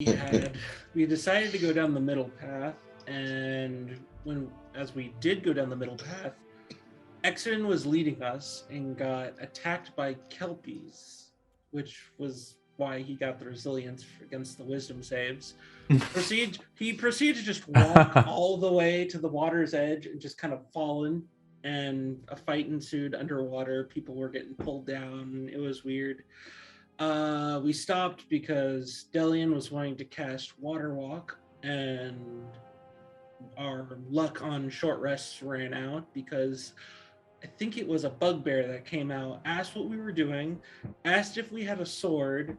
we decided to go down the middle path, and as we did go down the middle path, Exon was leading us and got attacked by Kelpies, which was why he got the resilience against the wisdom saves. He proceeded to just walk all the way to the water's edge and just kind of fallen, and a fight ensued underwater. People were getting pulled down. It was weird. We stopped because Delian was wanting to cast Water Walk, and our luck on short rests ran out because I think it was a bugbear that came out, asked what we were doing, asked if we had a sword.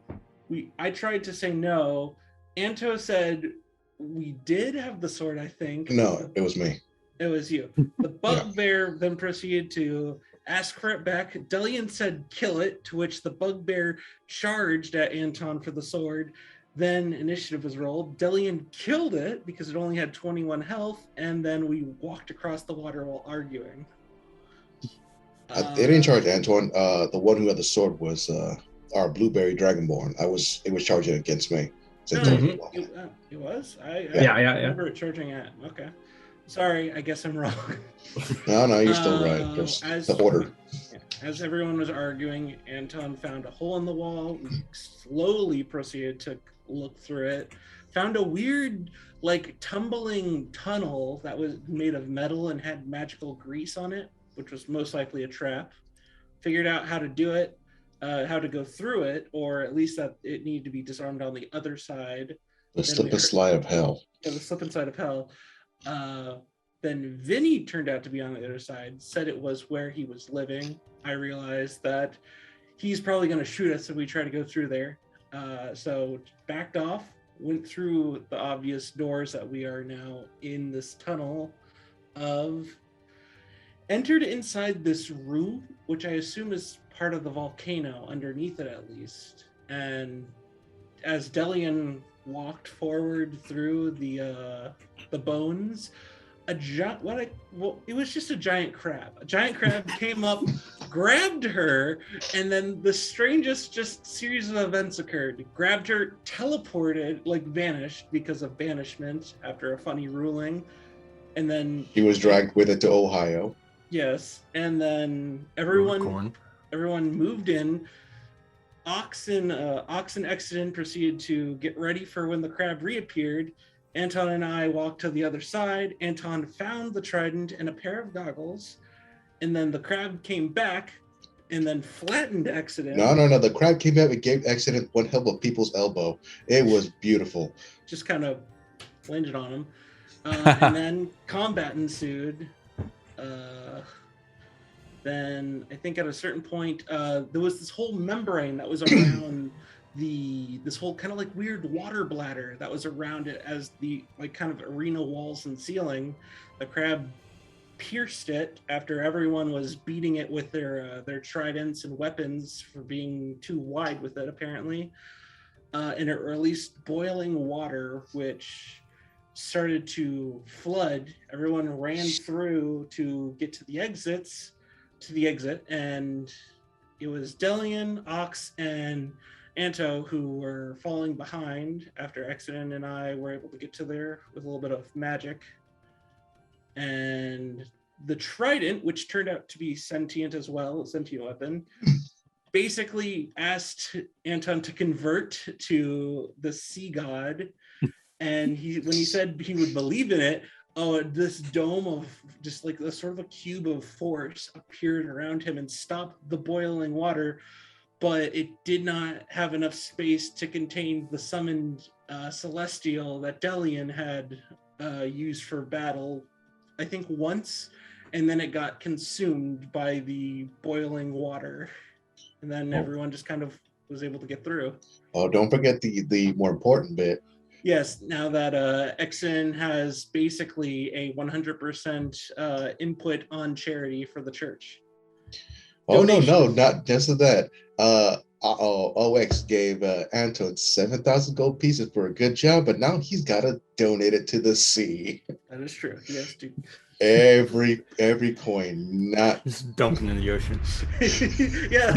I tried to say no. Anto said we did have the sword, I think. No, it was me. It was you. The bugbear then proceeded to ask for it back. Delian said kill it, to which the bugbear charged at Anton for the sword. Then initiative was rolled. Delian killed it because it only had 21 health, and then we walked across the water while arguing. They didn't charge Antoine. The one who had the sword was our blueberry dragonborn. It was charging against me. It was? I remember it charging at. Okay. Sorry, I guess I'm wrong. No, you're still right. Just the order. As everyone was arguing, Anton found a hole in the wall. We slowly proceeded to look through it. Found a weird, tumbling tunnel that was made of metal and had magical grease on it, which was most likely a trap. Figured out how to do it, how to go through it, or at least that it needed to be disarmed on the other side. The slip and slide of hell. Yeah, the slip and slide of hell. Then Vinny turned out to be on the other side, said it was where he was living. I realized that he's probably going to shoot us if we try to go through there. So backed off, went through the obvious doors that we are now in this tunnel of... Entered inside this room, which I assume is part of the volcano, underneath it at least. And as Delian walked forward through the bones, it was just a giant crab. A giant crab came up, grabbed her, and then the strangest just series of events occurred. Grabbed her, teleported, vanished because of banishment after a funny ruling, and then he was dragged with it to Ohio. Yes, and then everyone moved in. Oxen Exodin proceeded to get ready for when the crab reappeared. Anton and I walked to the other side. Anton found the trident and a pair of goggles, and then the crab came back and then flattened Exodin. No. The crab came back and gave Exodin one hell of a people's elbow. It was beautiful. Just kind of landed on him. And then combat ensued. Then I think at a certain point, there was this whole membrane that was around this whole kind of weird water bladder that was around it as the kind of arena walls and ceiling. The crab pierced it after everyone was beating it with their tridents and weapons for being too wide with it, apparently. And it released boiling water, which started to flood. Everyone ran through to get to the exit, and it was Delian, Ox, and Anto who were falling behind after Exodin and I were able to get to there with a little bit of magic. And the trident, which turned out to be sentient as well, a sentient weapon, basically asked Anton to convert to the sea god. And when he said he would believe in it, this dome of just a sort of a cube of force appeared around him and stopped the boiling water, but it did not have enough space to contain the summoned celestial that Delian had used for battle, I think once, and then it got consumed by the boiling water. And then everyone just kind of was able to get through. Oh, don't forget the more important bit. Yes, now that Exon has basically a 100% input on charity for the church. Oh, no, not just that. OX gave Anton 7,000 gold pieces for a good job, but now he's got to donate it to the sea. That is true. Yes, dude. Every coin, not just dumping in the ocean. Yeah.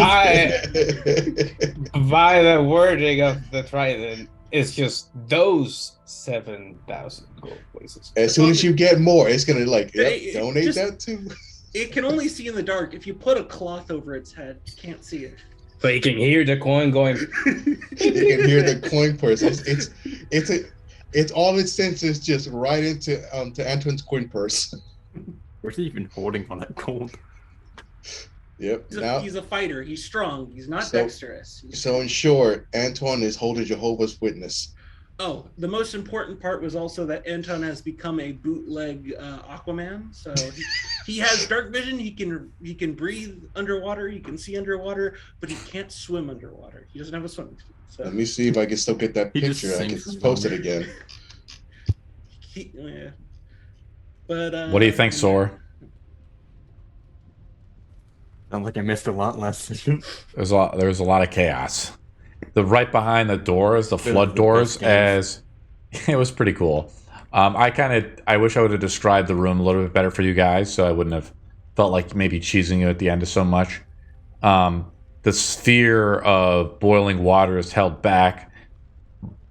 By the wording of the trident, It's just those 7,000 gold places. As soon as you get more, it's gonna like donate just, that too. It can only see in the dark. If you put a cloth over its head, you can't see it. But you can hear the coin going. You can hear the coin purse. It's all it sends is just right into to Antoine's coin purse. Where's he even holding all that gold? Yep. He's a fighter. He's strong. He's not dexterous. So in short, Antoine is holding Jehovah's Witness. Oh, the most important part was also that Anton has become a bootleg Aquaman. So he has dark vision. He can breathe underwater. He can see underwater, but he can't swim underwater. He doesn't have a swimming suit. So. Let me see if I can still get that picture. I can post it again. Yeah. But what do you think, Sora? Sounds like I missed a lot last session. There's a lot of chaos. The right behind the doors, the flood doors, as it was pretty cool. I wish I would have described the room a little bit better for you guys, so I wouldn't have felt like maybe cheesing you at the end of so much. The sphere of boiling water is held back.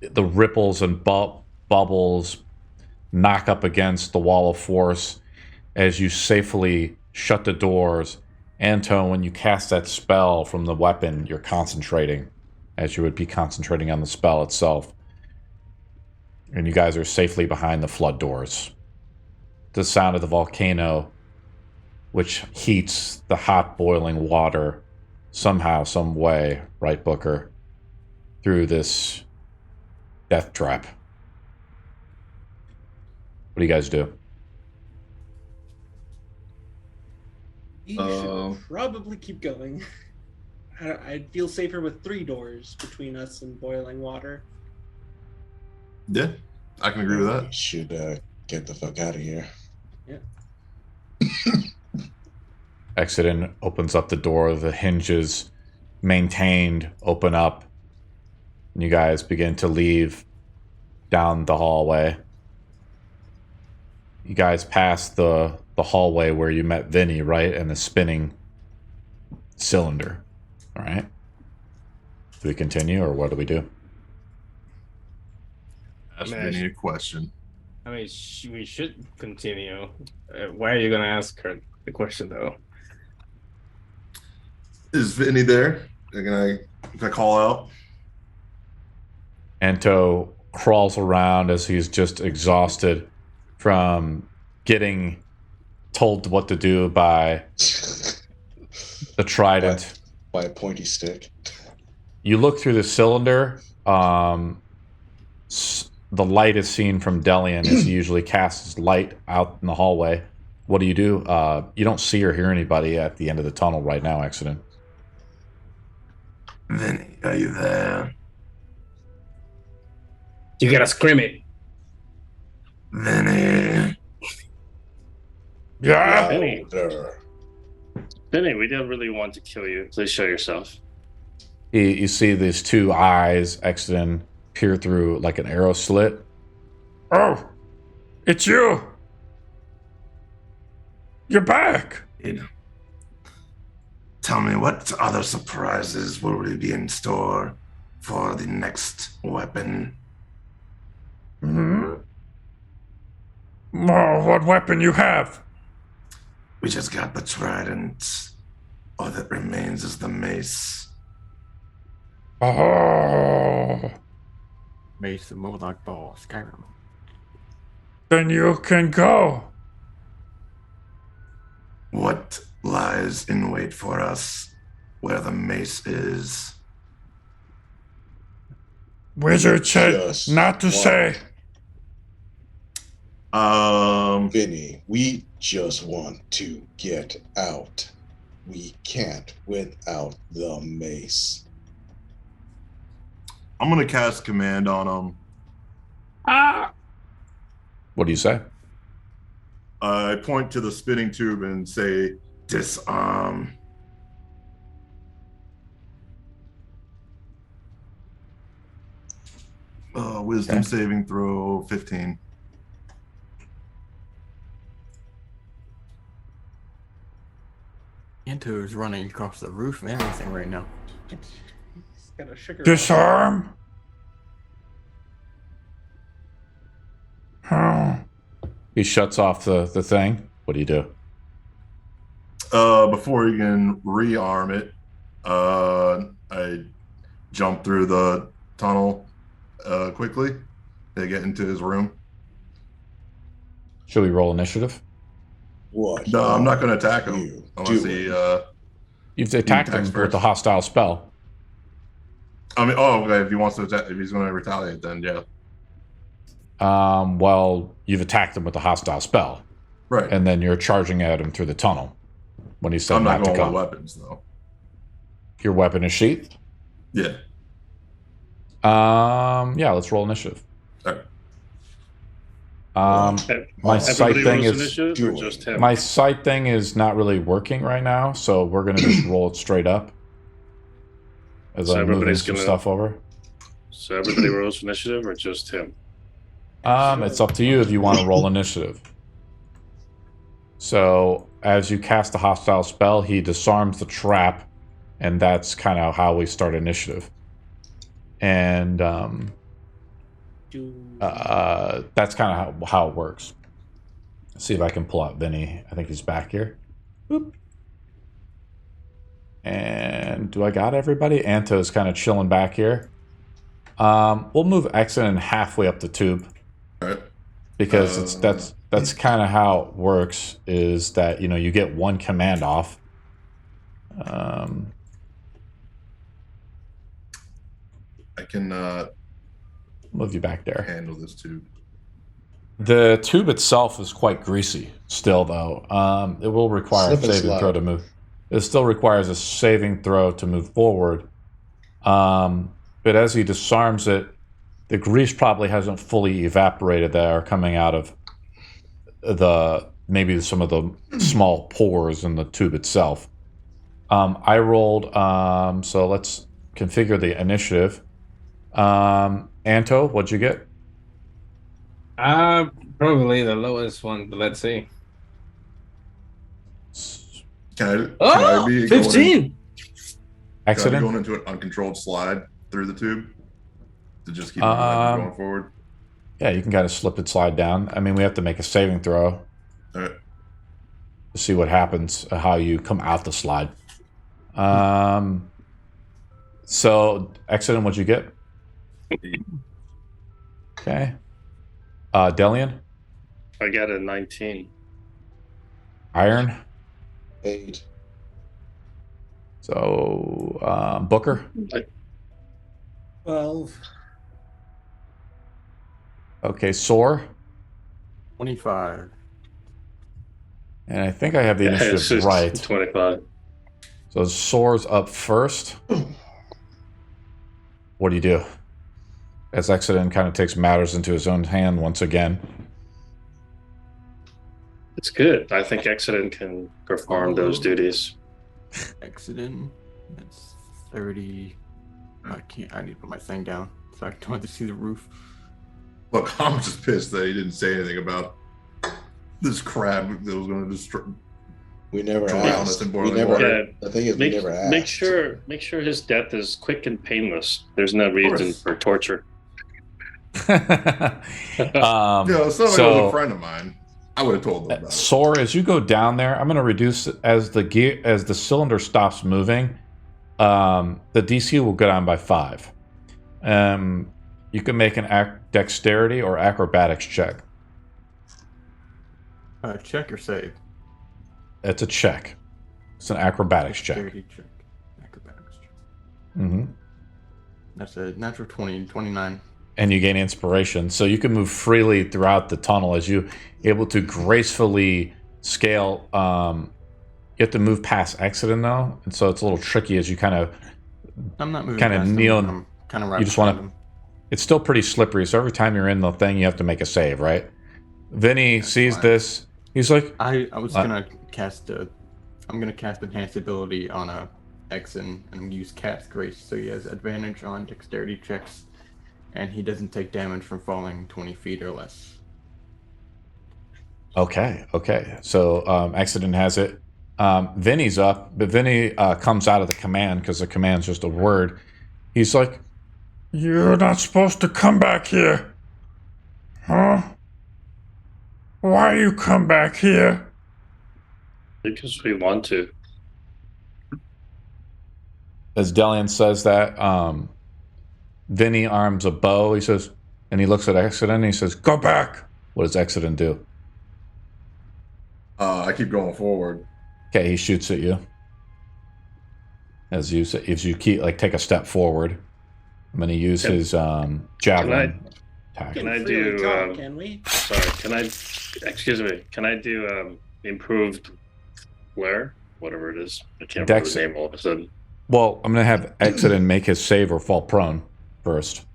The ripples and bubbles knock up against the wall of force as you safely shut the doors. Anton, when you cast that spell from the weapon, you're concentrating, as you would be concentrating on the spell itself. And you guys are safely behind the flood doors. The sound of the volcano, which heats the hot boiling water somehow, some way, right, Booker, through this death trap. What do you guys do? You should probably keep going. I'd feel safer with 3 doors between us and boiling water. Yeah, I can agree with that. Should get the fuck out of here. Yeah. Exodin opens up the door. The hinges, maintained, open up. And you guys begin to leave down the hallway. You guys pass the hallway where you met Vinny, right? And the spinning cylinder. All right. Do we continue, or what do we do? Ask Vinny a question. I mean, we should continue. Why are you going to ask her the question, though? Is Vinny there? Can I call out? Anto crawls around as he's just exhausted from getting told what to do by the trident. By a pointy stick. You look through the cylinder. The light is seen from Delian as he usually casts light out in the hallway. What do? You don't see or hear anybody at the end of the tunnel right now, Accident. Vinny, are you there? You gotta scream it. Vinny. Yeah. Vinny. Vinny, we don't really want to kill you. Please show yourself. You see these 2 eyes, Exodin, peer through like an arrow slit. Oh, it's you. You're back. Tell me, what other surprises will be in store for the next weapon? Oh, what weapon you have? We just got the trident. All that remains is the mace. Oh. Mace the Moloch ball, Skyrim. Then you can go. What lies in wait for us where the mace is? Wizard said not to say. Vinny, we just want to get out. We can't without the mace. I'm gonna cast command on him. What do you say? I point to the spinning tube and say, disarm. Wisdom saving throw 15. Anto is running across the roof and everything right now. He's got a sugar. Disarm? He shuts off the thing. What do you do? Before you can rearm it, I jump through the tunnel quickly to get into his room. Should we roll initiative? What? No, I'm not going to attack him You unless do he. You've attacked him attacks with first. the hostile spell. I mean, okay. If he wants to attack, if he's going to retaliate, then yeah. Well, you've attacked him with the hostile spell, Right. and then you're charging at him through the tunnel when he said I'm not not to going with come. weapons though. Your weapon is sheathed? Yeah. Yeah, let's roll initiative. All right. My sight Everybody thing rolls is initiative or just him? my sight thing is not really working right now, so we're gonna just roll it straight up as So I'm moving everybody's some gonna- stuff over. So everybody rolls initiative or just him? It's up to you if you want to roll initiative. So as you cast a hostile spell, he disarms the trap, and that's kind of how we start initiative. And that's kind of how it works. Let's see if I can pull out Vinny. I think he's back here. Boop. And do I got everybody? Anto's kind of chilling back here. We'll move Exodus halfway up the tube. All right. Because that's kind of how it works, is that, you get one command off. I can Move you back there. handle this too. The tube itself is quite greasy still, though. It will require Slip a and saving slide. throw to move. It still requires a saving throw to move forward. But as he disarms it, the grease probably hasn't fully evaporated that are coming out of maybe some of the small pores in the tube itself. I rolled, so let's configure the initiative. Anto, what'd you get? Probably the lowest one, but let's see. Can Oh, I be 15! Accident? going into an uncontrolled slide through the tube to just keep momentum going forward? Yeah, you can kind of slip and slide down. I mean, we have to make a saving throw All right. to see what happens, how you come out the slide. So, accident, what'd you get? Okay. Delian? I got a 19. Iron? 8. So, Booker? 12. Okay, Soar? 25. And I think I have the Yeah, it's initiative just right. 25. So Soar's up first. What do you do? As Exodus kind of takes matters into his own hand once again. It's good. I think Exodus can perform those duties. Exodus. That's 30. I need to put my thing down so I don't have to see the roof. Look, I'm just pissed that he didn't say anything about this crab that was going to destroy. We never Drown us asked. in We boiling never. water. Yeah, The thing is, we make, never asked. make sure his death is quick and painless. There's no reason course. for torture. Yeah, it's not like it was a friend of mine. I would have told them about it. Soar, as you go down there, I'm going to reduce as the cylinder stops moving. The DC will go down by 5. You can make an dexterity or acrobatics check. Check or save? It's a check. It's an acrobatics check. Dexterity check. Acrobatics check. Mm-hmm. That's a natural 20, 29. And you gain inspiration, so you can move freely throughout the tunnel as you able to gracefully scale. You have to move past Exodus though, and so it's a little tricky as you kind of. I'm not moving Kinda past kneel them, and- I'm kind of right you just behind wanna- them. It's still pretty slippery, so every time you're in the thing, you have to make a save, right? Vinny sees fine. this. He's like, I was What? gonna cast I'm gonna cast enhanced ability on a Exon and use cast grace, so he has advantage on dexterity checks, and he doesn't take damage from falling 20 feet or less. okay. So Exodus has it. Vinny's up, but Vinny comes out of the command because the command's just a word. He's like, "You're not supposed to come back here, huh? Why you come back here? Because we want to. As Delian says that, Vinny arms a bow. He says, and he looks at Exodus and he says, "Go back." What does Exodus do? I keep going forward. Okay, he shoots at you. As you keep take a step forward, I'm going to use his javelin. Can I do? Can we? Sorry. Can I? Excuse me. Can I do improved flare? Whatever it is. I can't remember the name all of a sudden. Well, I'm going to have Exodus make his save or fall prone first.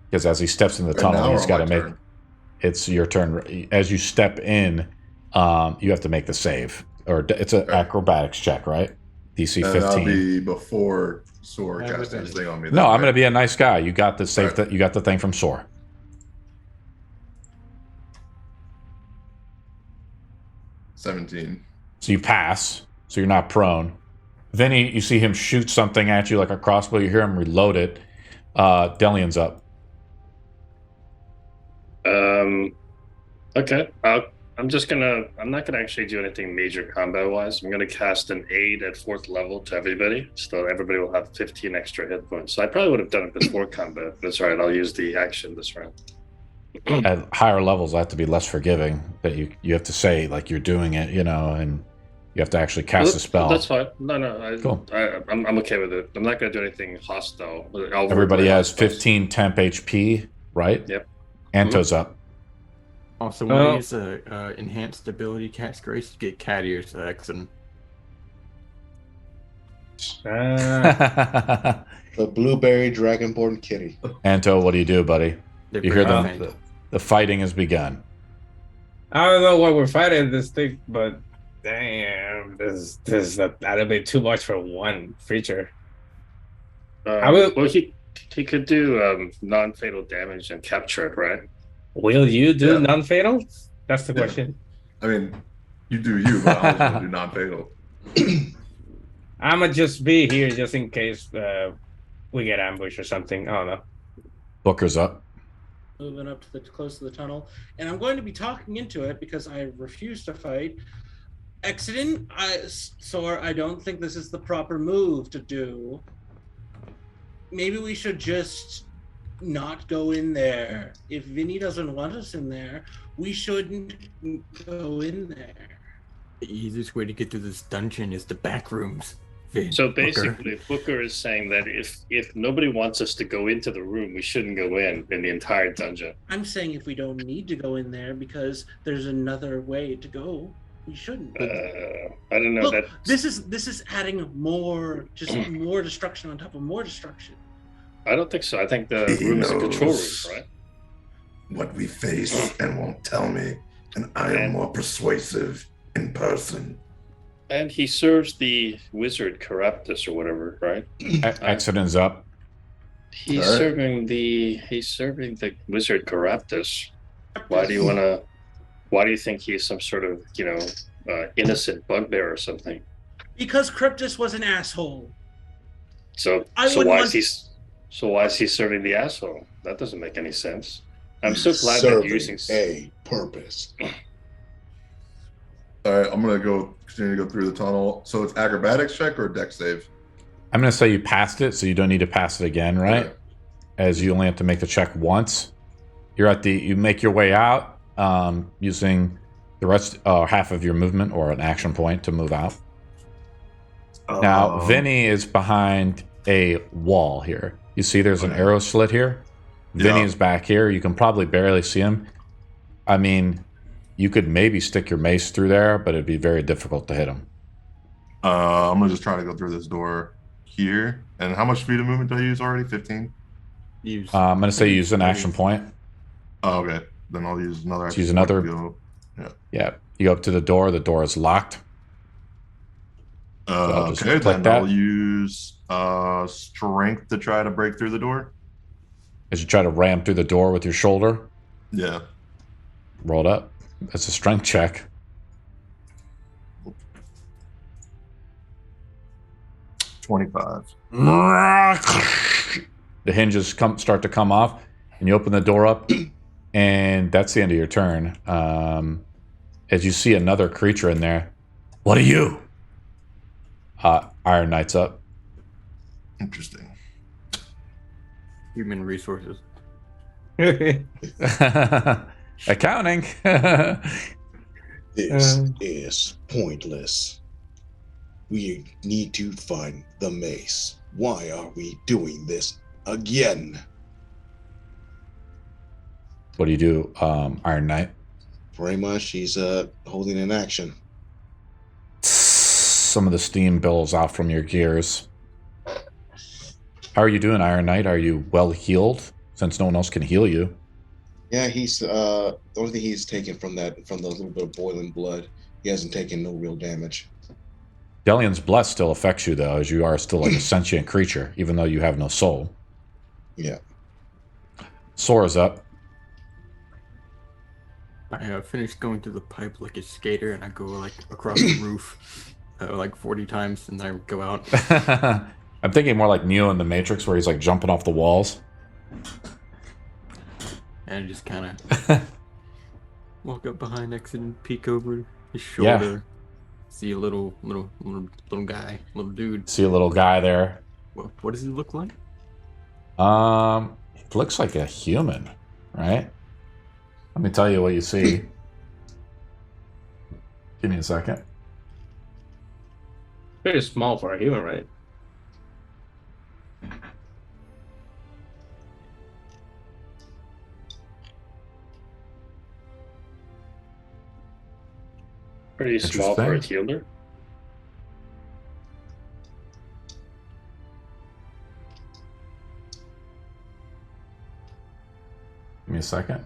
Because as he steps in the tunnel, he's got to make... Turn. It's your turn. As you step in, you have to make the save. Or it's an acrobatics check, right? DC 15. That'll be before Soar casts his thing on me. No, I'm going to be a nice guy. You got the save. You got the thing from Soar. $17. So you pass. So you're not prone. Vinny, you see him shoot something at you like a crossbow. You hear him reload it. Delian's up. Okay. I'm not gonna actually do anything major combat wise. I'm gonna cast an aid at 4th level to everybody, so everybody will have 15 extra hit points. So I probably would have done it before combat. That's all right. I'll use the action this round. At higher levels, I have to be less forgiving. That you have to say like you're doing it, and you have to actually cast a spell. That's fine. No. Cool. I'm okay with it. I'm not gonna do anything hostile. Everybody has 15 temp HP, right? Yep. Anto's up. Also, when you use enhanced ability cast grace, you get cat ears to Exon. The blueberry dragonborn kitty. Anto, what do you do, buddy? You hear the fighting has begun. I don't know why we're fighting this thing, but damn, this is a little bit too much for one creature. Well, he could do non-fatal damage and capture it, right? Will you do non-fatal? That's the question. I mean, you do you, but I was going to do non-fatal. I'm going to just be here just in case we get ambushed or something. I don't know. Booker's up. Moving up to close to the tunnel. And I'm going to be talking into it because I refuse to fight. Exodus, I don't think this is the proper move to do. Maybe we should just not go in there. If Vinny doesn't want us in there, we shouldn't go in there. The easiest way to get through this dungeon is the back rooms. So basically, Booker is saying that if nobody wants us to go into the room, we shouldn't go in the entire dungeon. I'm saying if we don't need to go in there because there's another way to go, we shouldn't. I don't know. Look, this is adding more destruction on top of more destruction. I don't think so. I think the room is a control room, right? What we face and won't tell me, and I am more persuasive in person. And he serves the wizard Caraptus or whatever, right? Accident's up. He's serving the wizard Caraptus. Why do you think he's some sort of innocent bugbear or something? Because Cryptus was an asshole. So why is he serving the asshole? That doesn't make any sense. I'm so glad that you're using a purpose. All right, I'm gonna continue to go through the tunnel. So it's acrobatics check or dex save? I'm gonna say you passed it, so you don't need to pass it again, right? Okay. As you only have to make the check once. You make your way out using the rest half of your movement or an action point to move out. Now Vinny is behind a wall here. You see there's an arrow slit here. Vinny is back here. You can probably barely see him. I mean, you could maybe stick your mace through there, but it'd be very difficult to hit him. I'm gonna just try to go through this door here. And how much speed of movement do I use already? 15? I'm gonna say use an action point. Oh, okay. Then I'll use another action use another. Point. Yeah. You go up to the door. The door is locked. Okay, then I'll use strength to try to break through the door. As you try to ram through the door with your shoulder. Yeah. Roll it up. That's a strength check. 25. The hinges start to come off, and you open the door up, And that's the end of your turn. As you see another creature in there. What are you? Iron Knight's up. Interesting. Human resources. Accounting. This is pointless. We need to find the mace. Why are we doing this again? What do you do, Iron Knight? Pretty much, she's holding an action. Some of the steam billows out from your gears. How are you doing, Iron Knight? Are you well healed? Since no one else can heal you. Yeah, he's the only thing he's taken from the little bit of boiling blood. He hasn't taken no real damage. Delian's bless still affects you, though, as you are still like a sentient creature, even though you have no soul. Yeah. Sora's up. I finished going through the pipe like a skater, and I go like across the roof like 40 times, and then I go out. I'm thinking more like Neo in the Matrix, where he's like jumping off the walls. And I just kind of walk up behind Exit and peek over his shoulder. Yeah. See a little guy, little dude. See a little guy there. What does he look like? It looks like a human, right? Let me tell you what you see. Give me a second. Very small for a human, right? Pretty small for a healer. Give me a second.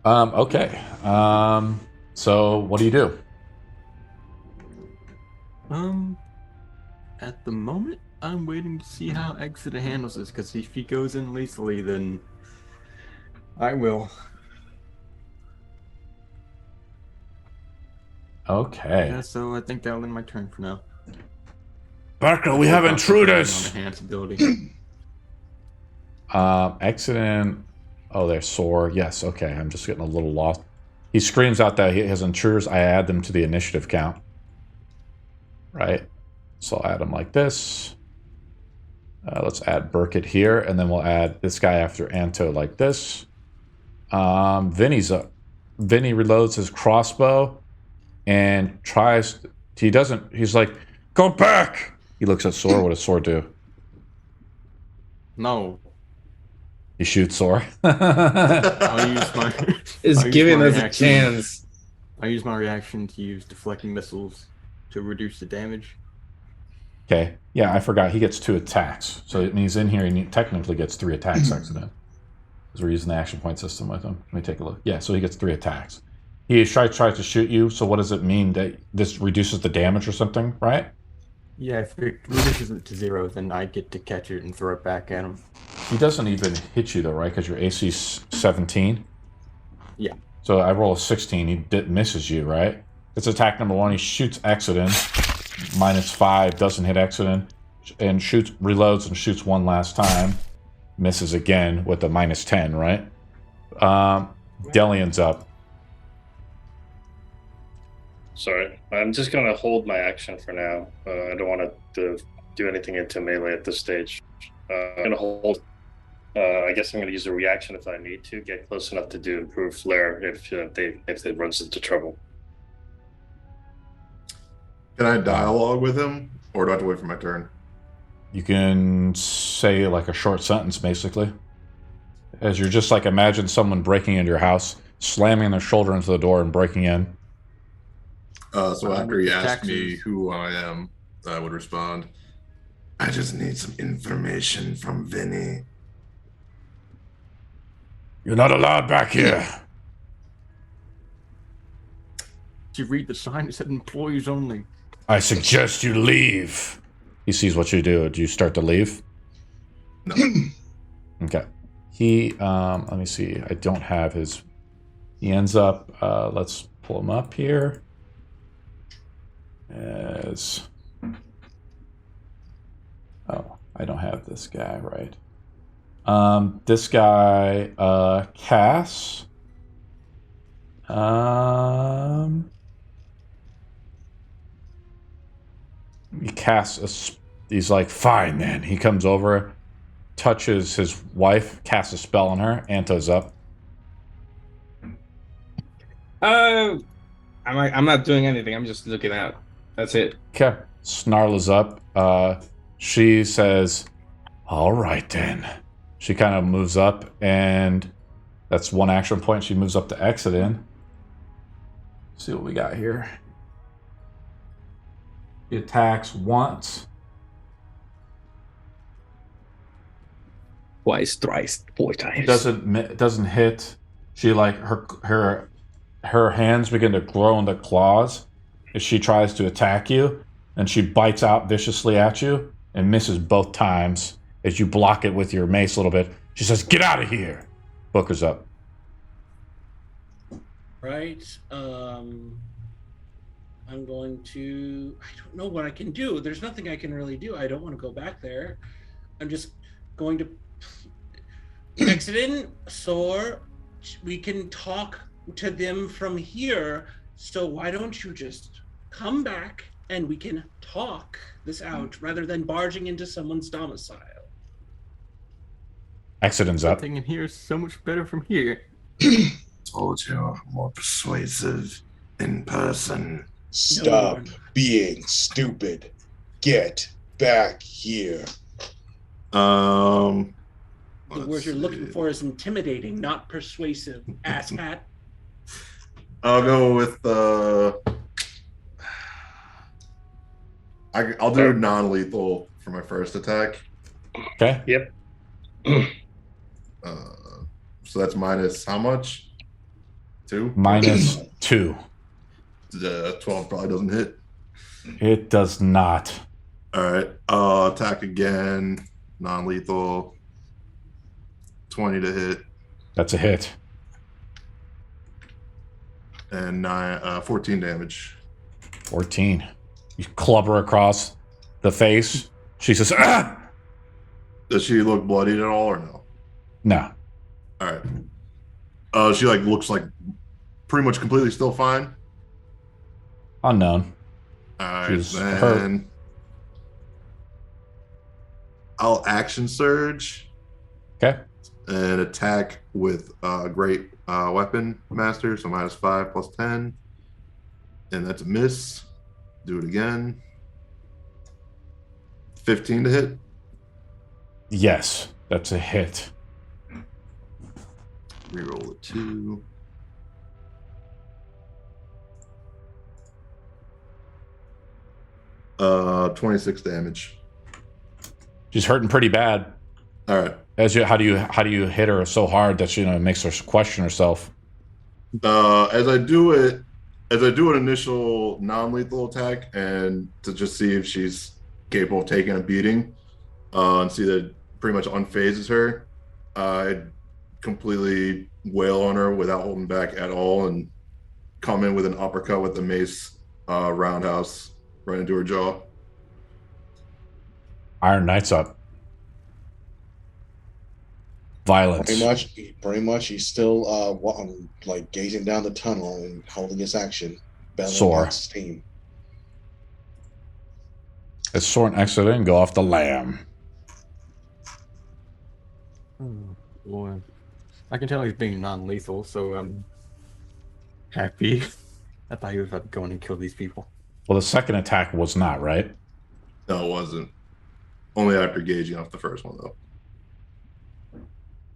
Okay. So what do you do? At the moment, I'm waiting to see how Exeter handles this, because if he goes in lethally, then I will. Okay. Yeah, so I think that'll end my turn for now. Barker, we have intruders! On enhance ability. Accident. Oh, they're sore. Yes, okay. I'm just getting a little lost. He screams out that he has intruders. I add them to the initiative count. Right? So I'll add them like this. Let's add Burkett here, and then we'll add this guy after Anto like this. Vinny's up. Vinny reloads his crossbow and tries. He doesn't. He's like, go back! He looks at Sora. What does Sora do? No. He shoots Sora. I'll use my. Is giving us a chance. I use my reaction to use deflecting missiles to reduce the damage. Okay. Yeah, I forgot. He gets 2 attacks. So it means in here he technically gets 3 attacks accident. Because we're using the action point system with him. Let me take a look. Yeah, so he gets 3 attacks. He tries to shoot you. So what does it mean? That this reduces the damage or something, right? Yeah, if it reduces it to 0, then I get to catch it and throw it back at him. He doesn't even hit you though, right? Because your AC is 17. Yeah. So I roll a 16. He misses you, right? It's attack number 1. He shoots Exodus. -5 doesn't hit Exodus, and reloads and shoots one last time. Misses again with a -10, right? Delian's up. Sorry, I'm just gonna hold my action for now. I don't want to do anything into melee at this stage. I'm gonna hold. I guess I'm gonna use a reaction if I need to get close enough to do improved flare if they runs into trouble. Can I dialogue with him, or do I have to wait for my turn? You can say like a short sentence, basically. As you're just like, imagine someone breaking into your house, slamming their shoulder into the door and breaking in. So after he asked me who I am, I would respond, I just need some information from Vinny. You're not allowed back here. Did you read the sign? It said employees only. I suggest you leave. He sees what you do. Do you start to leave? no. Okay. He, let me see. I don't have his. He ends up, let's pull him up here. is. Oh, I don't have this guy right. This guy casts. He casts he's like, fine, man. He comes over, touches his wife, casts a spell on her. Anto's up. I'm not doing anything. I'm just looking out. That's it. Okay. Snarl is up. She says, all right then. She kind of moves up, and that's one action point. She moves up to exit in. See what we got here. She attacks once. Twice, thrice, 4 times. Doesn't hit. She like her hands begin to grow into claws as she tries to attack you, and she bites out viciously at you and misses both times as you block it with your mace a little bit. She says, "Get out of here." Booker's up. Right. I'm going to... I don't know what I can do. There's nothing I can really do. I don't want to go back there. I'm just going to exit in, so we can talk to them from here. So why don't you just come back and we can talk this out rather than barging into someone's domicile. Exit's up. Everything in here is so much better from here. Told you, I'm more persuasive in person. Stop being stupid. Get back here. The word you're looking for is intimidating, not persuasive. Asshat. I'll go with I'll do non-lethal for my first attack. Okay. Yep. So that's minus how much? 2? Minus 2. 12 probably doesn't hit. It does not. All right. Attack again. Non-lethal. 20 to hit. That's a hit. And 14 damage. 14. You club her across the face. She says, "Ah!" Does she look bloodied at all or no? No. All right. She looks like pretty much completely still fine. Unknown. All right, She's then hurt. I'll action surge. Okay. And attack with great weapon master, so -5 plus 10. And that's a miss. Do it again. 15 to hit. Yes, that's a hit. Reroll a 2. Uh, 26 damage. She's hurting pretty bad. All right. How do you hit her so hard that she makes her question herself? As I do an initial non-lethal attack, and to just see if she's capable of taking a beating, and see that it pretty much unphases her, I completely wail on her without holding back at all, and come in with an uppercut with the mace roundhouse right into her jaw. Iron Knight's up. Violence. Pretty much. He's still gazing down the tunnel and holding his action. Sore. Steam. As Soren exit and go off the lamb. Oh, boy. I can tell he's being non-lethal, so I'm happy. I thought he was about to go in and kill these people. Well, the second attack was not, right? No, it wasn't. Only after gauging off the first one, though.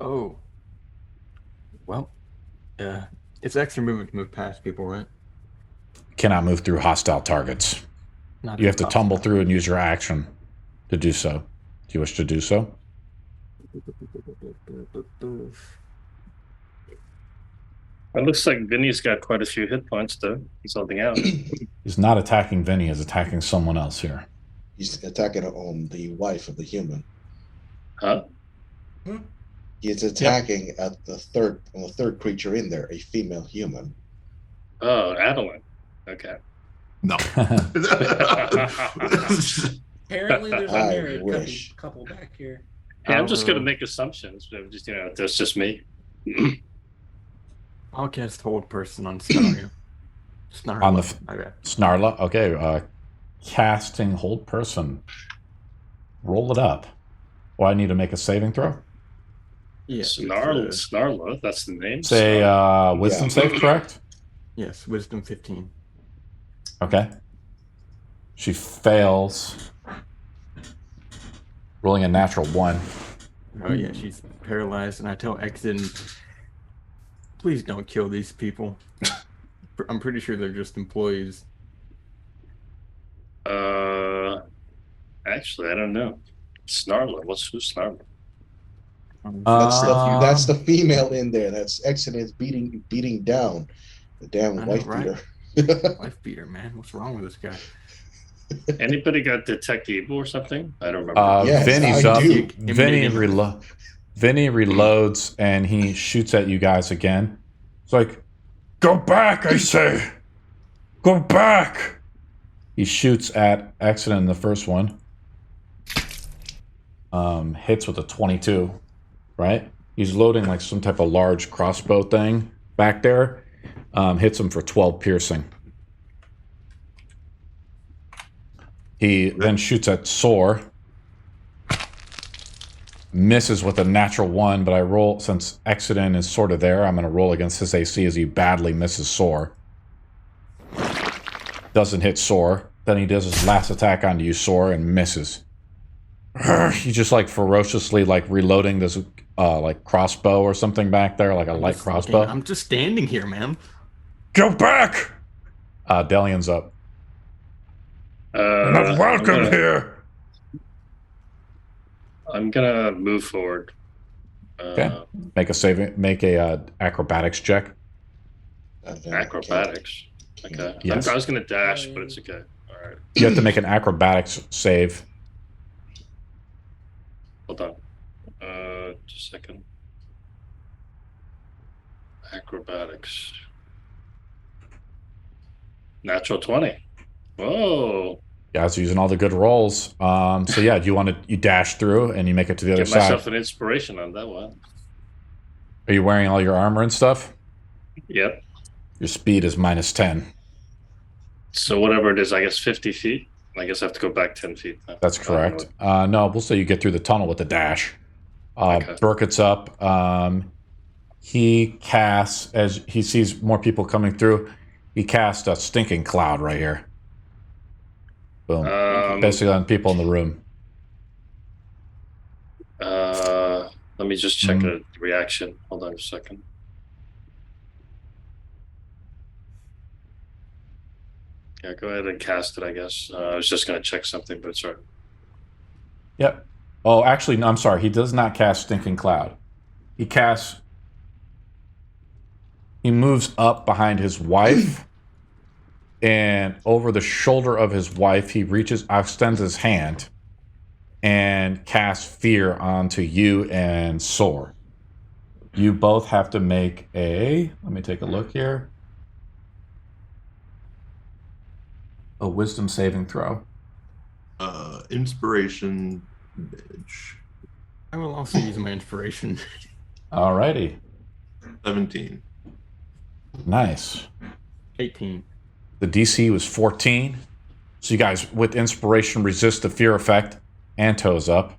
Oh. Well, it's extra movement to move past people, right? Cannot move through hostile targets. You have to tumble through and use your action to do so. Do you wish to do so? It looks like Vinny's got quite a few hit points, though. He's holding out. He's not attacking Vinny, he's attacking someone else here. He's attacking on the wife of the human. Huh? He's attacking at the third creature in there, a female human. Oh, Adeline. Okay. No. Apparently, there's a I married wish. couple back here. Yeah, I'm just gonna make assumptions. But just that's just me. I'll cast Hold Person on Snarla. On the Okay. Snarla. Okay. Casting Hold Person. Roll it up. Well, I need to make a saving throw. Yeah. Snarla. That's the name. Say wisdom save, correct? Yes, Wisdom 15. Okay. She fails. Rolling a natural 1. Oh yeah, she's paralyzed, and I tell Exon, please don't kill these people. I'm pretty sure they're just employees. Actually, I don't know. Snarla. Who's Snarla? That's the female in there. That's Exodus beating down the damn I know, wife right? beater. Wife beater, man. What's wrong with this guy? Anybody got Detect Evil or something? I don't remember. Yes, Vinny's I up. do. Vinny reloads and he shoots at you guys again. It's like, go back, I say. Go back. He shoots at Accident in the first one. Hits with a 22, right? He's loading like some type of large crossbow thing back there. Hits him for 12 piercing. He then shoots at Soar. Misses with a natural 1, but I roll, since Exodus is sort of there, I'm going to roll against his AC as he badly misses Soar. Doesn't hit Soar. Then he does his last attack onto you, Soar, and misses. He's just like ferociously like reloading this like crossbow or something back there, like a light crossbow. I'm just standing here, man. Go back! Delian's up. Not welcome here! I'm gonna move forward. Okay. Make a acrobatics check. Acrobatics. Okay. Yes. I was gonna dash, but it's okay. All right. You have to make an acrobatics save. Hold on. Just a second. Acrobatics. Natural 20. Whoa. Guys are using all the good rolls. So yeah, you dash through and you make it to the other Get side. myself an inspiration on that one. Are you wearing all your armor and stuff? Yep. Your speed is -10. So whatever it is, I guess 50 feet. I guess I have to go back 10 feet. Now. That's correct. No, we'll say you get through the tunnel with the dash. Okay. Burkett's up. He casts, as he sees more people coming through, he casts a stinking cloud right here. Boom. Basically on people in the room. Let me just check a reaction. Hold on a second. Yeah, go ahead and cast it, I guess. I was just going to check something, but sorry. Yep. Oh, actually, no, I'm sorry. He does not cast Stinking Cloud. He moves up behind his wife, and over the shoulder of his wife, he extends his hand, and casts Fear onto you and Soar. You both have to make let me take a look here. A wisdom saving throw. Inspiration, bitch. I will also use my inspiration. Alrighty. 17. Nice. 18. The DC was 14. So you guys, with inspiration, resist the fear effect. Anto's up.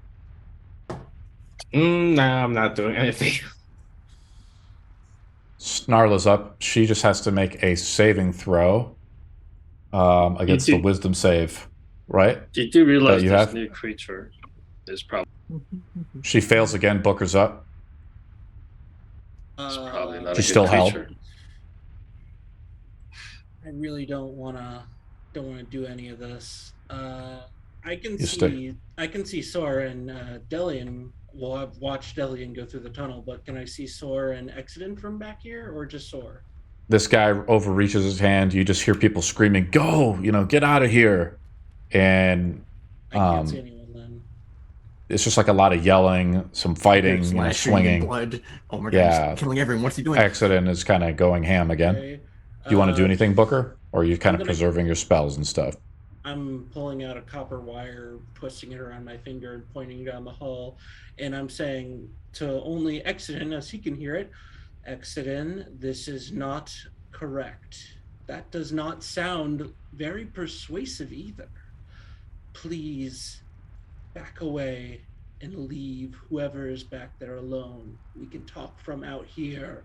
No, I'm not doing anything. Snarla's up. She just has to make a saving throw against the wisdom save, right? You do realize you this have? new creature is probably She fails again. Booker's up. probably not She's a still good held. creature. I really don't want to do any of this. I can see Sora and Delian. Well, I've watched Delian go through the tunnel, but can I see Sora and Exodus from back here, or just Sora? This guy overreaches his hand. You just hear people screaming, "Go! Get out of here!" And I can't see anyone then. it's just like a lot of yelling, some fighting, Slashing, swinging. blood. Oh my god, Yeah. he's killing everyone. What's he doing? Exodus is kind of going ham again. Okay. Do you want to do anything, Booker? or are you kind of preserving your spells and stuff? I'm pulling out a copper wire, twisting it around my finger and pointing down the hall, and I'm saying to only Exodin, as he can hear it, Exodin, this is not correct. That does not sound very persuasive either. Please back away and leave whoever is back there alone. We can talk from out here.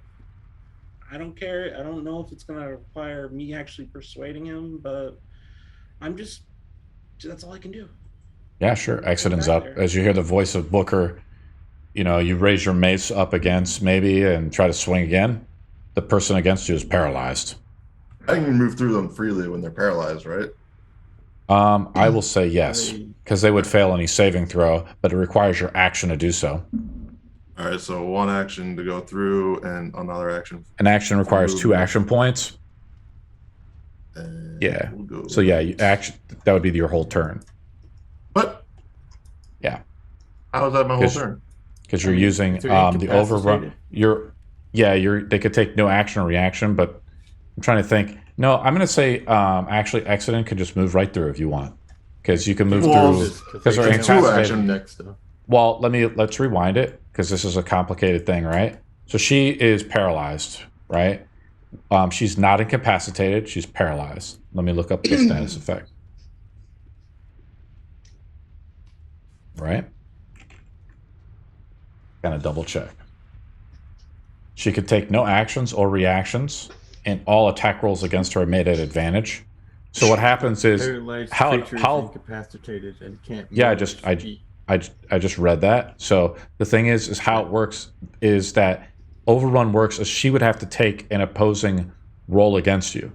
I don't care. I don't know if it's going to require me actually persuading him, but that's all I can do. Yeah, sure. Exodin's up. As you hear the voice of Booker, you raise your mace up against maybe and try to swing again. The person against you is paralyzed. I can move through them freely when they're paralyzed, right? I will say yes, because they would fail any saving throw, but it requires your action to do so. All right, so one action to go through and another action. An action requires 2 action points. Yeah. So yeah, that would be your whole turn. What? Yeah. How is that my whole turn? Because you're using the overrun. They could take no action or reaction, but I'm trying to think. No, I'm going to say actually Exodin could just move right through if you want, because you can move through because they're incapacitated. Well, let's rewind it because this is a complicated thing, right? So she is paralyzed, right? She's not incapacitated. She's paralyzed. Let me look up the status effect. Right? Kind of double check. She could take no actions or reactions, and all attack rolls against her are made at advantage. So what happens is how incapacitated and can't. Yeah, I just read that. So the thing is how it works is that overrun works as she would have to take an opposing roll against you,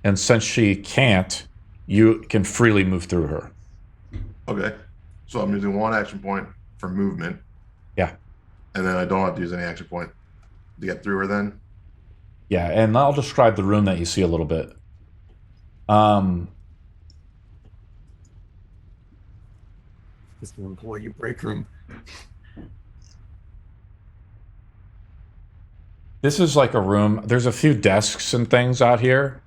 and since she can't, you can freely move through her. Okay, so I'm using 1 action point for movement. Yeah, and then I don't have to use any action point to get through her then. Yeah, and I'll describe the room that you see a little bit. This is the employee break room. This is like a room. There's a few desks and things out here.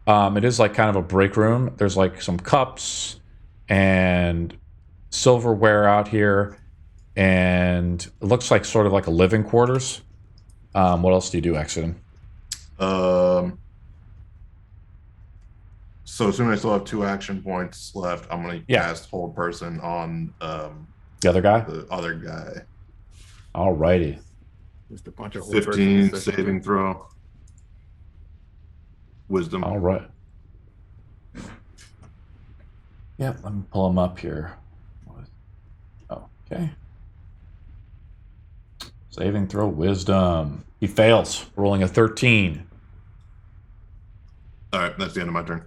It is like kind of a break room. There's like some cups and silverware out here, and it looks like sort of like a living quarters. What else do you do, Exodin? So assuming I still have 2 action points left, I'm going to cast Hold Person on the other guy. The other guy. Alrighty. Just a bunch of 15 saving throw. Wisdom. All right. Yeah, let me pull him up here. Okay. Saving throw, wisdom. He fails, rolling a 13. All right, that's the end of my turn.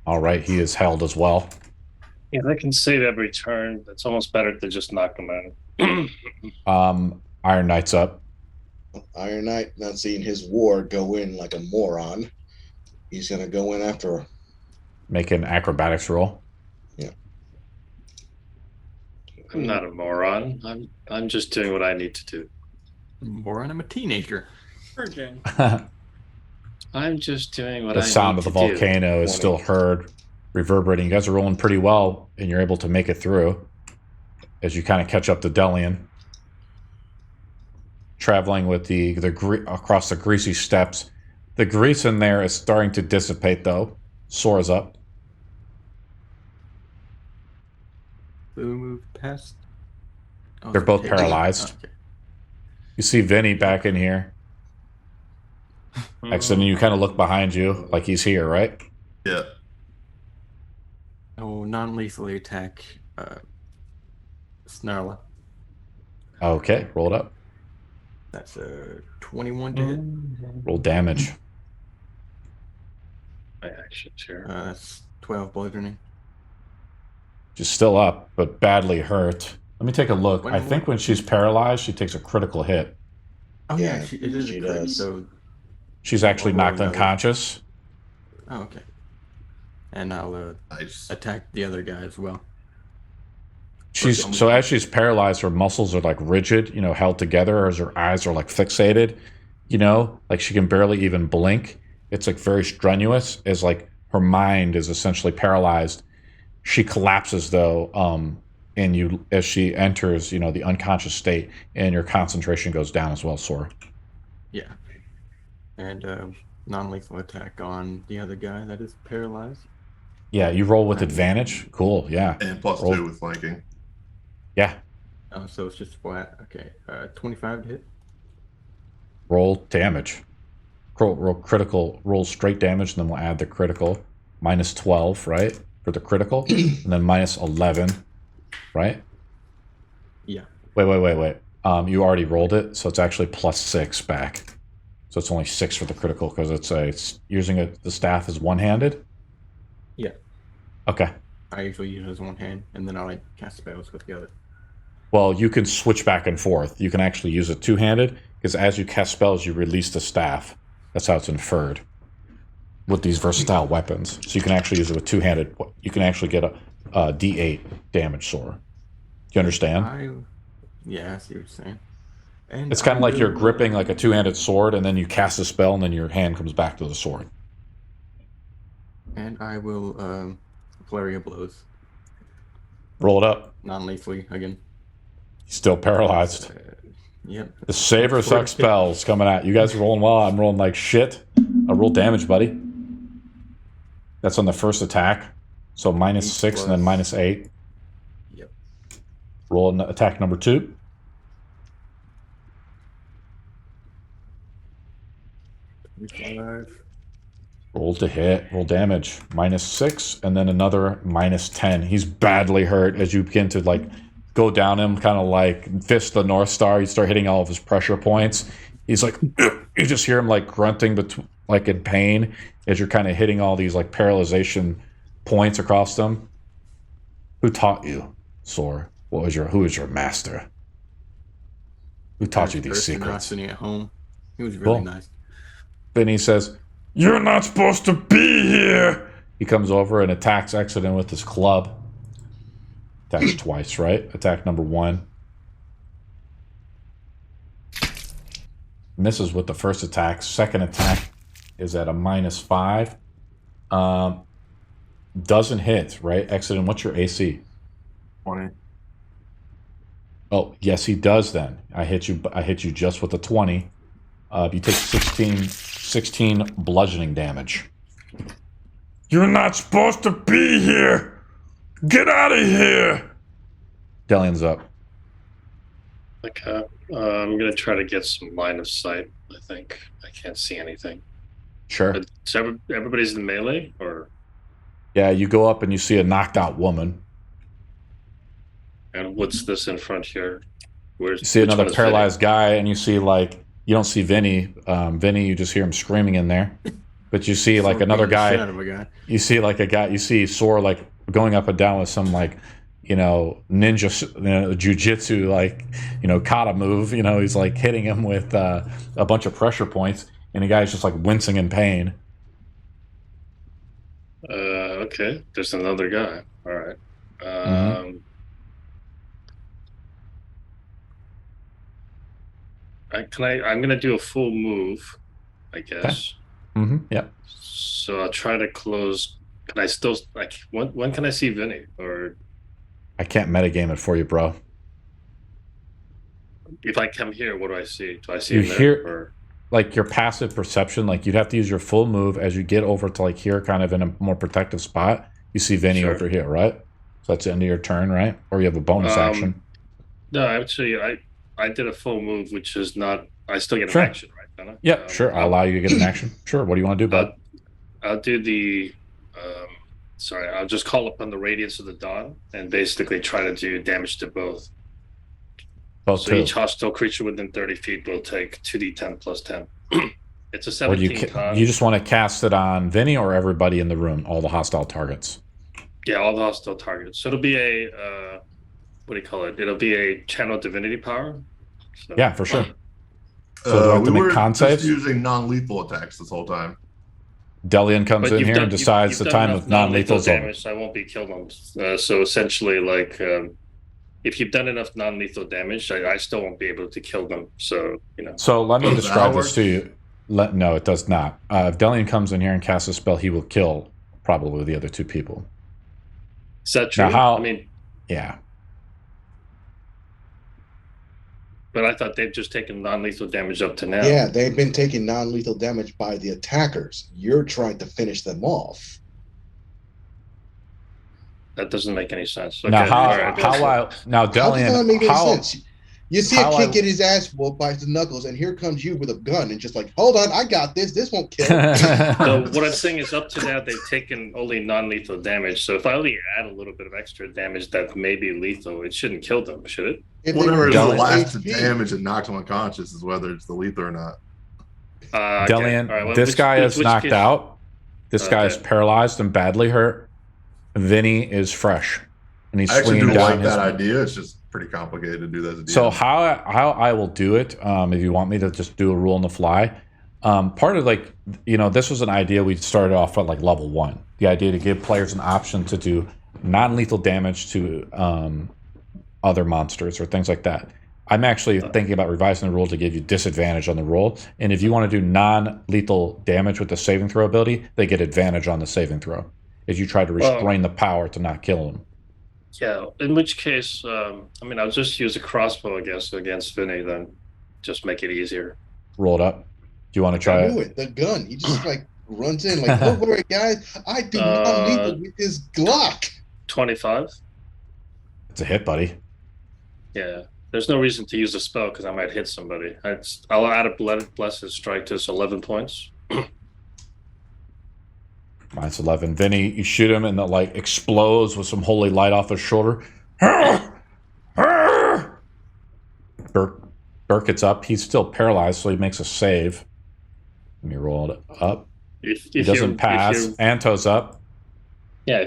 All right, he is held as well. Yeah, they can save every turn. It's almost better to just knock them out. Iron Knight's up. Iron Knight, not seeing his ward go in like a moron, he's going to go in after her. Make an acrobatics roll. Yeah. I'm not a moron. I'm just doing what I need to do. Moron, I'm a teenager. Virgin. I'm just doing what I need to do. The sound of the volcano is still heard, reverberating. You guys are rolling pretty well, and you're able to make it through as you kind of catch up to Delian. Traveling with the across the greasy steps. The grease in there is starting to dissipate, though. Sora's up. Who moved past? Oh, they're both paralyzed. Okay. You see Vinny back in here. Excellent. You kind of look behind you like he's here, right? Yeah. I will non-lethally attack Snarla. Okay, roll it up. That's a 21 to hit. Roll damage. My actions here. That's 12 bludgeoning. She's still up, but badly hurt. Let me take a look. I think when she's paralyzed, she takes a critical hit. Oh yeah, it is a crit, so she's actually knocked unconscious. Oh, okay. And I'll attack the other guy as well. So as she's paralyzed, her muscles are like rigid, held together, as her eyes are like fixated, like she can barely even blink. it's like very strenuous, is like her mind is essentially paralyzed. She collapses though, and you as she enters, the unconscious state, and your concentration goes down as well, Sora. Yeah. And non-lethal attack on the other guy that is paralyzed. Yeah, you roll with advantage. Cool, yeah. And plus roll. 2 with flanking. Yeah. Oh, so it's just flat. Okay. 25 to hit. Roll damage. Roll critical. Roll straight damage, and then we'll add the critical. Minus 12, right? For the critical. And then minus 11, right? Yeah. Wait. You already rolled it, so it's actually plus 6 back. So it's only 6 for the critical, because it's using the staff as one-handed? Yeah. Okay. I usually use it as one hand, and then I cast spells with the other. Well, you can switch back and forth. You can actually use it two-handed, because as you cast spells, you release the staff. That's how it's inferred with these versatile weapons. So you can actually use it with two-handed. You can actually get a D8 damage, Sora. Do you understand? Yeah, I see what you're saying. And it's kind of like you're gripping like a two-handed sword, and then you cast a spell, and then your hand comes back to the sword. And I will flurry of blows. Roll it up. Non-lethally again. He's still paralyzed. Yep. The Saber Suck spells coming at you. Guys are rolling well. I'm rolling like shit. I roll damage, buddy. That's on the first attack. So minus 6 and then minus 8. Yep. Roll attack number 2. Roll to hit. Roll damage. Minus 6 and then another minus 10. He's badly hurt as you begin to go down him, kind of like fist the North Star. You start hitting all of his pressure points. He's like, you just hear him grunting, in pain as you're kind of hitting all these paralyzation points across them. Who taught you, Sora? Who is your master? Who taught you these secrets? Sitting at home. He was really nice. Vinny says, "You're not supposed to be here." He comes over and attacks Exodus with his club. Attacks twice, right? Attack number 1. Misses with the first attack. Second attack is at a minus 5. Doesn't hit, right? Exodus, what's your AC? 20. Oh, yes, he does then. I hit you just with a 20. You take 16 bludgeoning damage. You're not supposed to be here! Get out of here! Delian's up. Okay. I'm going to try to get some line of sight, I think. I can't see anything. Sure. So everybody's in melee, or? Yeah, you go up and you see a knocked out woman. And what's this in front here? You see another paralyzed guy, and you see you don't see Vinny. Vinny, you just hear him screaming in there. But you see another guy. You see a guy. You see Sora going up and down with some ninja, jujitsu, kata move. He's hitting him with a bunch of pressure points, and the guy's just wincing in pain. Okay, there's another guy. All right. I'm gonna do a full move, I guess. Okay. Yep. So I'll try to close. Can I still when can I see Vinny? Or I can't metagame it for you, bro. If I come here, what do I see? Do I see you him hear your passive perception? You'd have to use your full move as you get over to here, kind of in a more protective spot. You see Vinny over here, right? So that's the end of your turn, right? Or you have a bonus action. No, actually, I did a full move, which is not. I still get an action, right? Don't I? Yeah, sure. I'll allow you to get an action. Sure. What do you want to do, bud? I'll do the. I'll just call upon the Radiance of the Dawn and basically try to do damage to both. So each hostile creature within 30 feet will take 2d10 plus 10. It's a 17 con. You just want to cast it on Vinny or everybody in the room, all the hostile targets? Yeah, all the hostile targets. So it'll be a, what do you call it? It'll be a channel divinity power. So, yeah, for sure. So do I have to make con saves? Using non-lethal attacks this whole time. Delian comes in here and decides the time of non-lethal damage. I won't be killed on. So essentially, if you've done enough non-lethal damage, I still won't be able to kill them. So So let me describe this to you. No, it does not. If Delian comes in here and casts a spell, he will kill probably the other two people. Is that true? Now, how? I mean, yeah. but I thought they've just taken non-lethal damage up to now. Yeah, they've been taking non-lethal damage by the attackers. You're trying to finish them off. That doesn't make any sense. Okay. Now, How does Delian, that make any sense? You see a how kid I- get his ass whooped by the knuckles, and here comes you with a gun, and just like, hold on, I got this. This won't kill. So what I'm saying is, up to now they've taken only non-lethal damage. So if I only add a little bit of extra damage that may be lethal, it shouldn't kill them, should it? If they Whatever were is the double last HP. damage that knocks them unconscious is whether it's the lethal or not. Okay. Delian, All right, well, this guy is knocked case- out. This guy is Okay. paralyzed and badly hurt. Vinny is fresh, and he's I actually swinging do down like his. that idea. It's just pretty complicated to do that as a DM. So how I will do it, if you want me to just do a rule on the fly, part of this was an idea we started off at like level 1. The idea to give players an option to do non-lethal damage to other monsters or things like that. I'm actually thinking about revising the rule to give you disadvantage on the roll, and if you want to do non-lethal damage with the saving throw ability, they get advantage on the saving throw if you try to restrain the power to not kill them. Yeah. In which case, I'll just use a crossbow, I guess, against Vinny. Then just make it easier. Roll it up. Do you want to try I knew it. The gun. He just like runs in like, don't worry, guys. I do non-lethal with this Glock. 25. It's a hit, buddy. Yeah. There's no reason to use a spell because I might hit somebody. I'll add a blessed strike to this 11 points. Mine's 11. Vinny, you shoot him and it like explodes with some holy light off his shoulder. Burke gets up. He's still paralyzed, so he makes a save. Let me roll it up. He doesn't pass. Anto's up. Yeah,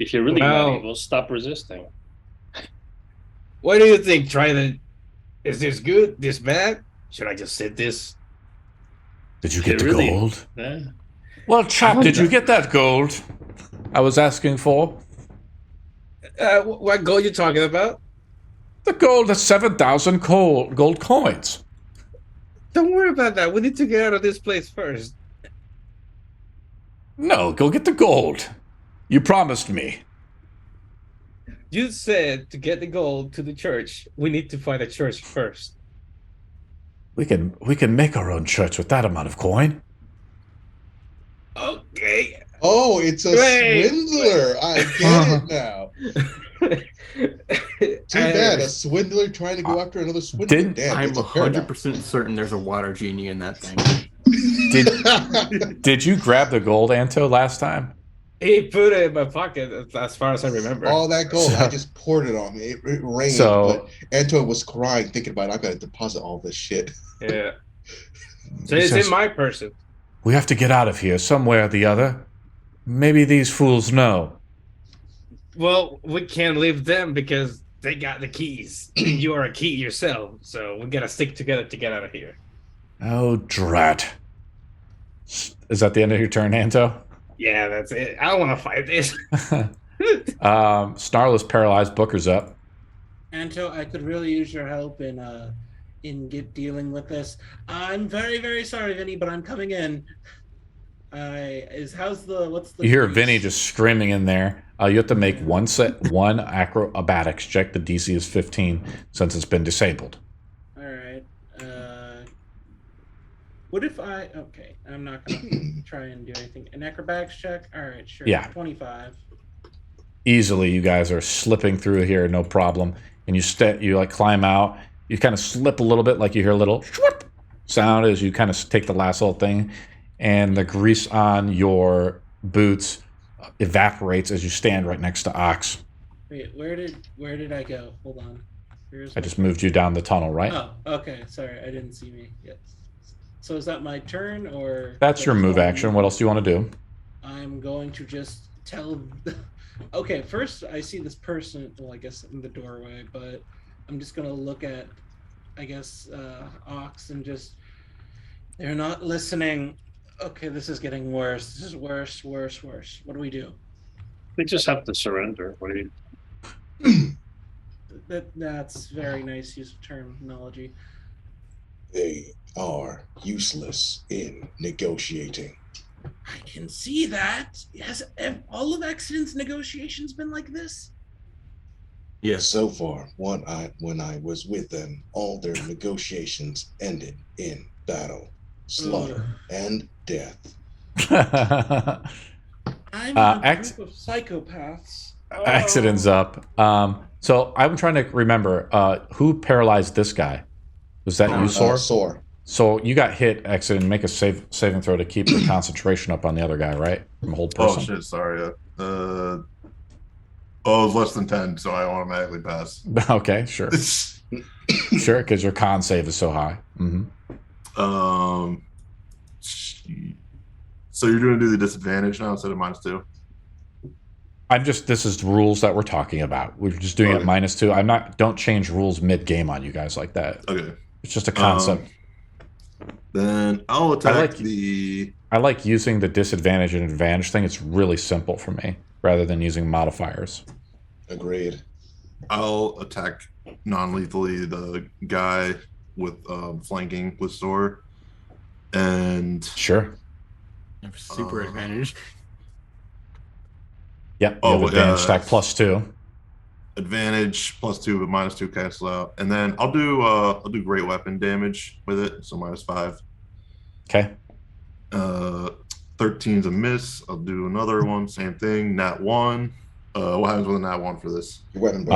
if you're really mad, we'll stop resisting. What do you think, Trident? Is this good? This bad? Should I just sit this? Did you get the gold? Yeah. Well, chap, did you get that gold I was asking for? What gold you talking about? The gold is 7,000 gold coins. Don't worry about that. We need to get out of this place first. No, go get the gold. You promised me. You said to get the gold to the church, we need to find a church first. We can make our own church with that amount of coin. Okay. Oh, it's a swindler. I get it now. Too bad. A swindler trying to go after another swindler. Damn, I'm it's a paradox. 100% certain there's a water genie in that thing. Did you grab the gold, Anto, last time? He put it in my pocket, as far as I remember. All that gold, I just poured it on me. It rained, but Anto was crying, thinking about it. I got to deposit all this shit. Yeah. So it's in my person. We have to get out of here some way or the other. Maybe these fools know. Well, we can't leave them because they got the keys. You are a key yourself, so we gotta stick together to get out of here. Oh, drat. Is that the end of your turn, Anto? Yeah, that's it. I don't want to fight this. Snarl is paralyzed. Booker's up. Anto, I could really use your help in dealing with this. I'm very, very sorry, Vinny, but I'm coming in. What's the? You hear Vinny just screaming in there. You have to make one acrobatics check. The DC is 15 since it's been disabled. All right. What if okay, I'm not gonna try and do anything. An acrobatics check? All right, sure. Yeah. 25. Easily, you guys are slipping through here, no problem. And you like climb out. You kind of slip a little bit, like you hear a little sound as you kind of take the last little thing, and the grease on your boots evaporates as you stand right next to Ox. Wait, where did I go? Hold on. I just moved you down the tunnel, right? Oh, okay. Sorry, I didn't see me. Yes. So is that my turn, or? That's your move action. What else do you want to do? I'm going to just tell. Okay, first I see this person. Well, I guess in the doorway, but I'm just gonna look at, I guess, Ox and just. They're not listening. Okay, this is getting worse. This is worse. What do we do? We just have to surrender. What do you? That's very nice use of terminology. are useless in negotiating. I can see that. Has all of Accident's negotiations been like this? Yes. So far, when I was with them, all their negotiations ended in battle, slaughter, and death. I'm in a group of psychopaths. Accident's up. So I'm trying to remember who paralyzed this guy. Was that you, Sor? Sor. So you got hit, Accident. Make a saving throw to keep your concentration up on the other guy, right? From hold person. Oh shit! Sorry. It was less than 10, so I automatically pass. Okay, sure. Sure, because your con save is so high. Mm-hmm. So you're going to do the disadvantage now instead of -2? This is rules that we're talking about. We're just doing it -2. Don't change rules mid-game on you guys like that. Okay. It's just a concept. Then I'll attack I like using the disadvantage and advantage thing. It's really simple for me, rather than using modifiers. Agreed. I'll attack non-lethally the guy with flanking with sword. And sure. Super advantage. Yep. You have advantage stack +2. Advantage +2, but -2 cancel out. And then I'll do great weapon damage with it, so -5. Okay. 13's a miss. I'll do another one, same thing. Nat 1. What happens with a nat 1 for this? Weapon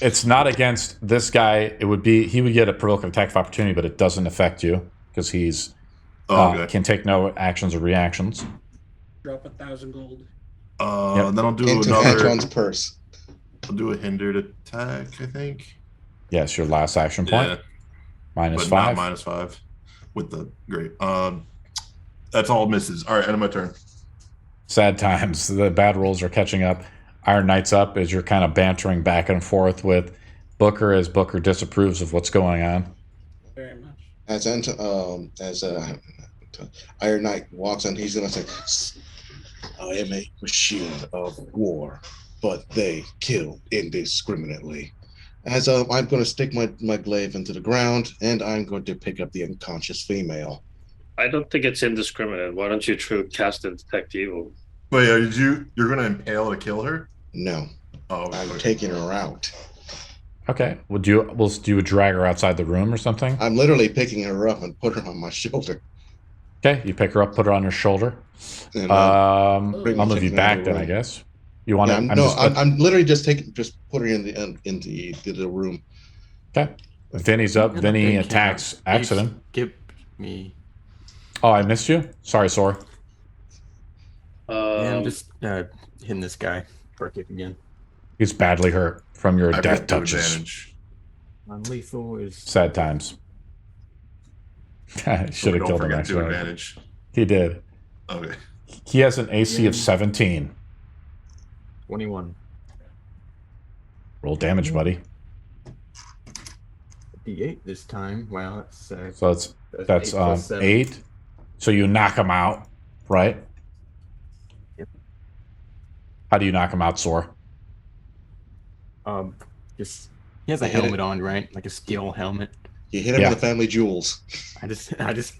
it's not against this guy. He would get a provoke an attack of opportunity, but it doesn't affect you because he's can take no actions or reactions. Drop 1,000 gold. Then I'll do into another Antron's purse. I'll do a hindered attack, I think. Yes, your last action point. Yeah. -5. Not -5 with the great. That's all misses. All right, end of my turn. Sad times. The bad rolls are catching up. Iron Knight's up as you're kind of bantering back and forth with Booker as Booker disapproves of what's going on. Very much. As Iron Knight walks on, he's gonna say, "I am a machine of war, but they kill indiscriminately." As I'm going to stick my glaive into the ground, and I'm going to pick up the unconscious female. I don't think it's indiscriminate. Why don't you cast and detect evil? Wait, you're going to impale to kill her? No. Oh, I'm taking her out. Okay. Would you drag her outside the room or something? I'm literally picking her up and put her on my shoulder. Okay, you pick her up, put her on your shoulder. And, I'll move you back then, I guess. You want to? I'm literally just put her in the room. Okay. Vinny's up. Vinny attacks Accident. Skip me. Oh, I missed you. Sorry, Sor. Yeah, I'm just hitting this guy for a kick again. He's badly hurt from your death touches. Non-lethal is sad times. Should have killed him. Actually, advantage. He did. Okay. He has an AC of 17. 21. Roll damage, buddy. D8 this time. Wow, so that's 8. So you knock him out, right? Yep. How do you knock him out, Sor? Just he has a helmet on, right? Like a skill helmet. You hit him with the family jewels. I just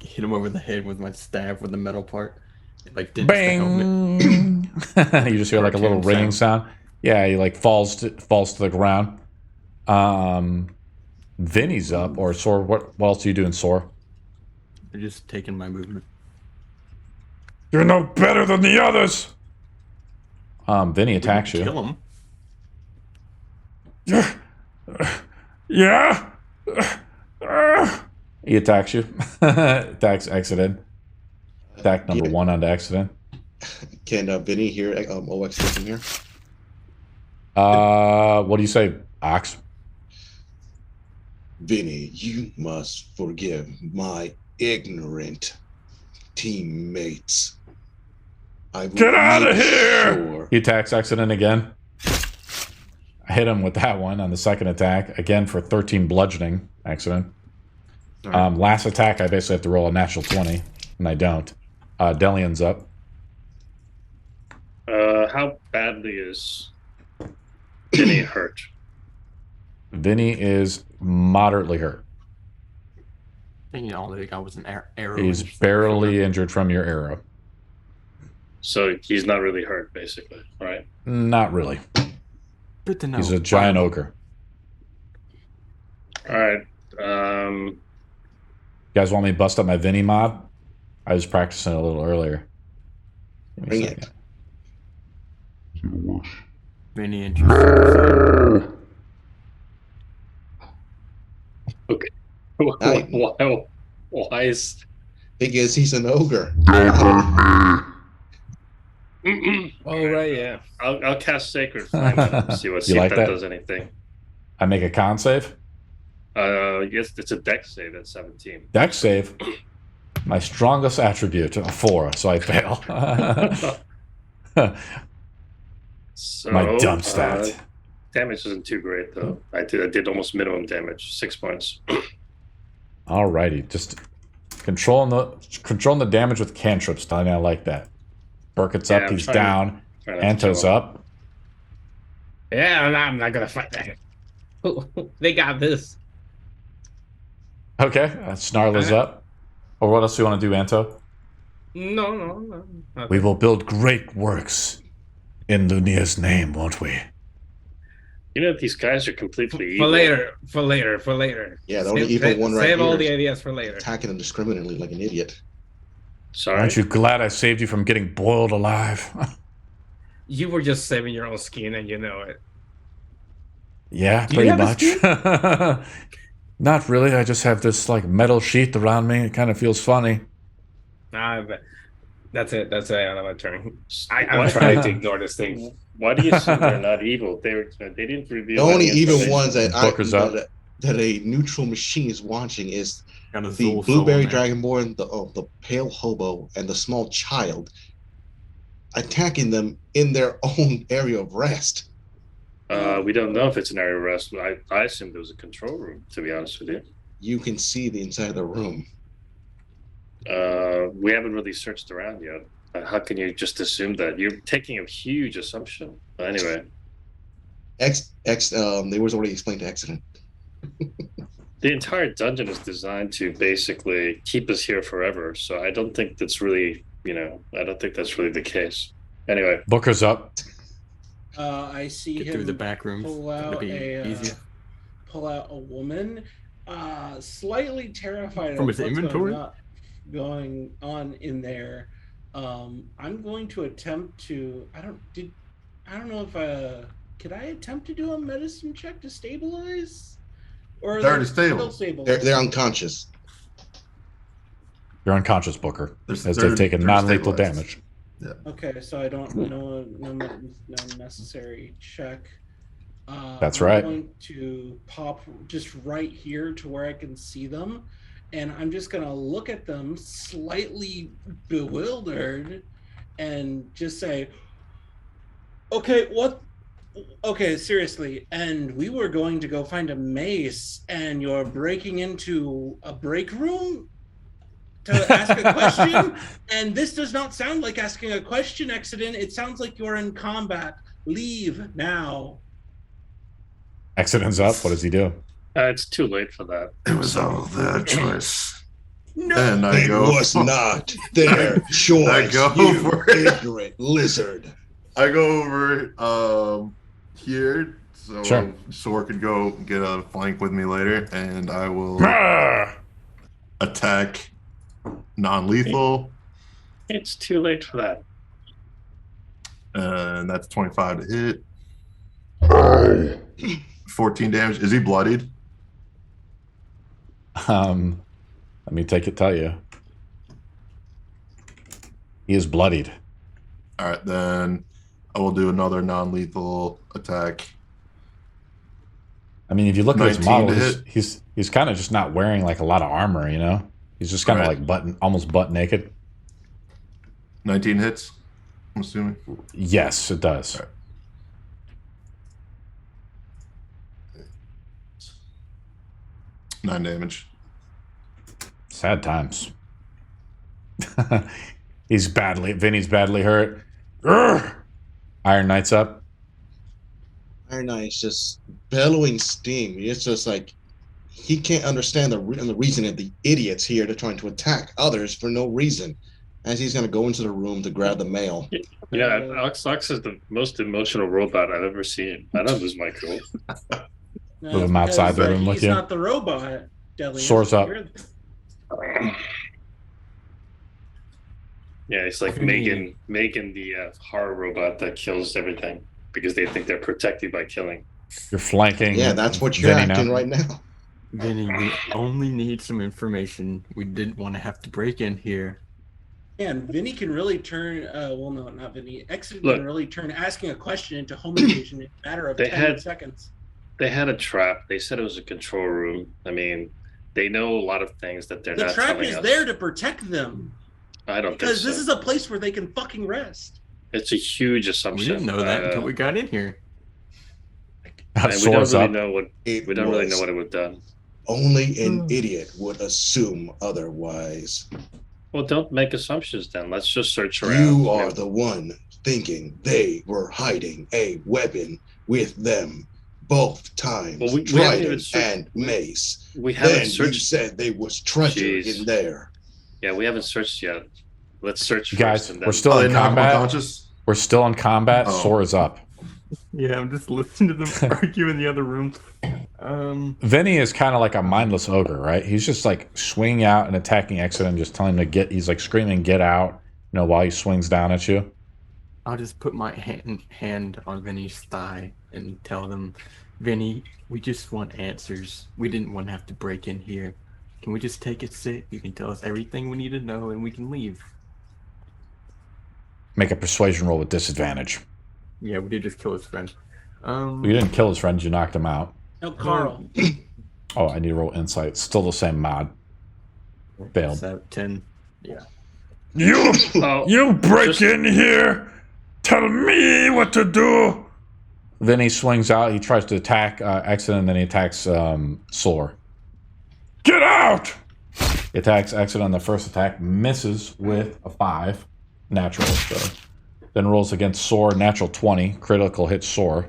hit him over the head with my staff with the metal part. It, like bang! The helmet. You just hear like a little ringing sound. Yeah, he like falls to the ground. Vinny's up, or Sor. What else are you doing, Sor? They're just taking my movement. You're no better than the others. Vinny attacks you. Kill him. Yeah. He attacks you. Attacks Accident. Attack number 1 onto Accident. Can Vinny hear OX from here? What do you say, Ox? Vinny, you must forgive my ignorant teammates. Get out of here! He attacks Accident again. I hit him with that one on the second attack. Again for 13 bludgeoning. Accident. Last attack, I basically have to roll a natural 20, and I don't. Delian's up. How badly is Vinny hurt? Vinny is moderately hurt. think all they got was an arrow. He's in his barely shoulder. injured from your arrow. So he's not really hurt, basically, right? Not really. Good to know. He's a giant Fine. ogre. All right. You guys want me to bust up my Vinny mod? I was practicing a little earlier. Give me a Bring second. it. Vinny and Joseph. Okay. I- Why is? Because he's an ogre. Oh right, yeah. I'll cast Sacred Flame and see You if like that that? does anything. I make a con save. Yes, it's a dex save at 17. Dex save. My strongest attribute, a 4, so I fail. So, My dump stat. Damage isn't too great though. I did almost minimum damage, 6 points. Alrighty, just controlling the damage with cantrips. I like that. Burkett's Yeah, up, I'm he's trying down. Trying not to Anto's kill him. up. Yeah, I'm not gonna fight that. They got this. Okay, Snarl is up. Or what else do you want to do, Anto? No. We will build great works in Lunia's name, won't we? You know, these guys are completely For evil. later. Yeah, the only evil one right Save all here the is ideas for later. attacking indiscriminately like an idiot. Sorry. Aren't you glad I saved you from getting boiled alive? You were just saving your own skin, and you know it. Yeah, Do you pretty have a much. Not really. I just have this like metal sheath around me. It kind of feels funny. But that's it. That's it. On my turn. Why- I'm trying to ignore this thing. Why do you assume they're not evil? They didn't reveal The only any evil information. ones Booker's up. that a neutral machine is watching is Got a the Zul blueberry soul in dragonborn, the pale hobo, and the small child, attacking them in their own area of rest. We don't know if it's an area of rest. I assumed it was a control room, to be honest with you. You can see the inside of the room. We haven't really searched around yet. How can you just assume that? You're taking a huge assumption. Anyway, They was already explained to accident. the entire dungeon is designed to basically keep us here forever. So I don't think that's really, I don't think that's really the case. Anyway, Booker's up. I see Get him through the back rooms. pull It'll out be a easier. pull out a woman, slightly terrified From of his what's inventory? going on in there. I'm going to attempt to. I don't know if could I attempt to do a medicine check to stabilize, or are They're they stable. still stable? They're unconscious. You're unconscious, Booker, There's- as they're- they've taken they're non-lethal stabilized. damage. Okay, so I don't know no necessary check. That's I'm right. going to pop just right here to where I can see them, and I'm just gonna look at them slightly bewildered, and just say, "Okay, what? Okay, seriously." And we were going to go find a mace, and you're breaking into a break room to ask a question, and this does not sound like asking a question, Exodus. It sounds like you're in combat. Leave now. Accident's up. What does he do? it's too late for that. It was all their choice. No. And I It go. was not their choice. I go you for it. ignorant lizard. I go over here, so Sure. Sor could go get a flank with me later, and I will Ah! attack non-lethal, It's too late for that. and that's 25 to hit. 14 damage. Is he bloodied? Let me tell you. He is bloodied. All right, then I will do another non-lethal attack. I mean, if you look at his 19 model, to he's kind of just not wearing like a lot of armor, you know? He's just kind of Right. like almost butt naked. 19 hits, I'm assuming. Yes, it does. All right. 9 damage. Sad times. Vinny's badly hurt. Urgh! Iron Knight's up. Iron Knight's just bellowing steam. It's just like he can't understand the reason of the idiots here. They're trying to attack others for no reason. As he's going to go into the room to grab the mail. Yeah, Ox is the most emotional robot I've ever seen. I don't lose my cool. Move him outside the room with you. He's not the robot. Delian. Soars up. Yeah, it's like Megan the horror robot that kills everything because they think they're protected by killing. You're flanking. Yeah, that's what you're Vinny acting now. right now. Vinny, we only need some information. We didn't want to have to break in here. And Vinny can really turn, well, no, not Vinny. Exit Look. can really turn asking a question into home invasion in a matter of 10 seconds. They had a trap. They said it was a control room. I mean, they know a lot of things that they're The not trap telling is us. there to protect them. I don't think Because so. this is a place where they can fucking rest. It's a huge We assumption. didn't know that until we got in here. And we don't Soars really up. know what It we don't really know was what it would have done. Only an idiot would assume otherwise. Well, don't make assumptions then. Let's just search around. You are the one thinking they were hiding a weapon with them both times. Well, we haven't even Trident and we- mace. We haven't Then you searched. said there was treasure Jeez. in there. Yeah, we haven't searched yet. Let's search You first. guys, and we're then- still Are in they not combat. unconscious? We're still in combat. Oh. Soars up. Yeah, I'm just listening to them argue in the other room. Vinny is kind of like a mindless ogre, right? He's just like swinging out and attacking Exit and just telling him to get. He's like screaming, "Get out!" You know, while he swings down at you. I'll just put my hand on Vinny's thigh and tell them, Vinny, we just want answers. We didn't want to have to break in here. Can we just take a sit? You can tell us everything we need to know and we can leave. Make a persuasion roll with disadvantage. Yeah, we did just kill his friend. You didn't kill his friends. You knocked him out. No, Carl. Oh, I need to roll insight. Still the same mod. Failed. 10. Yeah. You Oh, you break in here. Tell me what to do. Then he swings out. He tries to attack Exit, and then he attacks Soar. Get out! He attacks Exit on the first attack, misses with a 5, natural. So. Then rolls against Soar, natural 20, critical hit Soar.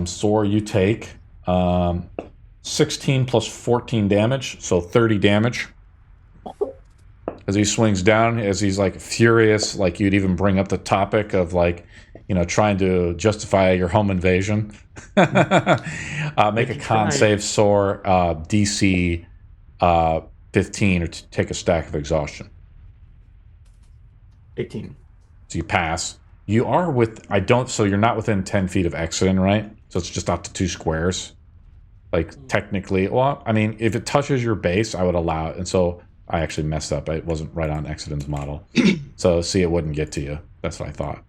Soar, you take 16 plus 14 damage, so 30 damage. As he swings down, as he's like furious, like you'd even bring up the topic of like, you know, trying to justify your home invasion. Make a con save, Soar, DC 15, or take a stack of exhaustion. 18. So you pass. You are so you're not within 10 feet of Exodus, right? So it's just out to 2 squares. Like, technically, well, I mean, if it touches your base, I would allow it. And so I actually messed up. It wasn't right on Exodus' model. So, see, it wouldn't get to you. That's what I thought.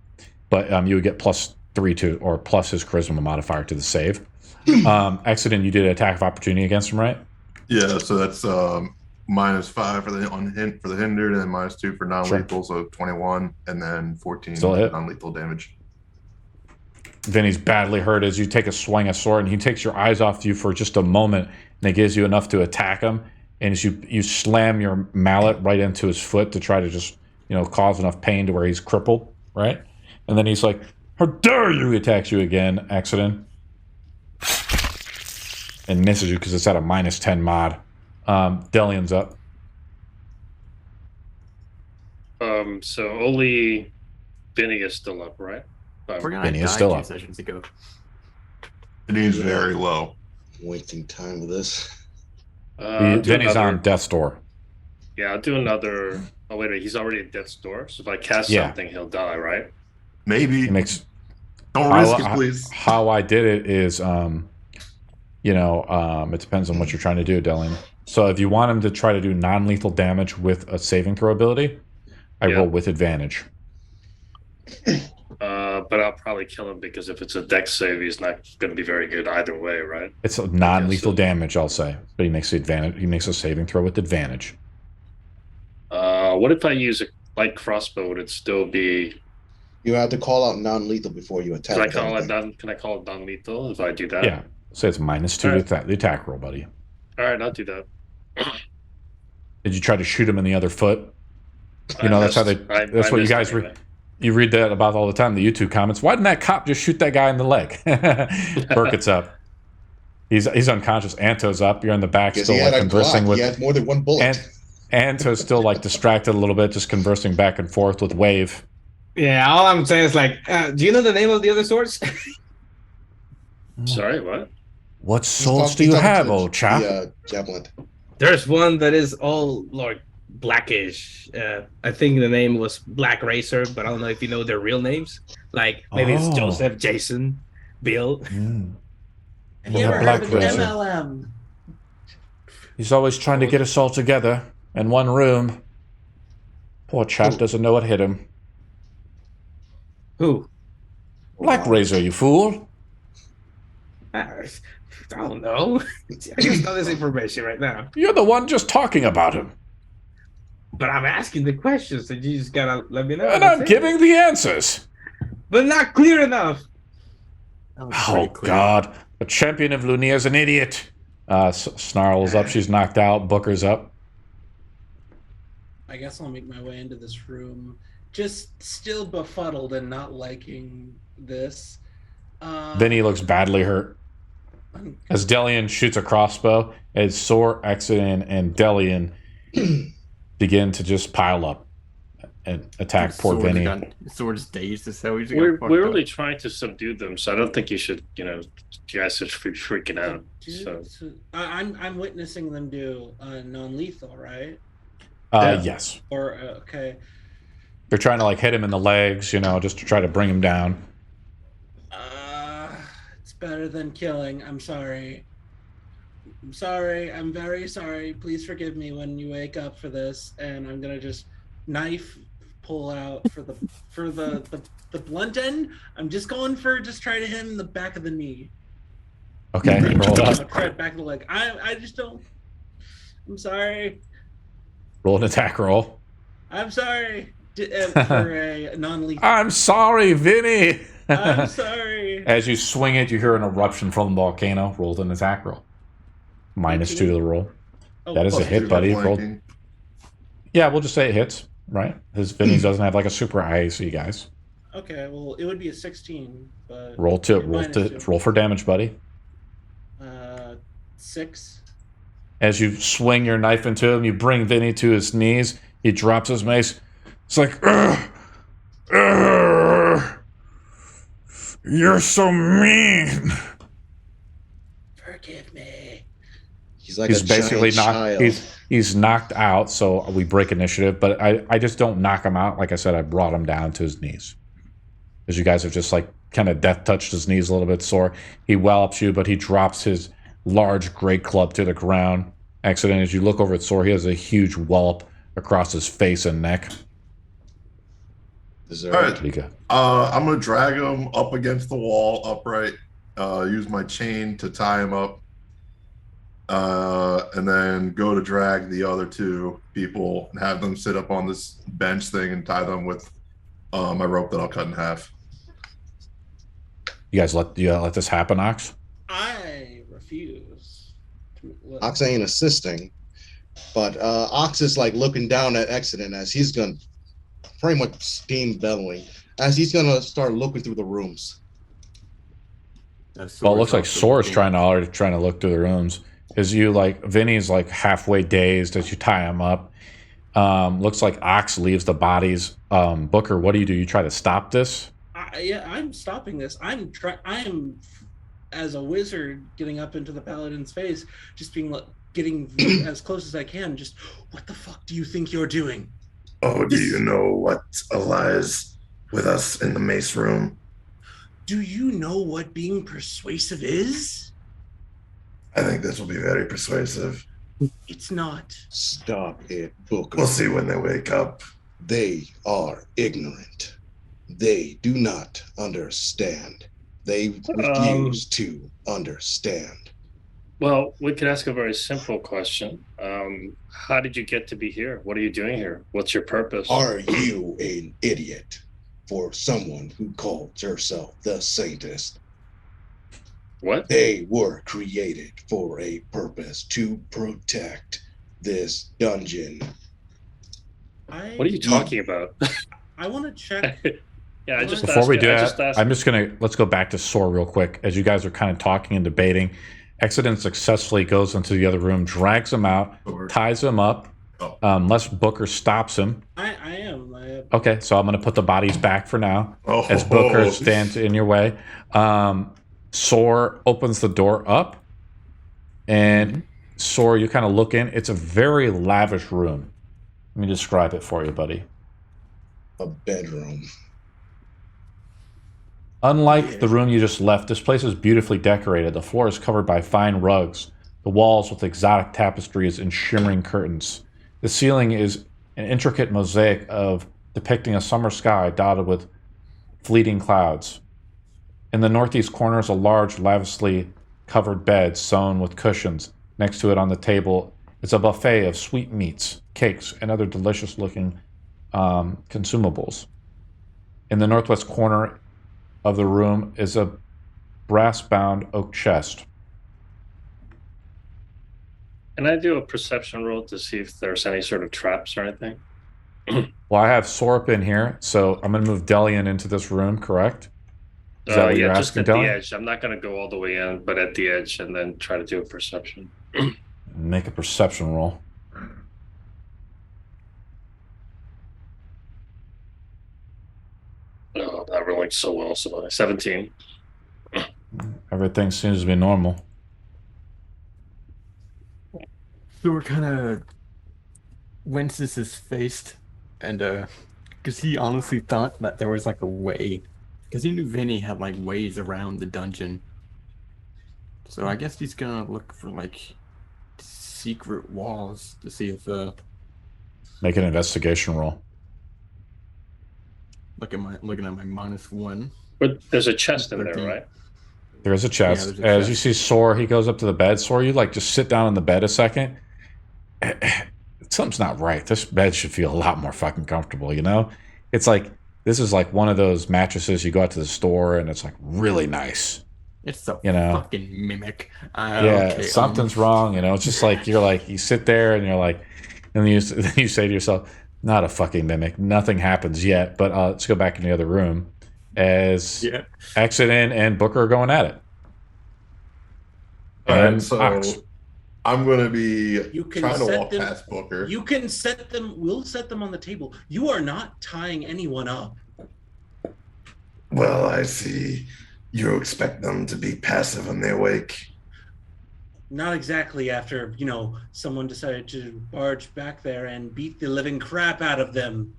But you would get +3 to, or plus his charisma modifier to the save. Exodus, you did an attack of opportunity against him, right? Yeah, so that's -5 for the hindered, and then -2 for non-lethal, so 21, and then 14 Still hit. non-lethal damage. Vinny's badly hurt as you take a swing of sword, and he takes your eyes off you for just a moment, and it gives you enough to attack him. And as you slam your mallet right into his foot to try to just, you know, cause enough pain to where he's crippled, right? And then he's like, "How dare you!" He attacks you again, Accident, and misses you because it's at a -10 mod. Delian's up. So only Vinny is still up, right? We're gonna Vinny is die still 2 up. sessions ago. It is very low. Wasting time with this. I'll do Vinny's another- on death's door. Yeah, I'll do another. Oh wait, he's already at death's door. So if I cast Yeah. something, he'll die, right? Maybe. He makes. Don't risk it, please. How I did it is, you know, it depends on what you're trying to do, Delian. So if you want him to try to do non-lethal damage with a saving throw ability, I Yeah. roll with advantage. But I'll probably kill him because if it's a dex save, he's not going to be very good either way, right? It's a non-lethal so. damage, I'll say, but he makes the advantage. He makes a saving throw with advantage. What if I use a light crossbow? Would it still be? You have to call out non-lethal before you attack. Can I with call it anything. Can I call it non-lethal if I do that? Yeah, say it's -2 Alright. to the attack roll, buddy. All right, I'll do that. Did you try to shoot him in the other foot? You know, that's how they. That's what you guys anyway. You read that about all the time. The YouTube comments. Why didn't that cop just shoot that guy in the leg? Burkett's up. He's unconscious. Anto's up. You're in the back, Because still he had like a conversing Glock. with. He had more than one bullet. Anto's still like distracted a little bit, just conversing back and forth with Wave. Yeah, all I'm saying is like, do you know the name of the other swords? Sorry, what? What swords do you have, old chap? The javelin. There's one that is all like blackish. I think the name was Black Racer, but I don't know if you know their real names. Like maybe it's Joseph, Jason, Bill. Have you ever heard of an MLM? He's always trying to get us all together in one room. Poor chap doesn't know what hit him. Who? Black Razor, you fool. I don't know. I just know this information right now. You're the one just talking about him. But I'm asking the questions, and you just gotta let me know. And I'm giving the answers. But not clear enough. Oh, God. The champion of Lunia is an idiot. Snarl's up. She's knocked out. Booker's up. I guess I'll make my way into this room. Just still befuddled and not liking this. Vinny looks badly hurt. As Delian shoots a crossbow, as Sor, Exodin, and Delian begin to just pile up and attack poor Vinny. Sword's dazed as hell. We're really trying to subdue them, so I don't think you should, you guys should be freaking out. So I'm witnessing them do non-lethal, right? Yes. Or okay. They're trying to like hit him in the legs, just to try to bring him down. It's better than killing. I'm sorry. I'm sorry. I'm very sorry. Please forgive me when you wake up for this. And I'm gonna just knife pull out for the blunt end. I'm just going for try to hit him in the back of the knee. Okay, roll up. Try back of the leg. I just don't. I'm sorry. Roll an attack roll. I'm sorry. For a non-lethal. I'm sorry, Vinny. I'm sorry. As you swing it, you hear an eruption from the volcano. Rolled an attack roll. -2 to the roll. That is a hit, buddy. Rolled. Yeah, we'll just say it hits, right? Because Vinny doesn't have like a super high AC, guys. Okay, well, it would be a 16, but roll for damage, buddy. 6. As you swing your knife into him, you bring Vinny to his knees. He drops his mace. It's like, you're so mean. Forgive me. He's basically knocked. He's knocked out. So we break initiative, but I just don't knock him out. Like I said, I brought him down to his knees. As you guys have just like kind of death touched his knees a little bit sore. He wallops you, but he drops his large great club to the ground. Accident. As you look over at Sor, he has a huge wallop across his face and neck. All right. I'm gonna drag him up against the wall, upright. Use my chain to tie him up, and then go to drag the other 2 people and have them sit up on this bench thing and tie them with my rope that I'll cut in half. You guys let this happen, Ox? I refuse. Ox ain't assisting, but Ox is like looking down at Exodus as he's gonna pretty much steam bellowing as he's gonna start looking through the rooms. Well, it looks like Sora's trying to look through the rooms. As you like, Vinny's like halfway dazed as you tie him up. Looks like Ox leaves the bodies. Booker, what do? You try to stop this? Yeah, I'm stopping this. I am, as a wizard, getting up into the paladin's face, just getting as close as I can. Just, what the fuck do you think you're doing? Oh, do you know what lies with us in the mace room? Do you know what being persuasive is? I think this will be very persuasive. It's not. Stop it, Booker. We'll see when they wake up. They are ignorant. They do not understand. They refuse to understand. Well, we could ask a very simple question. How did you get to be here? What are you doing here? What's your purpose? Are you an idiot for someone who calls herself the Saintess? What? They were created for a purpose, to protect this dungeon. What are you talking about? I want to check. Yeah, I just Before we do that, let's go back to Sor real quick. As you guys are kind of talking and debating, Exodus successfully goes into the other room, drags him out, ties him up, unless Booker stops him. I am. Okay, so I'm going to put the bodies back for now, Oh. as Booker stands in your way. Soar opens the door up, and Soar, you kind of look in. It's a very lavish room. Let me describe it for you, buddy. A bedroom. Unlike the room you just left, this place is beautifully decorated. The floor is covered by fine rugs, the walls with exotic tapestries and shimmering curtains. The ceiling is an intricate mosaic of depicting a summer sky dotted with fleeting clouds. In the northeast corner is a large, lavishly covered bed sewn with cushions. Next to it on the table is a buffet of sweetmeats, cakes, and other delicious-looking consumables. In the northwest corner of the room is a brass-bound oak chest. Can I do a perception roll to see if there's any sort of traps or anything? Well, I have Sorp in here, so I'm going to move Delian into this room, correct? Is that what you're just asking, at the Delian? edge. I'm not going to go all the way in, but at the edge, and then try to do a perception. Make a perception roll. No, not rolling so well. So 17. Everything seems to be normal. So we're kind of winces his face, and because he honestly thought that there was like a way, because he knew Vinny had like ways around the dungeon. So I guess he's gonna look for like secret walls to see if Make an investigation roll. looking at my -1. But there's a chest in there, 13. right? There is a chest. there's a As chest. you see Soar, he goes up to the bed. Soar, you like just sit down on the bed a second. Something's not right. This bed should feel a lot more fucking comfortable, you know? It's like, this is like one of those mattresses you go out to the store and it's like really nice. It's a You know? fucking mimic. Yeah, Okay, something's wrong, you know? It's just like, you sit there and you're like, and then you say to yourself, not a fucking mimic. Nothing happens yet, but let's go back in the other room as Yeah. Accident and Booker are going at it. All right, And so Ox. I'm gonna be You can trying to set walk them- past Booker. You can set them. We'll set them on the table. You are not tying anyone up. Well, I see. You expect them to be passive when they wake. Not exactly after, someone decided to barge back there and beat the living crap out of them.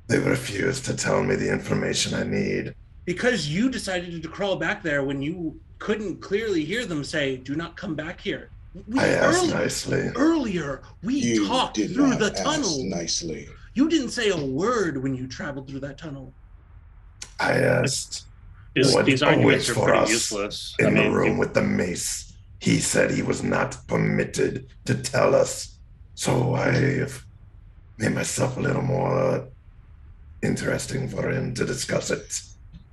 They refuse to tell me the information I need. Because you decided to crawl back there when you couldn't clearly hear them say, "Do not come back here." I asked nicely. Earlier, we You talked did through not the ask tunnel. nicely. You didn't say a word when you traveled through that tunnel. I asked These what arguments awaits are for pretty us useless. in the room with the mace. He said he was not permitted to tell us. So I have made myself a little more interesting for him to discuss it.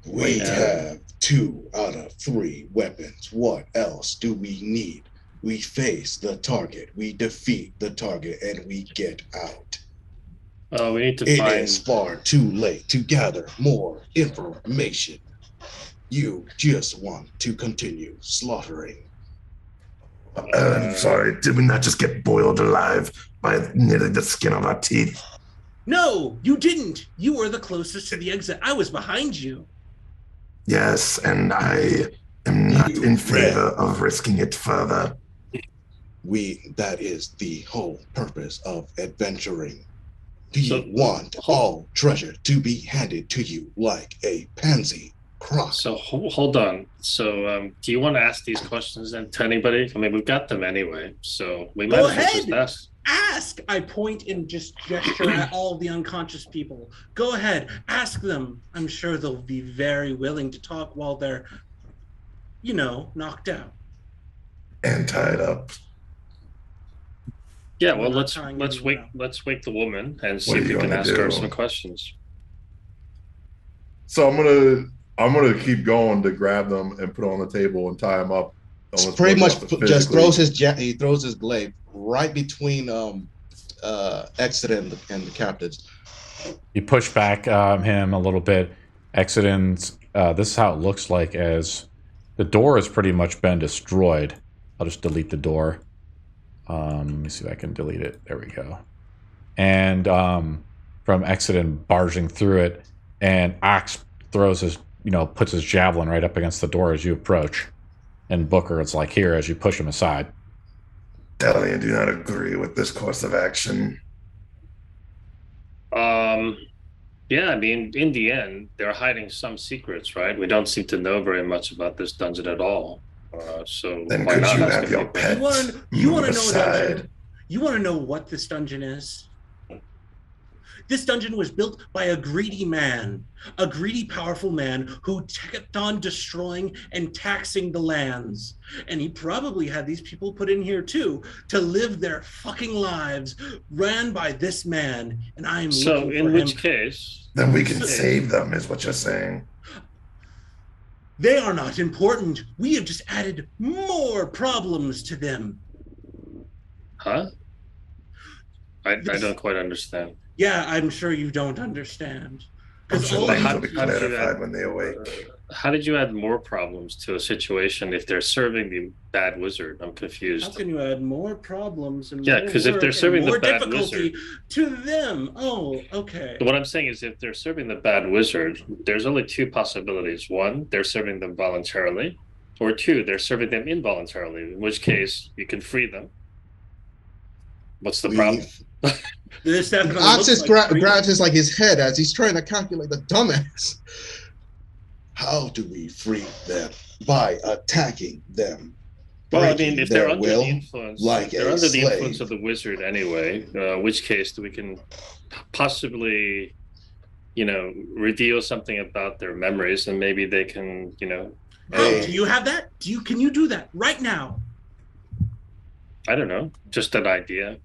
We Yeah. have 2 out of 3 weapons. What else do we need? We face the target, we defeat the target, and we get out. We need to It find. is far too late to gather more information. You just want to continue slaughtering. I'm sorry, did we not just get boiled alive by nearly the skin of our teeth? No, you didn't. You were the closest to the exit. I was behind you. Yes, and I am not You in favor ran. of risking it further. That is the whole purpose of adventuring. Do you So- want all treasure to be handed to you like a pansy crock? So hold on. So do you want to ask these questions then to anybody? I mean, we've got them anyway, so we might Go as well just ahead. ask. Ask. I point and just gesture at all of the unconscious people. Go ahead. Ask them. I'm sure they'll be very willing to talk while they're, knocked out. And tied up. Yeah, We're well, not let's tying let's anyone wake up. let's wake the woman and see What if are we you can gonna ask her do? some questions. So I'm gonna keep going to grab them and put on the table and tie them up. Almost Pretty much physically. just throws his glaive right between Exit and the captives. You push back him a little bit. Exodus, this is how it looks like as The door has pretty much been destroyed. I'll just delete the door. Let me see if I can delete it. There we go. And from exit and barging through it, and Ox throws his, puts his javelin right up against the door as you approach. And Booker, it's like here as you push him aside. Delian, do not agree with this course of action. Yeah, I mean, in the end, they're hiding some secrets, right? We don't seem to know very much about this dungeon at all. So Then why could not you ask have a your few questions? pets You want to move know aside? dungeon? You want to know what this dungeon is? This dungeon was built by a greedy man, a greedy, powerful man who kept on destroying and taxing the lands. And he probably had these people put in here too to live their fucking lives ran by this man. And I'm So looking in for which him. case, Then we can save them, is what you're saying. They are not important. We have just added more problems to them. huh? I don't quite understand. Yeah, I'm sure you don't understand. I'm 'Cause sure all things you- will be how did you clarified add- when they awake. How did you add more problems to a situation if they're serving the bad wizard? I'm How confused. can you add more problems and Yeah, more 'cause if work they're and serving the more bad difficulty to them? Oh, okay. What I'm saying is if they're serving the bad wizard, there's only two possibilities. One, they're serving them voluntarily, or two, they're serving them involuntarily, in which case you can free them. What's the problem? This definitely Ox looks just like freedom. grabs his head as he's trying to calculate the dumbass. How do we free them? By attacking them. Well, I breaking mean, if they're their under will, the influence, like they're a under the influence slave. of the wizard anyway. In which case, we can possibly, reveal something about their memories, and maybe they can, How do you have that? Can you do that right now? I don't know, just an idea.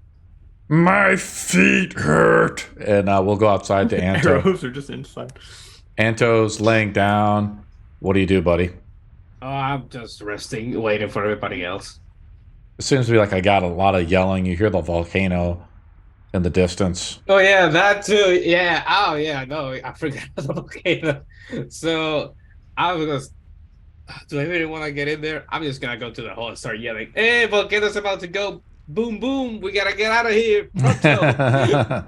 My feet hurt. And we'll go outside to Anto. Arrows are just inside. Anto's laying down. What do you do, buddy? Oh, I'm just resting, waiting for everybody else. It seems to be like I got a lot of yelling. You hear the volcano in the distance. Oh yeah, that too. Yeah. Oh yeah. No, I forgot the volcano. So I was gonna. Do I really want to get in there? I'm just gonna go to the hole and start yelling. Hey, volcano's about to go. Boom, boom. We gotta get out of here. Pronto.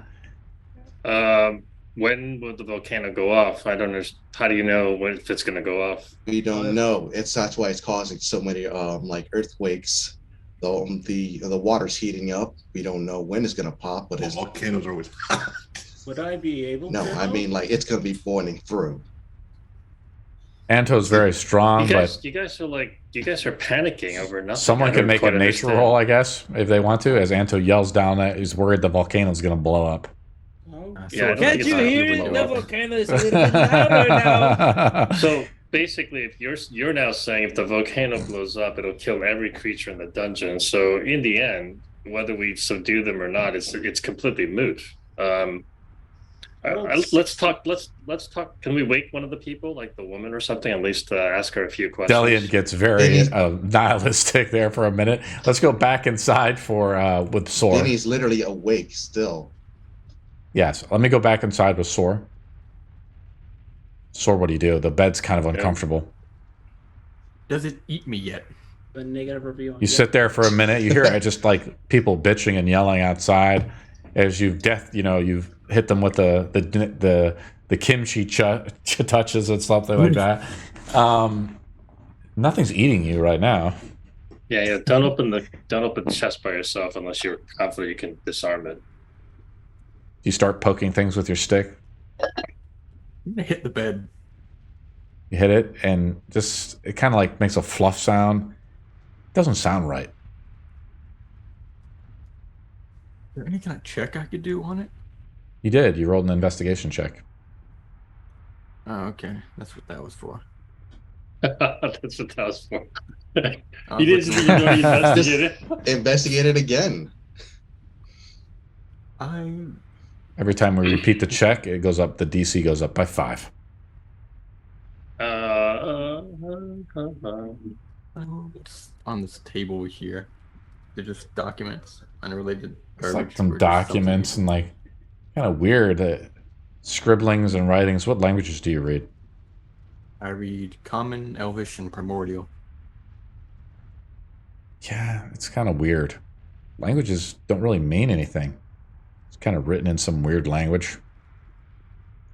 When will the volcano go off? I don't understand. How do you know if it's going to go off? We don't know. That's why it's causing so many earthquakes. The water's heating up. We don't know when it's gonna pop, but it's Volcanoes are always hot. Would I be able no. to? I mean, like it's gonna be boiling through. Anto's very strong, You but guys are panicking over nothing. someone I can don't make a quite nature understand. roll, I guess, if they want to. As Anto yells down that he's worried the volcano's going to blow up. Oh. Yeah, I don't Can't think you it's hear gonna it? blow The up. volcano is a little bit louder now. So basically, if you're now saying if the volcano blows up, it'll kill every creature in the dungeon. So in the end, whether we subdue them or not, it's completely moot. Let's talk. Let's talk. Can we wake one of the people, like the woman or something, at least ask her a few questions? Delian gets very nihilistic there for a minute. Let's go back inside for with Sor. Vinny's literally awake still. Yes, let me go back inside with Sor. Sor, what do you do? The bed's kind of uncomfortable. Does it eat me yet? The negative review. You sit there for a minute. You hear just like people bitching and yelling outside as you've hit them with the kimchi touches and something like that. Nothing's eating you right now. Yeah. Don't open the chest by yourself unless you're confident you can disarm it. You start poking things with your stick. I'm gonna hit the bed. You hit it, and it kind of like makes a fluff sound. Doesn't sound right. Is there any kind of check I could do on it? You did. You rolled an investigation check. Oh, okay. That's what that was for. That's what that was for. I You was didn't looking- investigate it. Investigate it again. Every time we repeat the check, it goes up. The DC goes up by 5. It's on this table here. They're just documents, unrelated. It's like garbage, some or just documents something. and like kind of weird scribblings and writings. What languages do you read? I read Common, Elvish, and Primordial. Yeah, it's kind of weird. Languages don't really mean anything. It's kind of written in some weird language.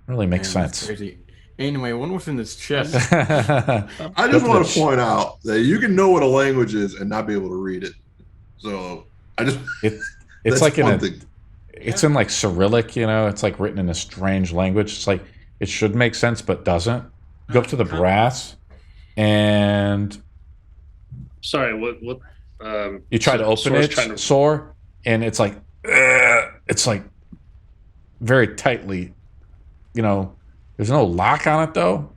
Really makes Man, that's sense. crazy. Anyway, one was in this chest. I just want to point out that you can know what a language is and not be able to read it. So I just it's like it's in like Cyrillic, you know. It's like written in a strange language. It's like it should make sense but doesn't. Go up to the brass and Sorry, what? You try to open it, Soar, and it's like very tightly. You know, there's no lock on it though.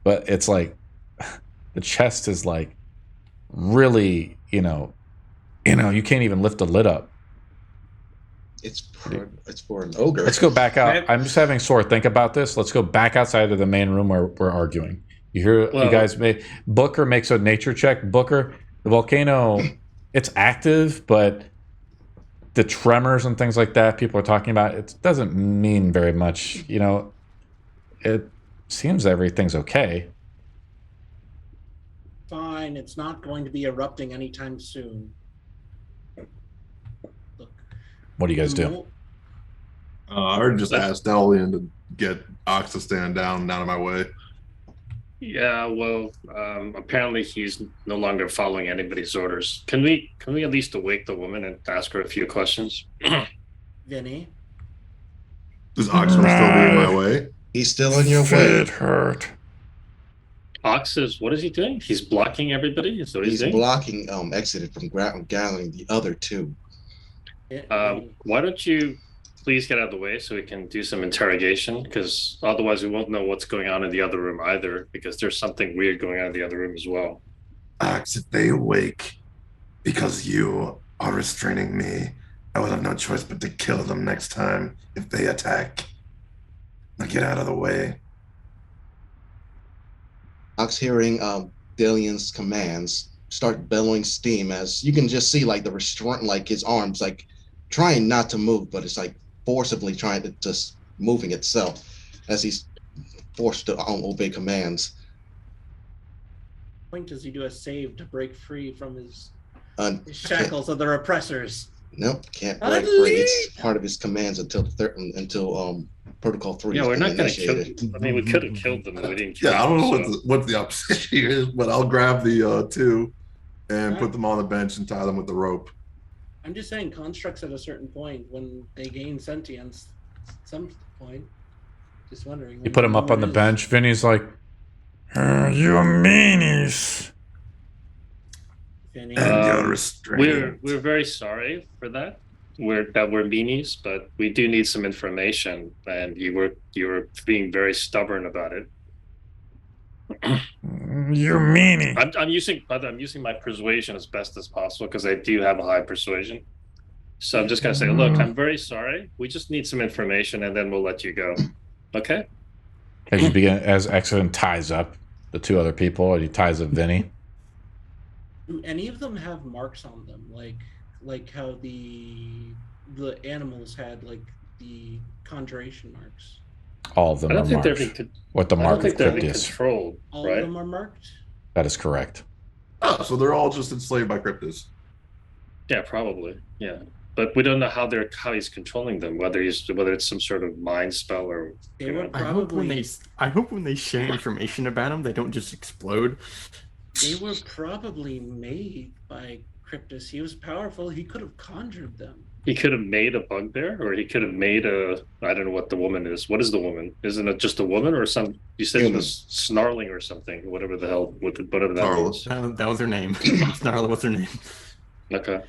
But it's like the chest is like really, you can't even lift the lid up. It's for an ogre. Let's go back out. I'm just having Soar think about this. Let's go back outside of the main room where we're arguing. You hear you guys Booker makes a nature check. Booker, the volcano, it's active, but the tremors and things like that people are talking about, it doesn't mean very much. You know, it seems everything's okay. Fine, it's not going to be erupting anytime soon. Look, what do you guys do? I would just ask Delian to get Ox to stand down out of my way. Yeah, well, apparently he's no longer following anybody's orders. Can we at least awake the woman and ask her a few questions? Vinny? Does Ox still be in my way? He's still in your way. It hurt. Ox what is he doing? He's blocking everybody? Is that what he's doing? Blocking exited from gathering the other two. Why don't you please get out of the way so we can do some interrogation, because otherwise we won't know what's going on in the other room either, because there's something weird going on in the other room as well. Ox, if they awake because you are restraining me, I will have no choice but to kill them next time if they attack. Now get out of the way. Ox, hearing Delian's commands, start bellowing steam as you can just see like the restraint, like his arms like trying not to move, but it's like forcibly trying to just moving itself as he's forced to obey commands. Point does he do a save to break free from his shackles of the repressors? Nope, can't break free. It's part of his commands until Protocol 3. Yeah, we're not going to kill them. I mean, we could have killed them, but we didn't kill them. Yeah, I don't know what the opposite here is, but I'll grab the two and put them on the bench and tie them with the rope. I'm just saying, constructs at a certain point, when they gain sentience, at some point, just wondering. You put him up on the bench. Vinny's like, you meanies. Vinny. And you're restrained. We're very sorry for that. We're meanies, but we do need some information, and you were being very stubborn about it. You meanie. I'm using my persuasion as best as possible because I do have a high persuasion. So I'm just gonna say, look, I'm very sorry. We just need some information, and then we'll let you go. Okay. As Exodus ties up the two other people, and he ties up Vinny. Do any of them have marks on them, like how the animals had like the conjuration marks? All of them are marked. What the mark of crypt is. Controlled, all right? of them are marked? That is correct. Oh, so they're all just enslaved by Cryptus. Yeah, probably. Yeah, but we don't know how he's controlling them. Whether it's some sort of mind spell or. They were I hope when they share information about them, they don't just explode. They were probably made by Cryptus. He was powerful. He could have conjured them. He could have made a bugbear, or he could have made I don't know what the woman is. What is the woman? Isn't it just a woman or some? You said it was snarling or something. Whatever the hell, whatever that was. That was her name. Snarl was her name. Okay.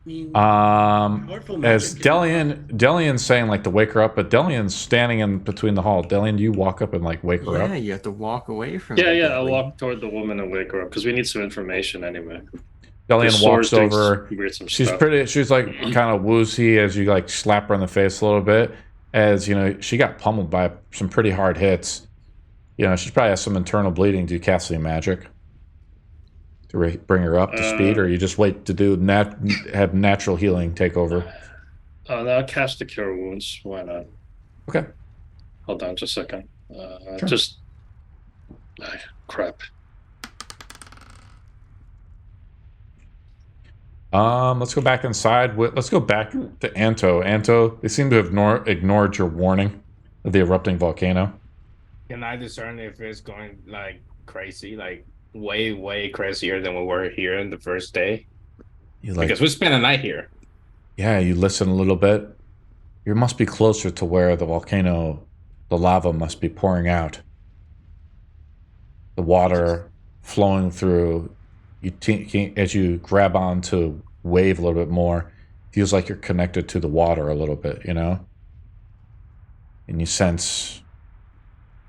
As Delian's saying like to wake her up, but Delian's standing in between the hall. Delian, do you walk up and like wake her up? Yeah, you have to walk away from her. her. Yeah, I'll walk toward the woman and wake her up because we need some information anyway. Delian walks over. She's like kind of woozy as you like slap her in the face a little bit. As you know, she got pummeled by some pretty hard hits. You know, she probably has some internal bleeding. Do you cast any magic to bring her up to speed, or you just wait to have natural healing take over? No, I'll cast the Cure Wounds. Why not? Okay. Hold on just a second. Sure. Just Crap. Let's go back inside. Let's go back to Anto. Anto, they seem to have ignored your warning of the erupting volcano. Can I discern if it's going like crazy, like way crazier than we were here in the first day? Because we spent a night here. Yeah, you listen a little bit. You must be closer to where the volcano, the lava must be pouring out. The water flowing through. As you grab on to wave a little bit more, feels like you're connected to the water a little bit, you know? And you sense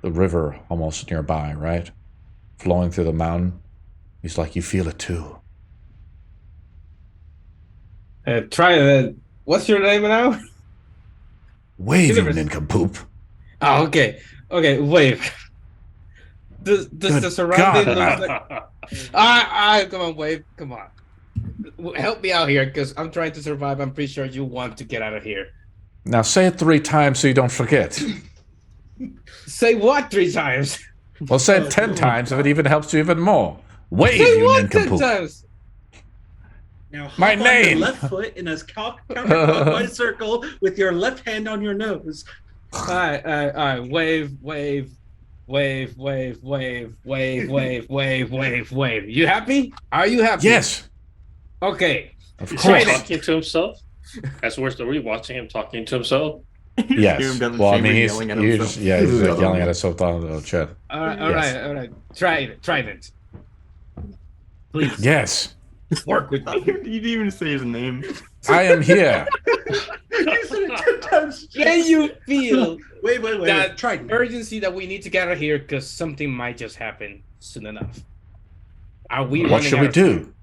the river almost nearby, right? Flowing through the mountain. It's like you feel it too. Try that. What's your name now? Wave, you nincompoop. Oh, okay. Okay, wave. Does the surrounding look like... come on, Wave. Come on. Help me out here, because I'm trying to survive. I'm pretty sure you want to get out of here. Now say it 3 times so you don't forget. Say what 3 times? Well, say it 10 times if it even helps you even more. Wave, say you what nincompoop. 10 times? Now hop My on name. your left foot in a counterclockwise circle with your left hand on your nose. All right. Wave. You happy? Are you happy? Yes. Okay. Of Is course. he talking to himself? Are we watching him talking to himself? Yes. Well, I mean, he's like yelling at himself on the chat. All right. Try it. Please. Yes. Work with me. You didn't even say his name. I am here. Can you feel Wait. that Trident. urgency that we need to get out of here because something might just happen soon enough? Are we? What should we do?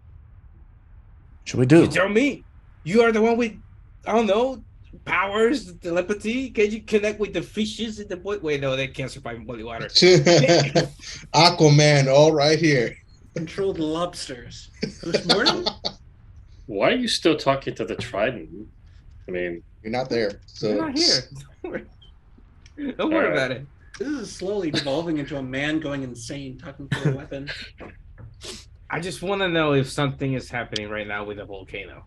Should we do? You tell me. You are the one with, I don't know, powers, telepathy. Can you connect with the fishes in the boy? Wait, no, they can't survive in boiling water. Aquaman, all right here. Control the lobsters. Post-mortem? Why are you still talking to the Trident? I mean, You're not there. So You're not here. Don't worry about it. This is slowly devolving into a man going insane talking to a weapon. I just want to know if something is happening right now with the volcano.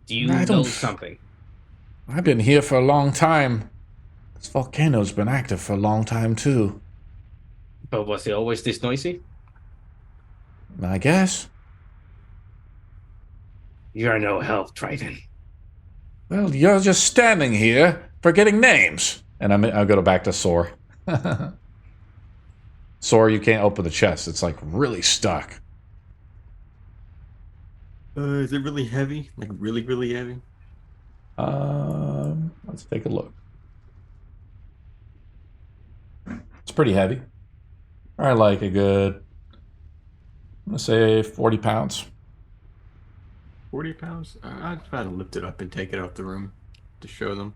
Do you I know don't- something? I've been here for a long time. This volcano's been active for a long time, too. But was it always this noisy? I guess. You are no help, Triton. Well, you're just standing here forgetting names. And I'll go back to Sor. Sor, you can't open the chest. It's like really stuck. Is it really heavy? Like really, really heavy? Let's take a look. It's pretty heavy. I like a good, I'm gonna say 40 pounds. 40 pounds? I'd try to lift it up and take it out the room to show them.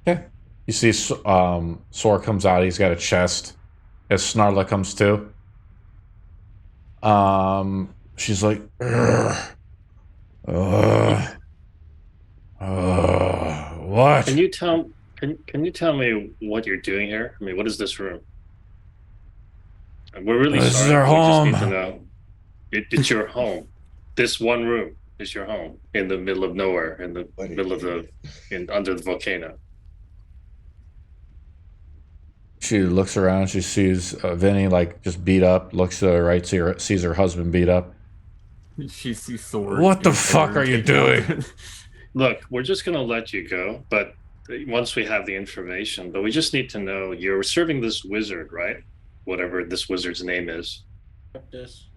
Okay. You see Sor comes out. He's got a chest. As Snarla comes too. She's like, what? can you tell me what you're doing here? I mean, what is this room? We're really This sorry. is our We just home. need to know. It's your home. This one room is your home in the middle of nowhere, in the middle of under the volcano. She looks around. She sees Vinny like just beat up. Looks to the right, sees her husband beat up. She sees Thor. What the fuck are you doing? Look, we're just gonna let you go, but once we have the information, but we just need to know you're serving this wizard, right? Whatever this wizard's name is. This. Uh,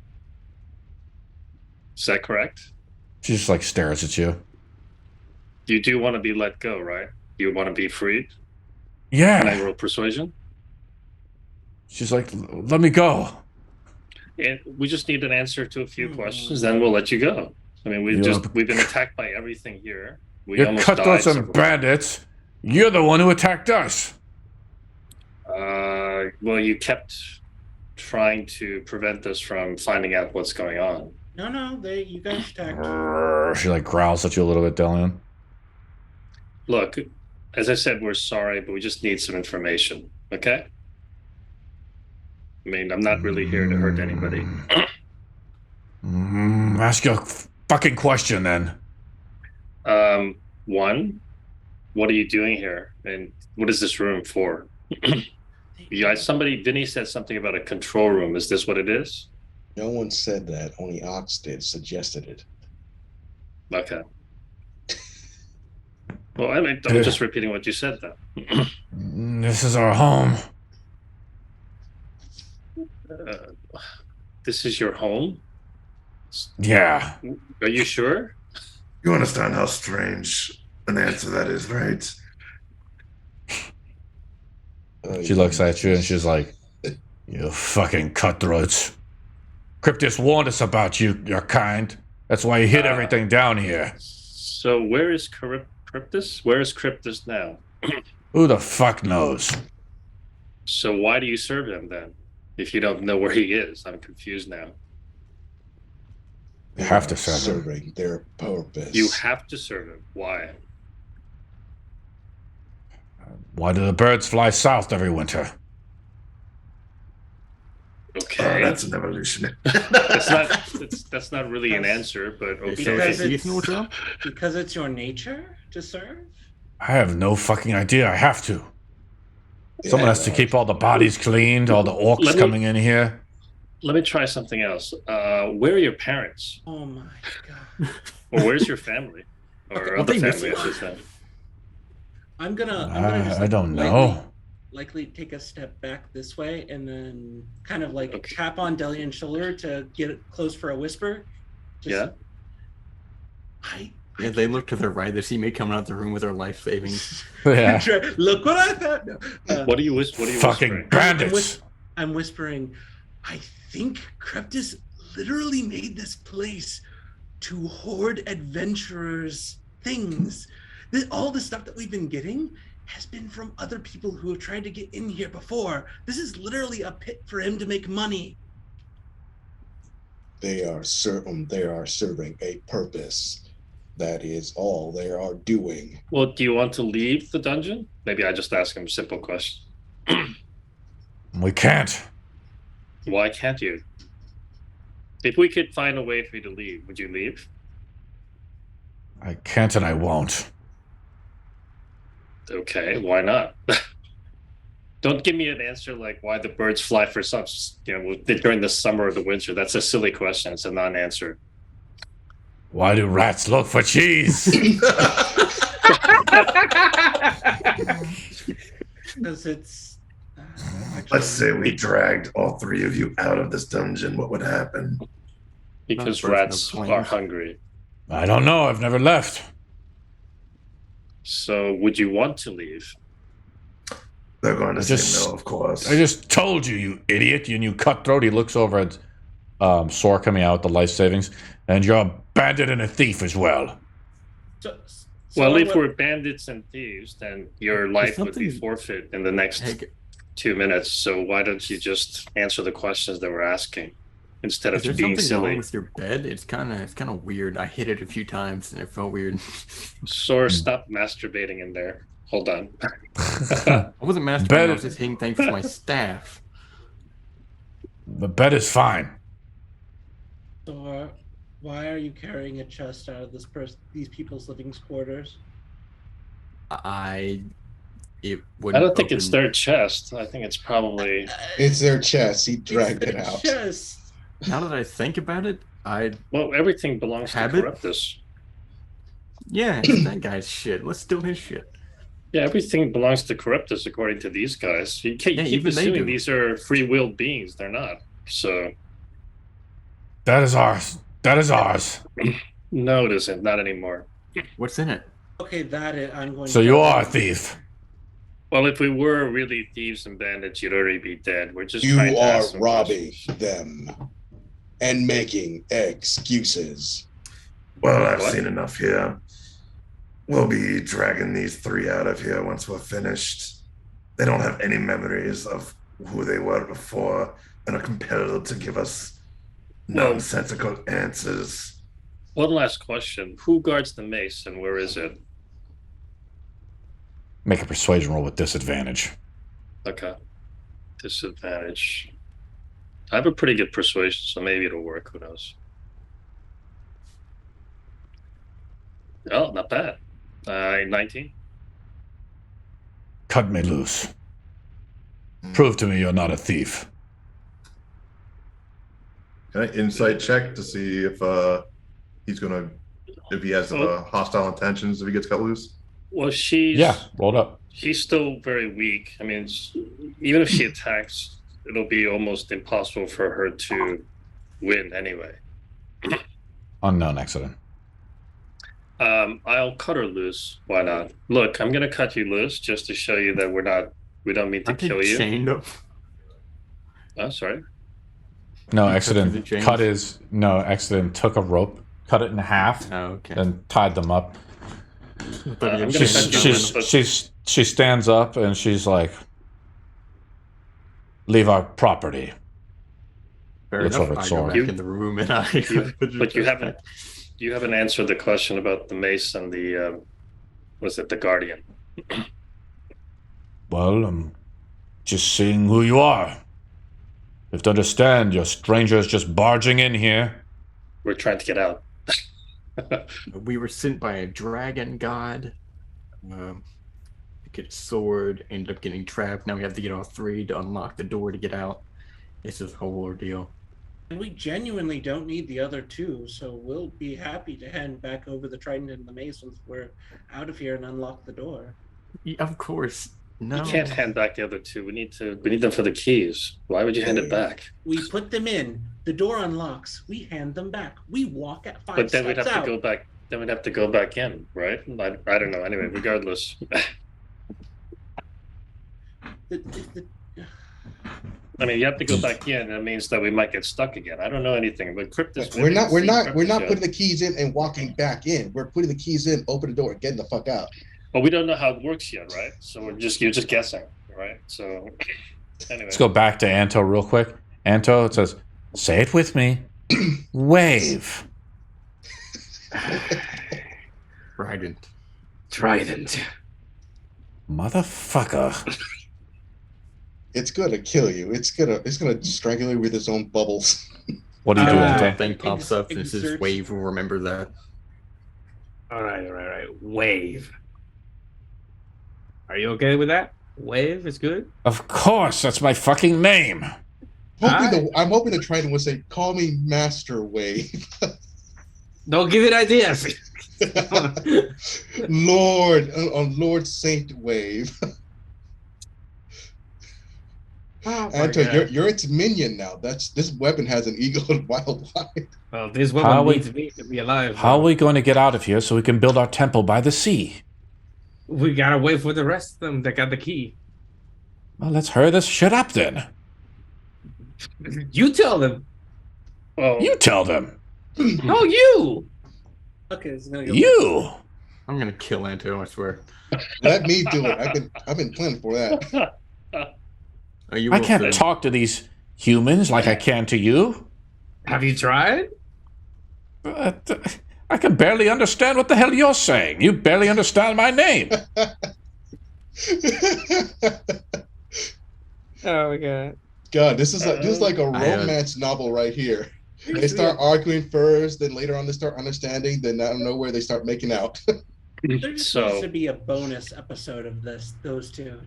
Is that correct? She just like stares at you. You do want to be let go, right? You want to be freed? Yeah. Can I roll persuasion? She's like, let me go. And we just need an answer to a few questions, then we'll let you go. I mean, we've been attacked by everything here. We You're almost cutthroats died and several bandits. You're the one who attacked us. well, you kept trying to prevent us from finding out what's going on. No, you guys attacked. She like growls at you a little bit, Delian. Look, as I said, we're sorry, but we just need some information. Okay? I mean, I'm not really here to hurt anybody. Ask your fucking question then. One, what are you doing here? And what is this room for? Vinny said something about a control room. Is this what it is? No one said that. Only Ox did, suggested it. Okay. Well, I mean, I'm just repeating what you said then. This is our home. This is your home? Yeah. Are you sure? You understand how strange an answer that is, right? She looks at you and she's like, you fucking cutthroats. Cryptus warned us about your kind. That's why he hid everything down here. So where is Cryptus? Where is Cryptus now? Who the fuck knows? So why do you serve him then? If you don't know where he is, I'm confused now. You have to serve him. Serving their purpose. You have to serve him. Why? Why do the birds fly south every winter? Okay. That's an evolution. that's not really an answer, but okay. Because it's your nature to serve? I have no fucking idea. I have to. Someone has to keep all the bodies cleaned, all the orcs coming in here. Let me try something else. Where are your parents? Oh my god. Or where's your family? Or other family, I should say. I'm gonna just, I don't know. Likely take a step back this way and then kind of like tap on Delian's shoulder to get it close for a whisper. Yeah. Yeah, they look to their right. They see me coming out the room with their life savings. Yeah. Look what I thought. No. What are you fucking bandits? I'm whispering. I think Cryptus literally made this place to hoard adventurers' things. All the stuff that we've been getting has been from other people who have tried to get in here before. This is literally a pit for him to make money. They are serving a purpose. That is all they are doing. Well, do you want to leave the dungeon? Maybe I just ask him a simple question. We can't. Why can't you? If we could find a way for you to leave, would you leave? I can't and I won't. Okay, why not? Don't give me an answer like why the birds fly for some, during the summer or the winter. That's a silly question. It's a non-answer. Why do rats look for cheese? Because it's... Let's say we dragged all three of you out of this dungeon. What would happen? Because rats are hungry. I don't know. I've never left. So would you want to leave? They're going to say no, of course. I just told you, you idiot. You cutthroat. He looks over at Sora coming out, the life savings. And you're a bandit and a thief as well. Well, if we're bandits and thieves, then your life would be forfeit in the next 2 minutes. So why don't you just answer the questions that we're asking instead of being silly? Wrong with your bed? It's kind of weird. I hit it a few times and it felt weird. Sora, stop masturbating in there. Hold on. I wasn't masturbating. I was just hitting things with my staff. The bed is fine. Sora, why are you carrying a chest out of these people's living quarters? I don't think it's their chest. I think it's probably... It's their chest. He dragged it out. Chest. Now that I think about it, Well, everything belongs to Corruptus. Yeah, it's that guy's shit. Let's steal his shit. Yeah, everything belongs to Corruptus according to these guys. You keep assuming these are free-willed beings. They're not. So... That is ours. That is ours. No, it isn't. Not anymore. What's in it? Okay, I'm going So you are a thief. Well, if we were really thieves and bandits, you'd already be dead. We're just you trying to are robbing them and making excuses. Well, I've seen enough here. We'll be dragging these three out of here once we're finished. They don't have any memories of who they were before and are compelled to give us nonsensical answers. One last question. Who guards the mace and where is it? Make a persuasion roll with disadvantage. Okay. Disadvantage. I have a pretty good persuasion, so maybe it'll work. Who knows? Oh, not bad. 19. Cut me loose. Prove to me you're not a thief. Can I insight check to see if if he has hostile intentions if he gets cut loose? Well, rolled up. She's still very weak. I mean, even if she attacks, it'll be almost impossible for her to win anyway. Unknown accident. I'll cut her loose. Why not? Look, I'm gonna cut you loose just to show you that we don't mean to kill you. Chained up. Oh, sorry. No, accident. Accident took a rope, cut it in half, and tied them up. She stands up and she's like, "Leave our property." Fair enough. I go back in the room and but you haven't answered the question about the mace and the the guardian. Well, I'm just seeing who you are. You have to understand, you're strangers just barging in here. We're trying to get out. We were sent by a dragon god. Get a sword, ended up getting trapped. Now we have to get all three to unlock the door to get out. It's a whole ordeal. And we genuinely don't need the other two, so we'll be happy to hand back over the trident and the mace once we're out of here and unlock the door. Yeah, of course. No. You can't hand back the other two. We need them for the keys. Why would you hand it back? We put them in. The door unlocks. We hand them back. We walk at 5 steps out. But then we'd have to go back. Then we'd have to go back in, right? I don't know. Anyway, regardless. I mean, you have to go back in. That means that we might get stuck again. I don't know anything, but cryptids. We're not putting the keys in and walking back in. We're putting the keys in, open the door, and getting the fuck out. Well, we don't know how it works yet, right? So you're just guessing, right? So anyway, let's go back to Anto real quick. Anto, it says, "Say it with me, wave." Trident. Motherfucker. It's gonna kill you. It's gonna strangle you with its own bubbles. What do you do? That thing pops up and it says wave. We'll remember that. All right. Wave. Are you okay with that? Wave is good? Of course, that's my fucking name. I'm hoping the Trident would say, "Call me Master Wave." Don't give it ideas. Lord Saint Wave. Oh, Anto, you're its minion now. This weapon has an ego and wildlife. Well, this weapon needs me to be alive. How are we going to get out of here so we can build our temple by the sea? We gotta wait for the rest of them that got the key. Well, let's hurry this shit up then. You tell them. Well, you tell them. No, you. Okay, this is gonna go. You. I'm gonna kill Anto, I swear. Let me do it. I've been planning for that. I can't talk to these humans like I can to you. Have you tried? I can barely understand what the hell you're saying. You barely understand my name. Oh my god. God, this is like a romance novel right here. They start arguing first, then later on they start understanding, then out of nowhere they start making out. There just needs to be a bonus episode of those two.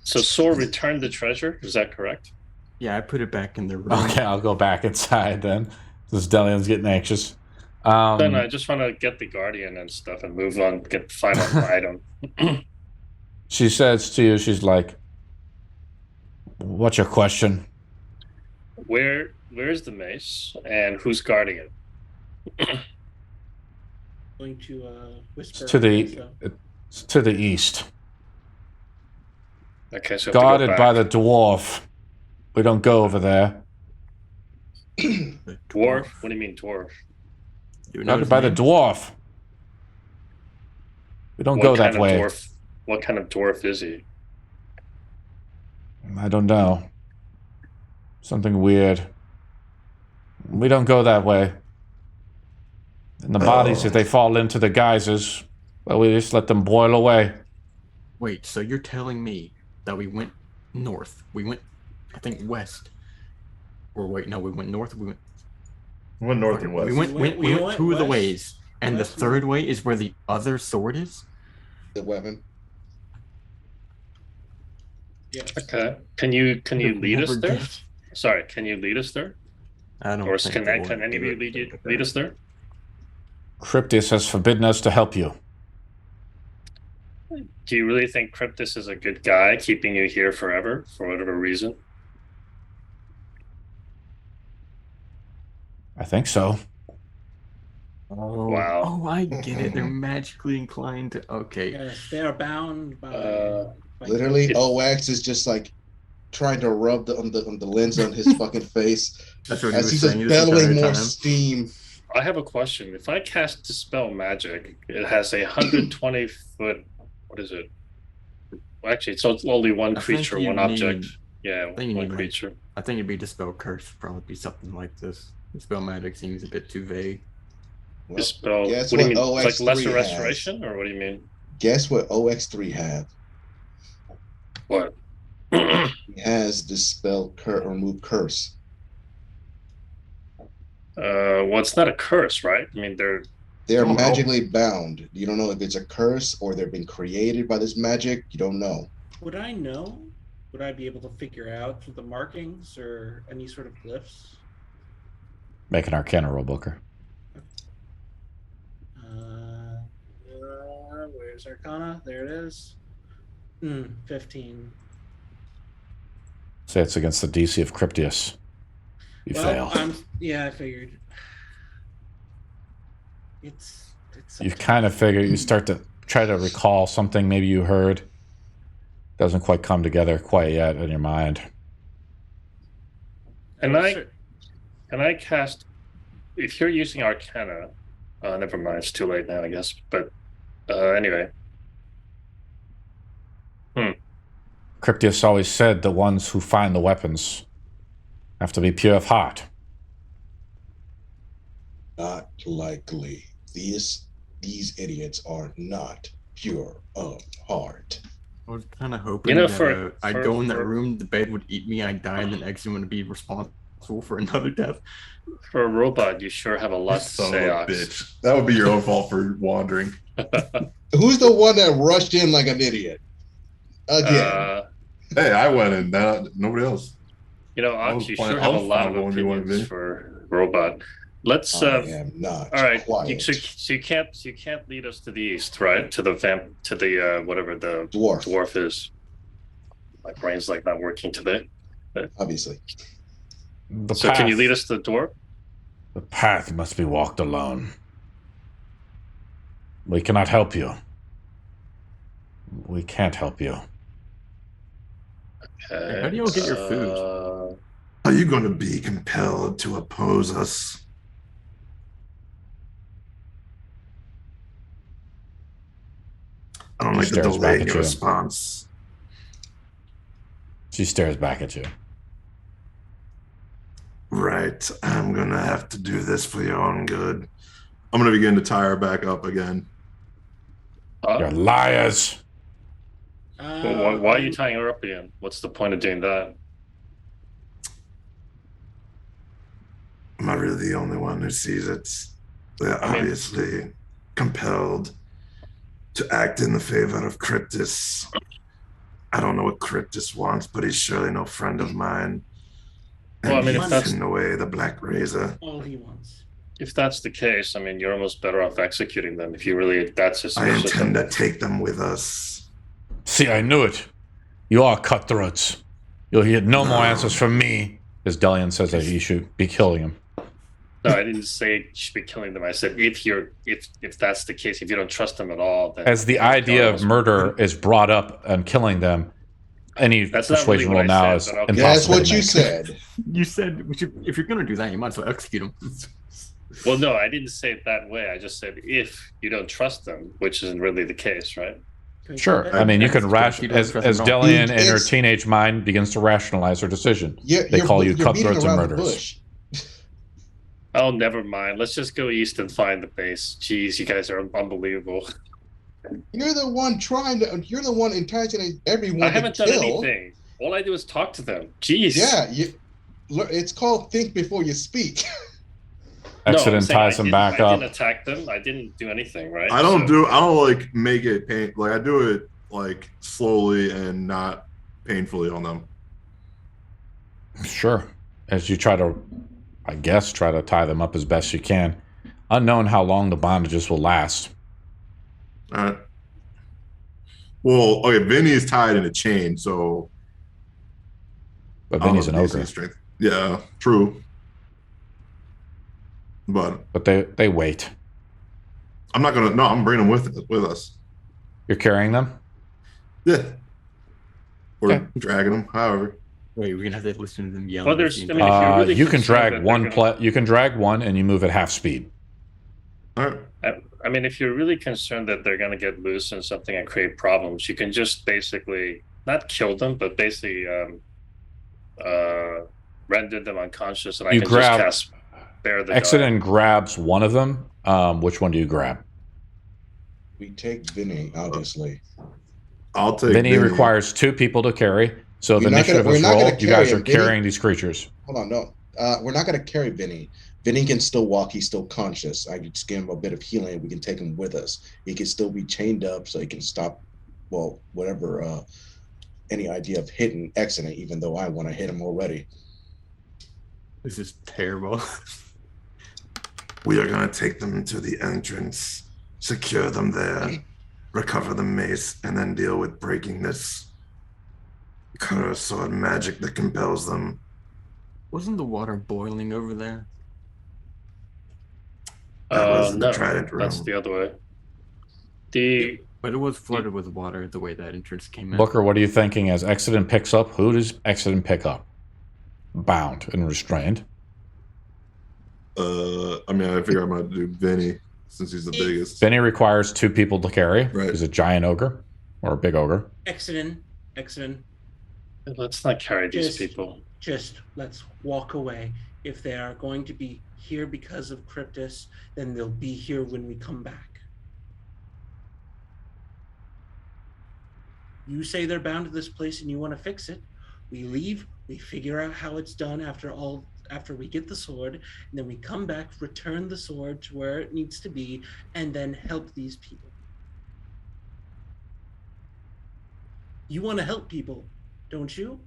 So Sor returned the treasure, is that correct? Yeah, I put it back in the room. Okay, I'll go back inside then. This Delian's getting anxious. Then I just want to get the guardian and stuff and move on, get the final item. She says to you, she's like, "What's your question?" Where's the mace and who's guarding it? Going to whisper. It's to the east. Okay, so guarded by the dwarf. We don't go over there. Dwarf? What do you mean dwarf? Guarded by the dwarf. We don't go that way. What kind of dwarf is he? I don't know. Something weird. We don't go that way. And the bodies, if they fall into the geysers, well, we just let them boil away. Wait, so you're telling me that we went north, we went, I think, west, Or wait, no, we went north. We went north and west. We went two of the ways, and the west, third way is where the other sword is. The weapon. Yes. Okay. Can you lead us Never there? did. Sorry, can you lead us there? I don't Or think can the Lord any of you lead us there? Cryptis has forbidden us to help you. Do you really think Cryptis is a good guy, keeping you here forever for whatever reason? I think so. Oh, Wow. Oh, I get it. They're magically inclined to. Okay. Yes, they are bound by Literally, It- OX is just like trying to rub on the lens on his fucking face That's what he as was he's just saying this bellowing entire more time. steam. I have a question. If I cast Dispel Magic, it has a 120 foot. What is it? Well, actually, it's only one I think creature, you one object. need- Yeah, think you one need, like, creature. I think it'd be Dispel Curse. Probably be something like this. Dispel Magic seems a bit too vague. Well, Dispel. guess What do you what mean? Like OX3 lesser has? restoration, or what do you mean? Guess what OX3 have? What? He has Dispel remove curse. Well, it's not a curse, right? I mean, they're They're Oh, magically bound. You don't know if it's a curse or they're being created by this magic. You don't know. Would I know? Would I be able to figure out the markings or any sort of glyphs? Make an Arcana roll, Booker. Where's Arcana? There it is. 15. Say it's against the DC of Cryptius. You fail. I figured. It's You kind of figure, you start to try to recall something maybe you heard. Doesn't quite come together quite yet in your mind. Can I cast? If you're using Arcana, never mind. It's too late now, I guess. But anyway, Cryptius always said the ones who find the weapons have to be pure of heart. Not likely. These idiots are not pure of heart. I was kind of hoping that I'd go in that room, the bed would eat me, I'd die, and then Exum would be responsible for another death. for a robot, you sure have a lot to Son say, of a Ox. bitch. That would be your own fault for wandering. Who's the one that rushed in like an idiot? Again. Hey, I went in. Nobody else. You know, I Ox, was you playing- sure I have a was lot of fine going to opinions me. for robot. Let's. I am not. All right. Quiet. So you can't lead us to the east, right? To the whatever the Dwarf. is. My brain's like not working today. Obviously. So can you lead us to the dwarf? The path must be walked alone. We cannot help you. We can't help you. Okay. How do y'all get your food? Are you going to be compelled to oppose us? I don't like the stares delay back in at your you. response. She stares back at you. Right. I'm going to have to do this for your own good. I'm going to begin to tie her back up again. You're liars. Well, why are you tying her up again? What's the point of doing that? Am I really the only one who sees it? They're obviously compelled to act in the favor of Cryptis. I don't know what Cryptis wants, but he's surely no friend of mine. And Well, I mean, if he's that's- hidden away the Black Razor. all he wants. If that's the case, I mean, you're almost better off executing them. If you really, that's just. I intend to take them with us. See, I knew it. You are cutthroats. You'll get no more answers from me. As Delian says that you should be killing him. No, I didn't say you should be killing them. I said if that's the case, if you don't trust them at all, then As the idea of murder is brought up and killing them, any That's not persuasion really roll what I now said, is but okay. impossible. That's what to you make. said. You said if you're gonna do that, you might as well execute him. Well, no, I didn't say it that way. I just said if you don't trust them, which isn't really the case, right? Sure. I mean, you can as Delian in her It's- teenage mind begins to rationalize her decision. You're call you you're beating cutthroats and around the murderers. bush. Oh, never mind. Let's just go east and find the base. Jeez, you guys are unbelievable. You're the one you're the one enticing everyone I to haven't kill. done anything. All I do is talk to them. Jeez. Yeah, It's called think before you speak. Accident ties him back I up. didn't attack them. I didn't do anything, right? I don't like make it pain. Like I do it like slowly and not painfully on them. Sure. As you try to, I guess, try to tie them up as best you can. Unknown how long the bondages will last. All right. Well, okay, Vinny's tied in a chain, so. But Vinny's an ogre. Strength. Yeah, true. But they wait. I'm not gonna. No, I'm bringing them with us. You're carrying them? Yeah. Or okay. Dragging them, however. Wait, we're gonna have to listen to them yell. Well, there's. I mean, if you're really you can drag one. gonna... You can drag one, and you move at half speed. All right. I mean, if you're really concerned that they're going to get loose and something and create problems, you can just basically not kill them, but basically render them unconscious, and I can just cast Bear the Accident grabs one of them. Which one do you grab? We take Vinny, obviously. I'll take Vinny requires 2 people to carry. So the initiative is rolled. You guys are carrying these creatures. Hold on, no. We're not going to carry Vinny. Vinny can still walk. He's still conscious. I can just give him a bit of healing. We can take him with us. He can still be chained up so he can stop, well, whatever, any idea of hitting accident, even though I want to hit him already. This is terrible. We are going to take them to the entrance, secure them there, recover the mace, and then deal with breaking this curse sword magic that compels them. Wasn't the water boiling over there? No, that's the other way. But it was flooded with water the way that entrance came in. Booker, what are you thinking as Accident picks up? Who does Accident pick up? Bound and restrained. I mean, I figure I'm going to do Vinny since he's the biggest. Vinny requires 2 people to carry. Right. He's a giant ogre or a big ogre. Accident. Let's not carry these people. Just let's walk away. If they are going to be here because of Cryptus, then they'll be here when we come back. You say they're bound to this place and you want to fix it. We leave, we figure out how it's done after we get the sword, and then we come back, return the sword to where it needs to be, and then help these people. You want to help people, don't you?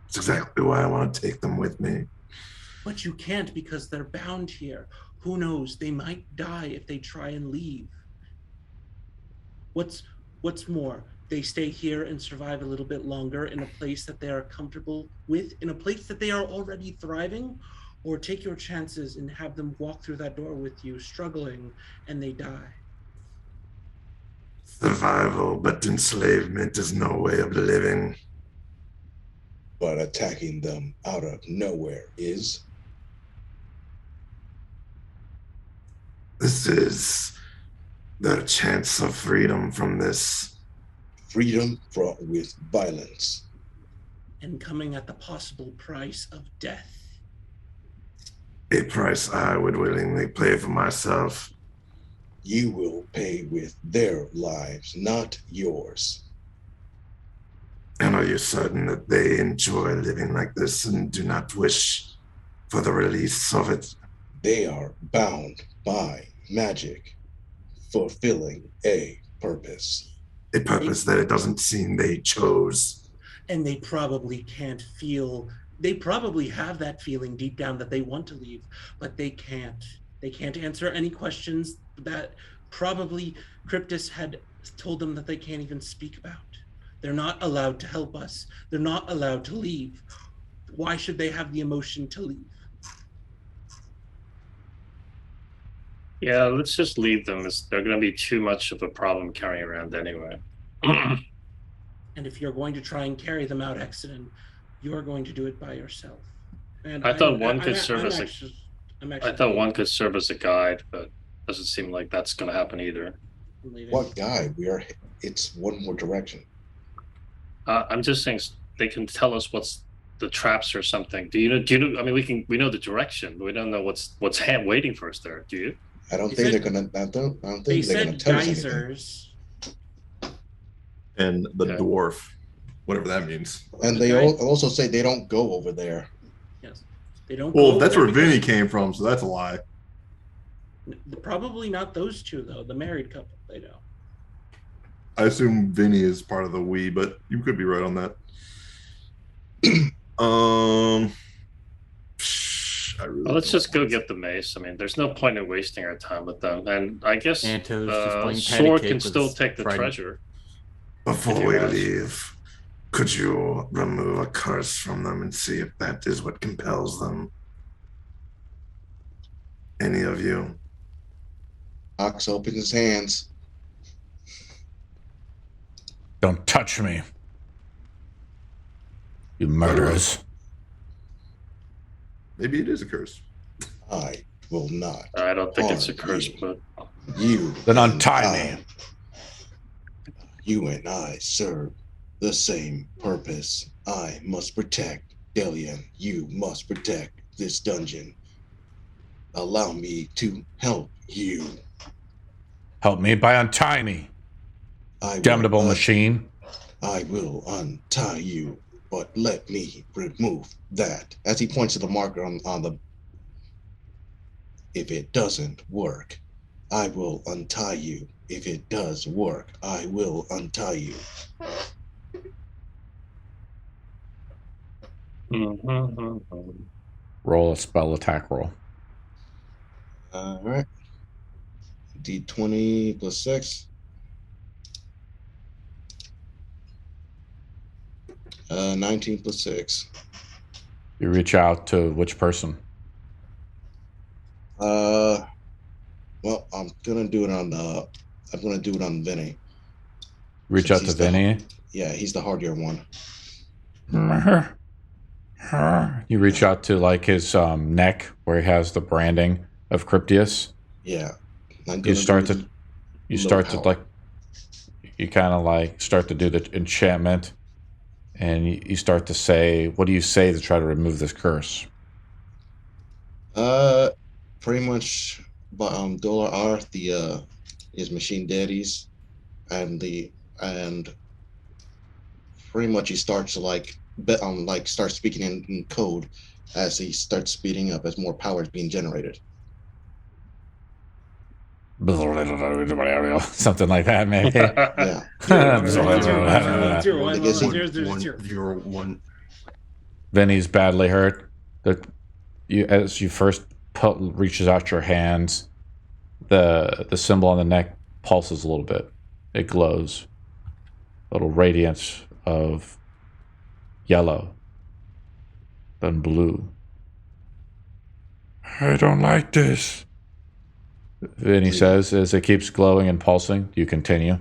That's exactly why I want to take them with me. But you can't because they're bound here. Who knows? They might die if they try and leave. What's more, they stay here and survive a little bit longer in a place that they are comfortable with, in a place that they are already thriving, or take your chances and have them walk through that door with you, struggling, and they die. Survival, but enslavement is no way of living. But attacking them out of nowhere is? This is their chance of freedom from this. Freedom fraught with violence. And coming at the possible price of death. A price I would willingly pay for myself. You will pay with their lives, not yours. And are you certain that they enjoy living like this and do not wish for the release of it? They are bound by magic, fulfilling a purpose. A purpose that it doesn't seem they chose. And they probably can't feel, they probably have that feeling deep down that they want to leave, but they can't. They can't answer any questions that probably Cryptus had told them that they can't even speak about. They're not allowed to help us. They're not allowed to leave. Why should they have the emotion to leave? Yeah, let's just leave them. They're going to be too much of a problem carrying around anyway. And if you're going to try and carry them out, Accident, you're going to do it by yourself. And I thought one could serve as one could serve as a guide, but doesn't seem like that's going to happen either. What guide? It's one more direction. I'm just saying they can tell us what's the traps or something. Do you know? I mean, we know the direction, but we don't know what's waiting for us there. Do you? I don't think they're gonna. I don't think they they're gonna said tell us geysers. And the dwarf. whatever that means. And they also say they don't go over there. Yes, they don't. Well, go that's there where Vinny came from, so that's a lie. Probably not those two though. The married couple, they know. I assume Vinny is part of the we, but you could be right on that. Well, let's just go get the mace. I mean, there's no point in wasting our time with them. And I guess Anto's just playing patty Sword cake can with still his take the trident. treasure. Before we leave, could you remove a curse from them and see if that is what compels them? Any of you? Ox opens his hands. Don't touch me, you murderers. Maybe it is a curse. I will not. I don't think it's a harm curse, you. but You Then and untie I- me. You and I serve the same purpose. I must protect Delian. You must protect this dungeon. Allow me to help you. Help me by untying me, I damnable will, machine. I will untie you, but let me remove that. As he points to the marker on the. If it doesn't work, I will untie you. If it does work, I will untie you. Roll a spell attack roll. All right. D20 plus 6. 19 plus 6. You reach out to which person? Well, I'm gonna do it on Vinny. Reach Since out to he's the- Vinny. Yeah, he's the hardier one. You reach out to like his neck where he has the branding of Cryptius. Yeah. I'm You gonna start do to the you low start to power. like you kind of like start to do the enchantment, and you start to say, what do you say to try to remove this curse? Pretty much, but Dollar R, the his machine daddies, and pretty much he starts to like start speaking in code as he starts speeding up as more power is being generated. Something like that, maybe. Yeah. 101. Vinny's badly hurt. As you first reaches out your hands, the symbol on the neck pulses a little bit. It glows. A little radiance of yellow, then blue. I don't like this, Vinny says as it keeps glowing and pulsing. Do you continue?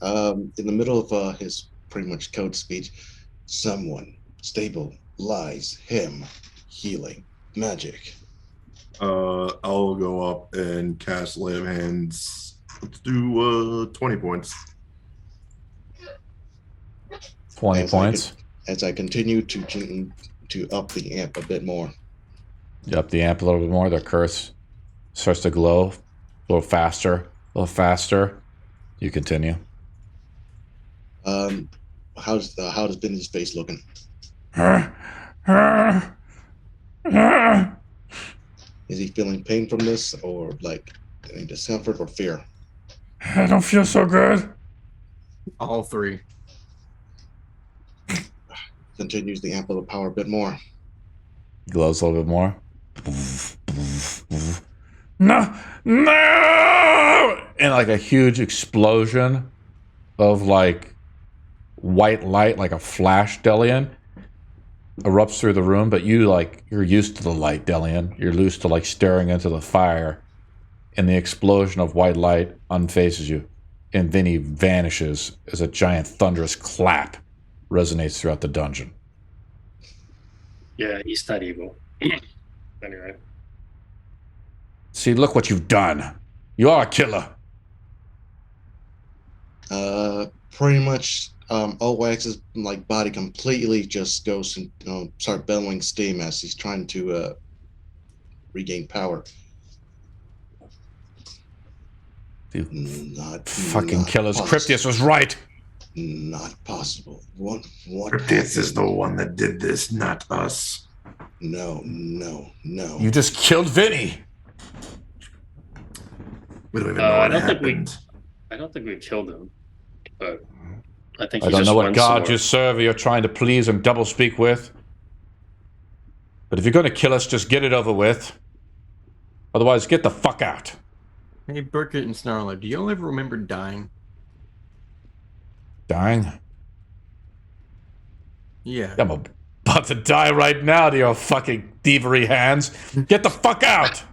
In the middle of his pretty much code speech, someone stabilize him. Healing magic. I'll go up and cast Lay of Hands. Let's do 20 points. 20 points. As I continue to up the amp a bit more. You up the amp a little bit more. The curse starts to glow a little faster, a little faster. You continue. How's Vinny's face looking? Is he feeling pain from this, or like any discomfort or fear? I don't feel so good. All three. Continues the amp of the power a bit more. Glows a little bit more. No! And like a huge explosion of like white light, like a flash, Delian, erupts through the room. But you're used to the light, Delian. You're used to like staring into the fire, and the explosion of white light unphases you, and Vinny vanishes as a giant thunderous clap resonates throughout the dungeon. Yeah, he's not evil. Anyway. See, look what you've done. You are a killer. Pretty much, OX's like body completely just goes and start bellowing steam as he's trying to regain power. You Not fucking killers. possible. Cryptius was right. Not possible. What This is the one that did this, not us. No. You just killed Vinny. We don't even know what happened. I don't think we killed him, but I think I don't know what God you serve or you're trying to please and doublespeak with. But if you're going to kill us, just get it over with. Otherwise, get the fuck out. Hey, Burkett and Snarler, do y'all ever remember dying? Dying? Yeah. I'm about to die right now to your fucking thievery hands. Get the fuck out!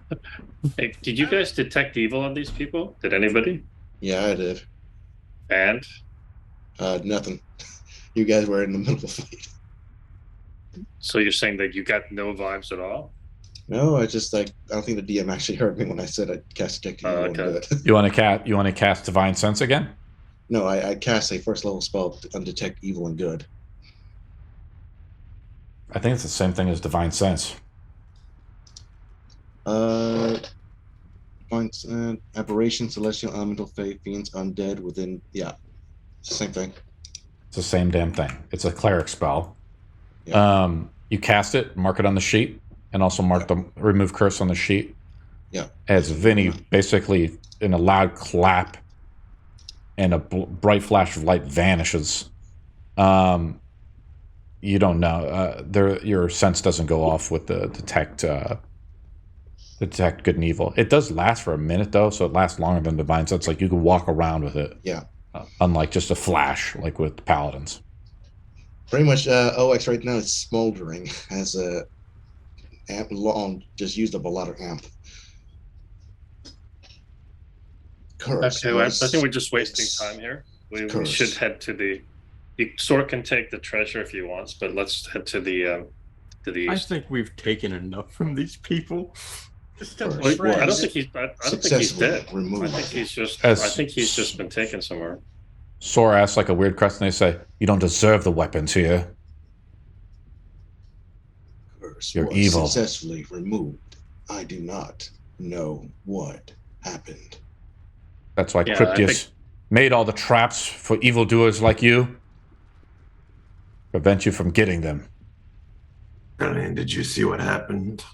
Hey, did you guys detect evil on these people? Did anybody? Yeah, I did. And? Nothing. You guys were in the middle of a fight. So you're saying that you got no vibes at all? No, I don't think the DM actually heard me when I said I cast Detect Evil and Good. You want to cast Divine Sense again? No, I cast a first level spell to undetect evil and good. I think it's the same thing as Divine Sense. Aberration, celestial, elemental, fate, fiends, undead within. Yeah, it's the same thing. It's the same damn thing. It's a cleric spell. Yeah. You cast it, mark it on the sheet, and also mark the remove curse on the sheet. Yeah. As Vinny basically, in a loud clap, and a bright flash of light vanishes. You don't know. Your sense doesn't go off with the detect good and evil. It does last for a minute though, so it lasts longer than Divine Sense. Like you can walk around with it. Yeah. Unlike just a flash, like with paladins. Pretty much, OX right now is smoldering as a amp long. Just used up a lot of amp. Curse. Okay, well, I think we're just wasting time here. We should head to the. Sora can take the treasure if he wants, but let's head to the east. I think we've taken enough from these people. I don't think he's. I don't think he's dead. Removed. I think he's just been taken somewhere. Sora asks like a weird question. They say, "You don't deserve the weapons here. Curse You're was evil." Successfully removed. I do not know what happened. That's why Cryptius made all the traps for evildoers like you. Prevent you from getting them. I mean, did you see what happened?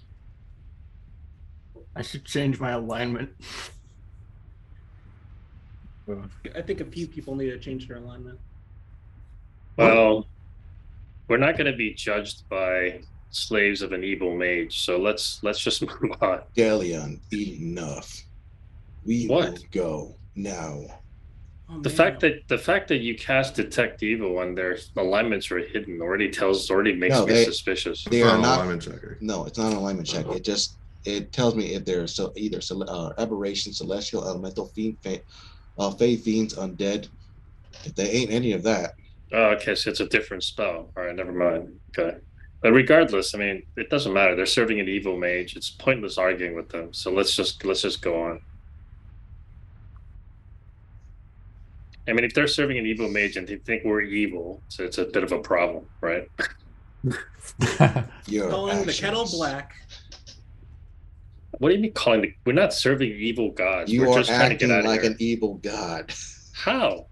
I should change my alignment. I think a few people need to change their alignment. Well, we're not going to be judged by slaves of an evil mage, so let's just move on. Delion, enough. We will go now. Oh, The fact that you cast detect evil and their alignments are hidden already makes me suspicious. They are not alignment checker. No, it's not an alignment check. It tells me if they're either aberration, celestial, elemental, fiend, fey fiends, undead. If they ain't any of that. Oh, okay, so it's a different spell. All right, never mind. Okay. But regardless, I mean, it doesn't matter. They're serving an evil mage. It's pointless arguing with them. So let's just go on. I mean, if they're serving an evil mage and they think we're evil, so it's a bit of a problem, right? Calling the kettle black. What do you mean calling we're not serving evil gods. You we're are just trying to get out acting of like here. an evil god. How?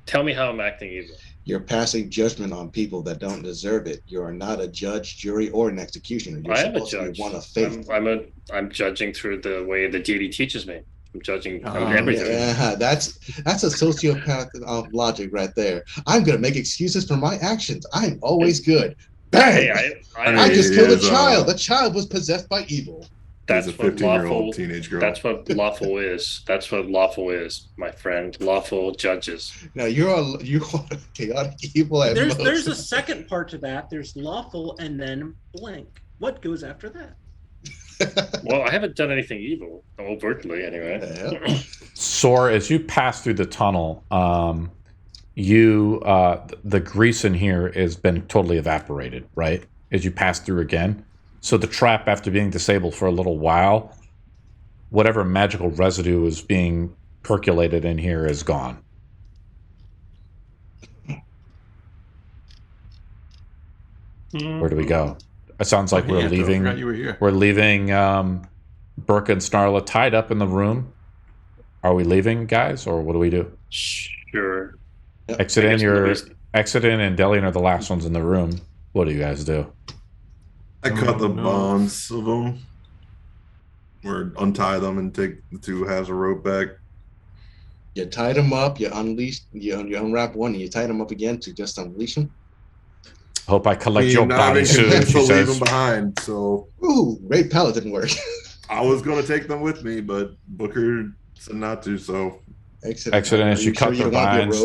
Tell me how I'm acting evil. You're passing judgment on people that don't deserve it. You are not a judge, jury, or an executioner. You're I am a supposed to judge. be one of faith. I'm judging through the way the deity teaches me. I'm judging everything. Yeah, that's a sociopath logic right there. I'm gonna make excuses for my actions. I'm always good. Bang! Hey, I just killed a child. The child was possessed by evil. That's a what 15-year-old teenage girl. That's what lawful is. That's what lawful is, my friend. Lawful judges. Now you are chaotic evil. At most. There's a second part to that. There's lawful and then blank. What goes after that? Well, I haven't done anything evil overtly, anyway. Sora, as you pass through the tunnel, the grease in here has been totally evaporated, right? As you pass through again. So the trap, after being disabled for a little while, whatever magical residue is being percolated in here is gone. Where do we go? It sounds like we're leaving. We're leaving Burke and Snarla tied up in the room. Are we leaving, guys, or what do we do? Sure. Exodin and Delian are the last ones in the room. What do you guys do? I cut the bonds of them, or untie them and take the 2 halves of rope back. You tied them up. You unleashed. You unwrap one, and you tied them up again to just unleash them. Hope I collect your body soon. To She leave says. them behind. So, Raid Pallet didn't work. I was gonna take them with me, but Booker said not to. So, Exodin, as you cut their binds.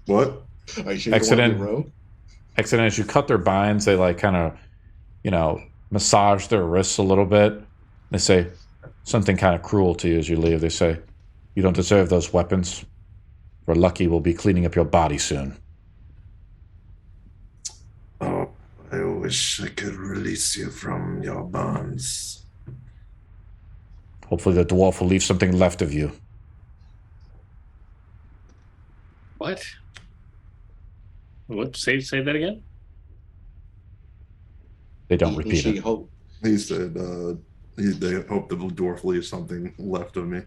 What? Are you sure you don't want to be a rogue? Exodin, as you cut their binds, they like kind of, massage their wrists a little bit. They say something kind of cruel to you as you leave. They say, "You don't deserve those weapons. We're lucky we'll be cleaning up your body soon." Oh, I wish I could release you from your bonds. Hopefully the dwarf will leave something left of you. What? What? Say that again? They don't repeat it. He said they hope the dwarf leaves something left of me.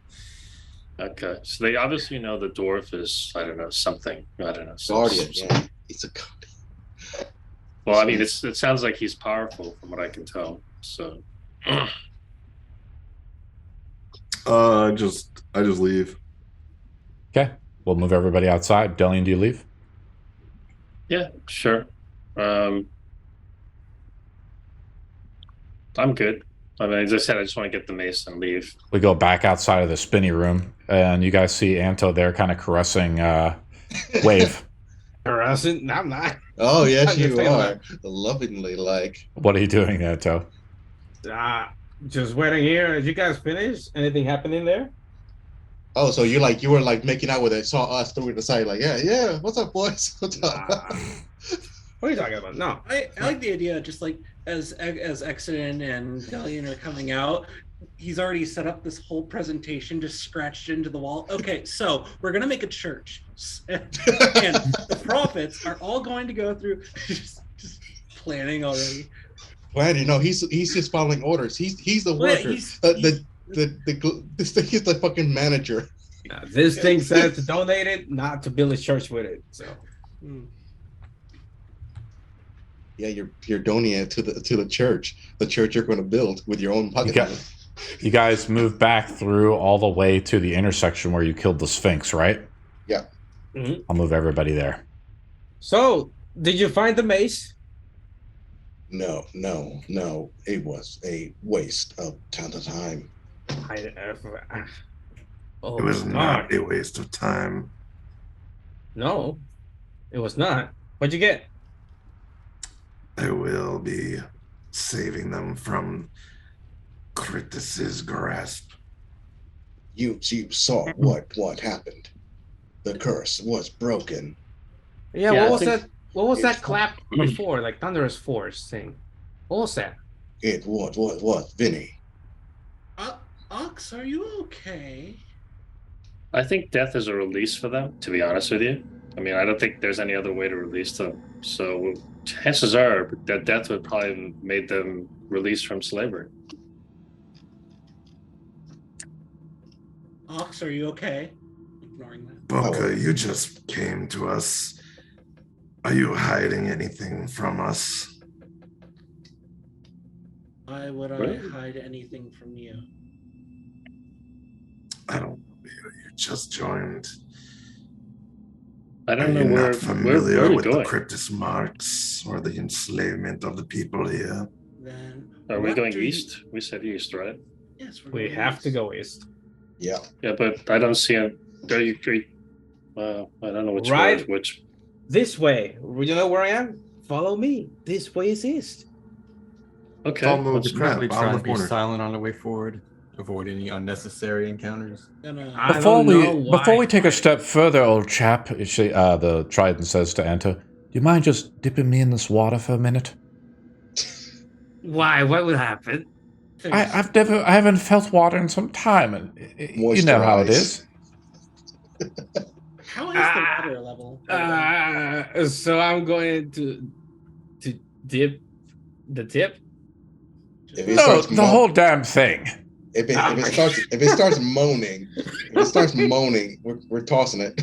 Okay, so they obviously know the dwarf is, I don't know, something. I don't know. Guardian, yeah. He's a guardian. Well, I mean, it sounds like he's powerful from what I can tell. So, I just leave. Okay, we'll move everybody outside. Delian, do you leave? Yeah, sure. I'm good. I mean, as I said, I just want to get the mace and leave. We go back outside of the spinny room, and you guys see Anto there kind of caressing Wave. Caressing? I'm not. Oh, yes, you are. Lovingly, like. What are you doing, Anto? Just waiting here. Did you guys finish? Anything happening there? Oh, so you were making out with it, saw us through the side, like, yeah, what's up, boys? What's up? What are you talking about? No. I like the idea, just like as Exodin and Delian are coming out, he's already set up this whole presentation, just scratched into the wall. Okay, so we're gonna make a church, and the prophets are all going to go through just planning already. Well, he's just following orders. He's the worker. He's the fucking manager. This thing says to donate it, not to build a church with it. So. Yeah, you're donating it to the church you're going to build with your own pocket money. You guys move back through all the way to the intersection where you killed the Sphinx, right? Yeah. Mm-hmm. I'll move everybody there. So, did you find the mace? No. It was a waste of time. It was not a waste of time. No, it was not. What'd you get? I will be saving them from Critus's grasp. You saw what happened. The curse was broken. Yeah, what was that clap before? Like Thunderous Force thing. What was that? It was Vinny. Ox, are you okay? I think death is a release for them, to be honest with you. I mean, I don't think there's any other way to release them. So chances are that death would probably have made them released from slavery. Ox, are you okay? Ignoring that. Booker, you just came to us. Are you hiding anything from us? Why would I hide anything from you? I don't know. You just joined. I don't know You're where. not familiar with going? the Cryptus marks or the enslavement of the people here. Then Are we going east? We said east, right? Yes, We have to go east. Yeah. Yeah, but I don't see it. I don't know which Right. way, which. This way. You know where I am? Follow me. This way is east. Okay. On the let's- map, Probably bottom try to left be corner. silent on the way forward. Avoid any unnecessary encounters. Before we take a step further, old chap, the Trident says to Anto, do you mind just dipping me in this water for a minute? Why? What would happen? I haven't felt water in some time, and you know how it is. How is the water level? So I'm going to dip the tip. No, the whole damn thing. If it starts moaning, we're tossing it.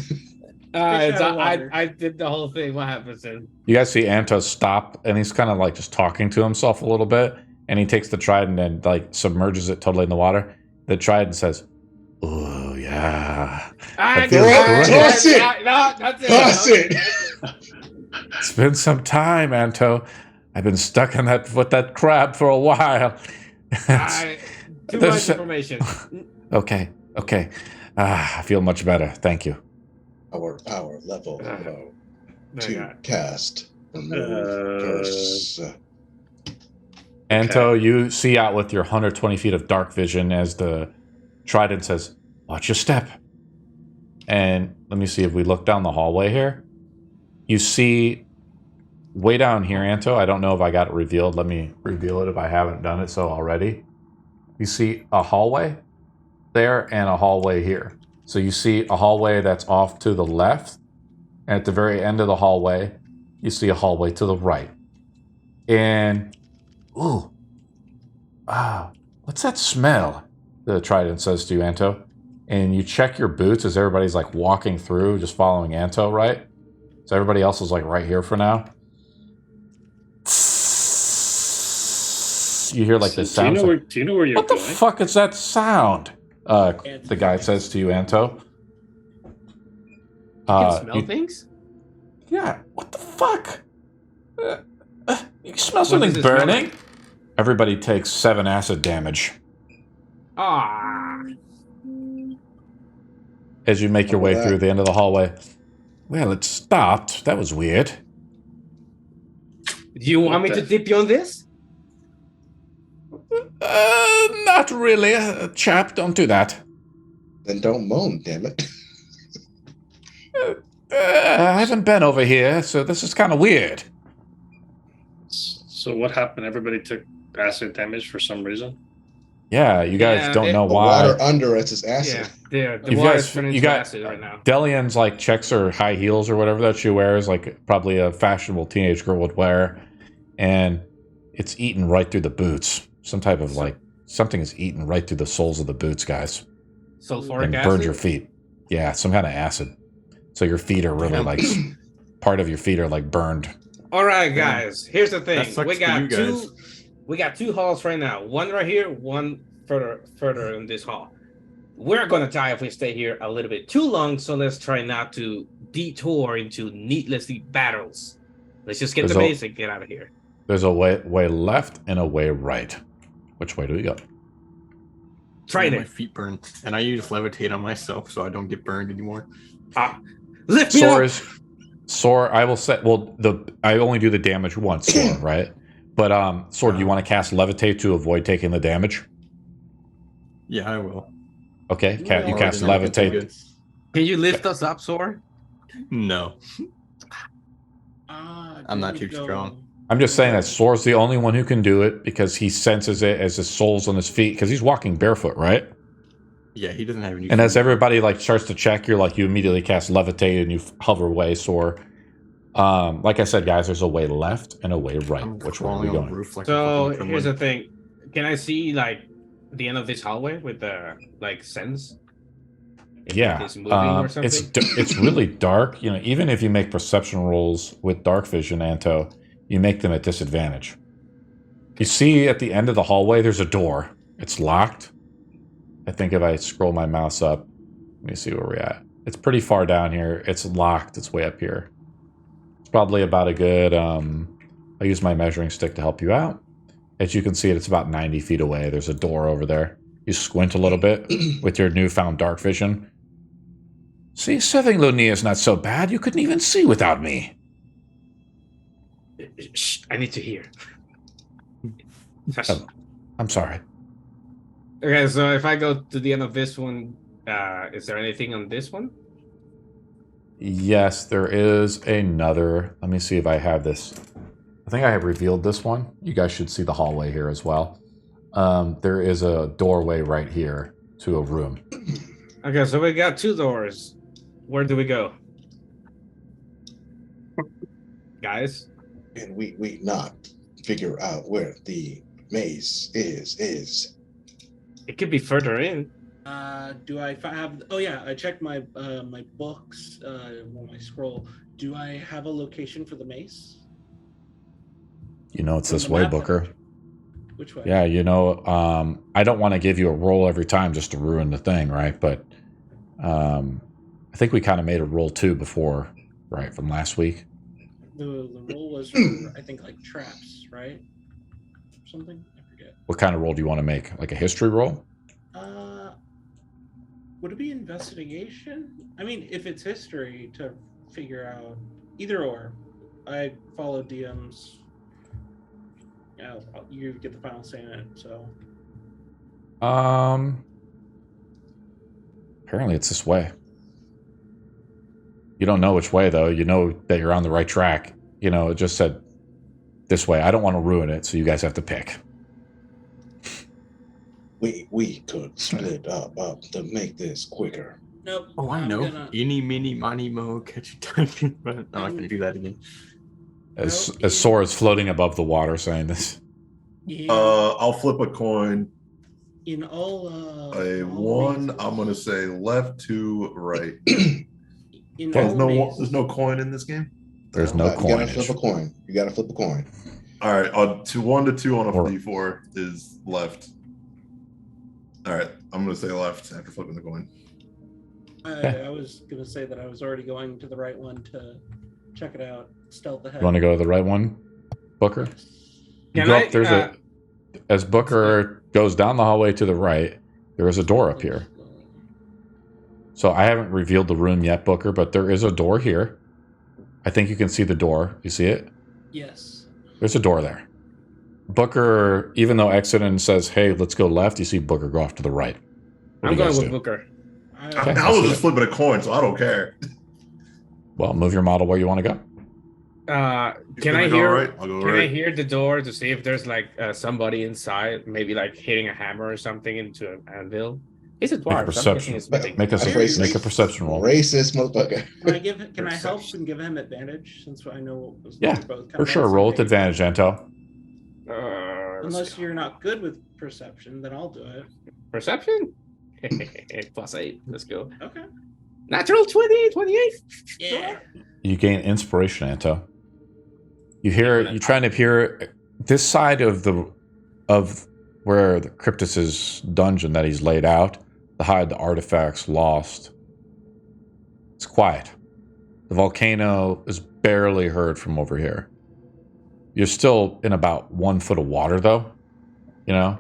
Fish out of water. I did the whole thing. What happens then? You guys see Anto stop, and he's kind of like just talking to himself a little bit, and he takes the trident and like submerges it totally in the water. The trident says, "Oh yeah, I feels great." Toss it! No, that's it. Toss it! It's been some time, Anto. I've been stuck in with that crab for a while. Too much information. Okay. I feel much better. Thank you. Our power level low. To God. cast. Remove curse. Anto, you see out with your 120 feet of dark vision as the trident says, "Watch your step." And let me see if we look down the hallway here. You see way down here, Anto. I don't know if I got it revealed. Let me reveal it if I haven't done it so already. You see a hallway there and a hallway here. So you see a hallway that's off to the left, and at the very end of the hallway, you see a hallway to the right. And, what's that smell? The trident says to you, Anto. And you check your boots as everybody's like walking through, just following Anto, right? So everybody else is like right here for now. You hear like this sound. Do you know where you're what going? the fuck is that sound? The guy says to you, Anto. You can smell things? Yeah, what the fuck? You smell something burning? Everybody takes 7 acid damage as you make your way through the end of the hallway. Well, it stopped. That was weird. Do you want me to dip you on this? Not really, chap. Don't do that. Then don't moan, damn it. I haven't been over here, so this is kind of weird. So what happened? Everybody took acid damage for some reason? Yeah, you guys don't know The why. water under it is acid. Yeah, the You water's guys- turning you into got- acid right now. Delian's like checks her high heels or whatever that she wears, like probably a fashionable teenage girl would wear, and it's eaten right through the boots. Some type of like something is eaten right through the soles of the boots, guys, Sulfuric and acid? burned your feet. Yeah, some kind of acid. So your feet are really like part of your feet are like burned. All right, guys. Here's the That thing. sucks We for got you guys. we got 2 halls right now. One right here, one further in this hall. We're gonna die if we stay here a little bit too long. So let's try not to detour into needlessly battles. Let's just get the base and get out of here. There's a way left and a way right. Which way do we go? Try My it. feet burn, and I use levitate on myself so I don't get burned anymore. Lift me up. Sore, I will say. Well, I only do the damage once, Sore, right? But Sword, you want to cast levitate to avoid taking the damage? Yeah, I will. Okay, you cast Or then levitate. good. Can you lift us up, Sor? No, I'm not too strong. I'm just saying that Sore's the only one who can do it because he senses it as his soles on his feet because he's walking barefoot, right? Yeah, he doesn't have any. And as everybody like starts to check, you immediately cast levitate and you hover away, Sore. Like I said, guys, there's a way left and a way right. I'm Which way are we crawling on going? the roof like a So fucking here's the gremlin. thing. Can I see like the end of this hallway with the like sense? If Yeah, it's moving or something? it's really dark. You know, even if you make perception rolls with dark vision, Anto, you make them at disadvantage. You see at the end of the hallway, there's a door. It's locked. I think if I scroll my mouse up, let me see where we're at. It's pretty far down here. It's locked. It's way up here. It's probably about a good. I'll use my measuring stick to help you out. As you can see, it's about 90 feet away. There's a door over there. You squint a little bit with your newfound dark vision. See, serving Lunia is not so bad. You couldn't even see without me. Shh, I need to hear. Oh, I'm sorry. Okay, so if I go to the end of this one, is there anything on this one? Yes, there is another. Let me see if I have this. I think I have revealed this one. You guys should see the hallway here as well. There is a doorway right here to a room. Okay, so we got 2 doors. Where do we go? Guys? And we not figure out where the maze is. It could be further in. Do I have? Oh yeah, I checked my my books, my scroll. Do I have a location for the mace? You know it's From this the way, map, Booker. Which way? Yeah, you know, I don't want to give you a roll every time just to ruin the thing, right? But I think we kind of made a roll too before, right, from last week. The roll was for I think like traps, right? Something I forget. What kind of roll do you want to make? Like a history roll? Would it be investigation? I mean, if it's history to figure out either or. I follow DMs. Yeah, you get the final say in it. So. Apparently it's this way. You don't know which way though. You know that you're on the right track. You know, it just said this way. I don't want to ruin it, so you guys have to pick. We could split up to make this quicker. Nope. Oh, I know. Eeny, meeny, miny, mo, catch a tiger. But I'm not going to do that again. As Sora is floating above the water saying this. Yeah. I'll flip a coin. In all A all one. mazes- I'm gonna say left to right. In There's all no mazes- there's no coin in this game. There's no You gotta coinage. flip a coin. You gotta flip a coin. All right, 1 to 2 on a Or- D4 is left. All right, I'm gonna say left after flipping the coin. I was gonna say that I was already going to the right one to check it out. Stealth ahead. You want to go to the right one, Booker? You Can go I, up, there's as Booker goes down the hallway to the right, there is a door up here. So I haven't revealed the room yet, Booker, but there is a door here. I think you can see the door. You see it? Yes. There's a door there. Booker, even though Exodus says, hey, let's go left, you see Booker go off to the right. What I'm do you going guys with do? Booker. Okay. I was just flipping a coin, so I don't care. Well, move your model where you want to go. Can I go hear? right? I'll go Can I right. hear the door to see if there's like somebody inside, maybe like hitting a hammer or something into an anvil? He's a Make a dwarf. So I'm guessing perception. it's mythic. Make a Racist. make a perception roll. Racist motherfucker. Can I help and give him advantage since I know Yeah, we're both kind for of sure. on the Roll same with page? advantage, Anto. Let's Unless go. you're not good with perception, then I'll do it. Perception. +8. Let's go. Okay. Natural 20, 28. Yeah. You gain inspiration, Anto. You're trying to hear this side of where the Cryptus's dungeon that he's laid out to hide the artifacts lost. It's quiet. The volcano is barely heard from over here. You're still in about 1 foot of water though, you know?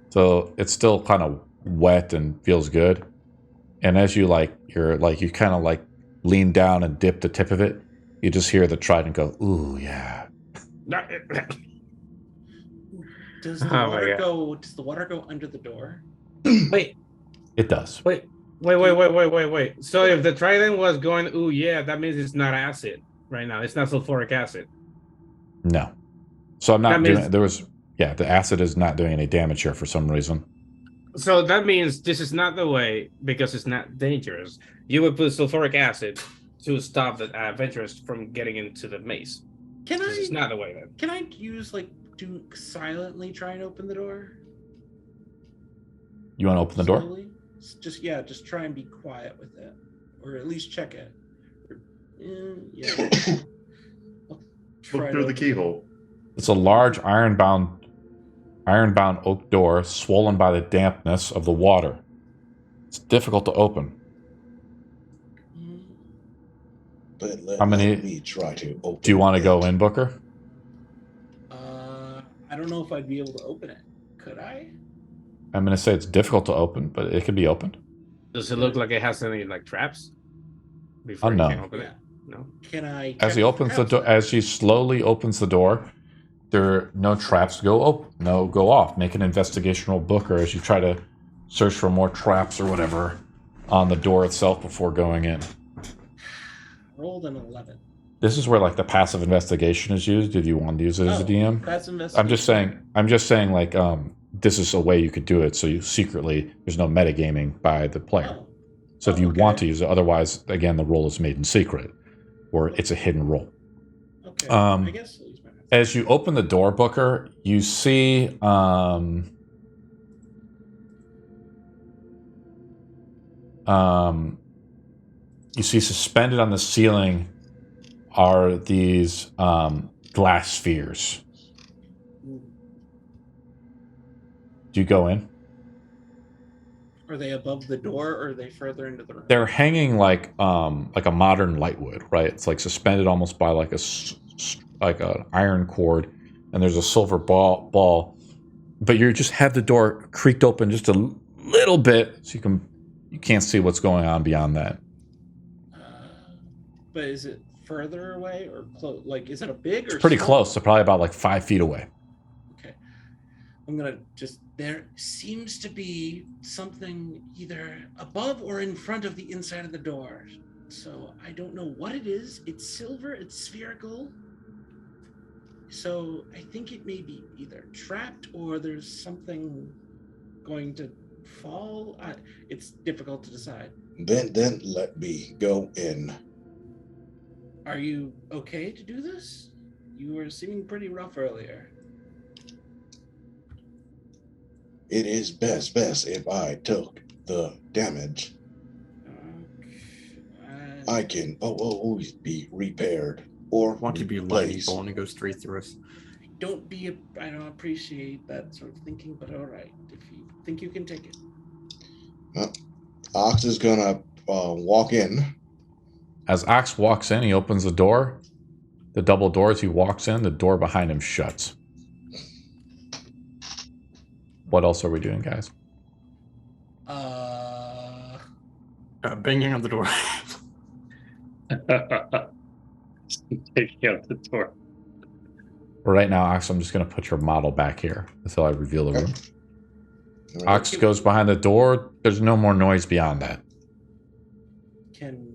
So it's still kind of wet and feels good. And as you you kind of lean down and dip the tip of it, you just hear the trident go, ooh, yeah. Does the Oh my water God. go? Does the water go under the door? Wait. It does. Wait. So if the trident was going, ooh yeah, that means it's not acid right now. It's not sulfuric acid. No. So I'm not That doing means- the acid is not doing any damage here for some reason. So that means this is not the way because it's not dangerous. You would put sulfuric acid to stop the adventurers from getting into the maze. Can This is I? not the way then. Can I use do silently try and open the door? You want to open the door? Slowly? Just try and be quiet with it, or at least check it. Yeah. I'll try Look to through the open it. keyhole. It's a large iron-bound oak door swollen by the dampness of the water. It's difficult to open. But let How many- me try to open. Do you want to it. go in, Booker? I don't know if I'd be able to open it. Could I? I'm going to say it's difficult to open, but it can be opened. Does it look like it has any like traps? Before Oh, you no. can open it? No. Can I? As check he for opens the traps door, then? as he slowly opens the door, no traps go off. Make an investigation roll, Booker, as you try to search for more traps or whatever on the door itself before going in. Rolled an 11. This is where the passive investigation is used. If you want to use it as a DM, That's investigation. I'm just saying this is a way you could do it. So you secretly, there's no metagaming by the player. Oh, So if you okay. want to use it, otherwise, again, the roll is made in secret, or it's a hidden roll. okay. Um, I guess I'll use my As you open the door, Booker, you see you see suspended on the ceiling are these glass spheres. Do you go in? Are they above the door, or are they further into the room? They're hanging like a modern lightwood, right? It's like suspended almost by like an iron cord, and there's a silver ball. But you just have the door creaked open just a little bit, so you can't see what's going on beyond that. But is it further away or close? Like, is it a big or? It's pretty small? close, so probably about like 5 feet away. Okay, I'm gonna just. There seems to be something either above or in front of the inside of the door. So I don't know what it is. It's silver. It's spherical. So I think it may be either trapped or there's something going to fall. It's difficult to decide. Then let me go in. Are you okay to do this? You were seeming pretty rough earlier. It is best if I took the damage. I can always be repaired or Want to be lightning bolt and go straight through us? I don't appreciate that sort of thinking, but all right, if you think you can take it. Ox is gonna walk in. As Ox walks in, he opens the door. The double doors, he walks in, the door behind him shuts. What else are we doing, guys? Banging on the door. Taking out the door. Right now, Ox, I'm just going to put your model back here until I reveal the room. Right. Ox goes behind the door. There's no more noise beyond that. Can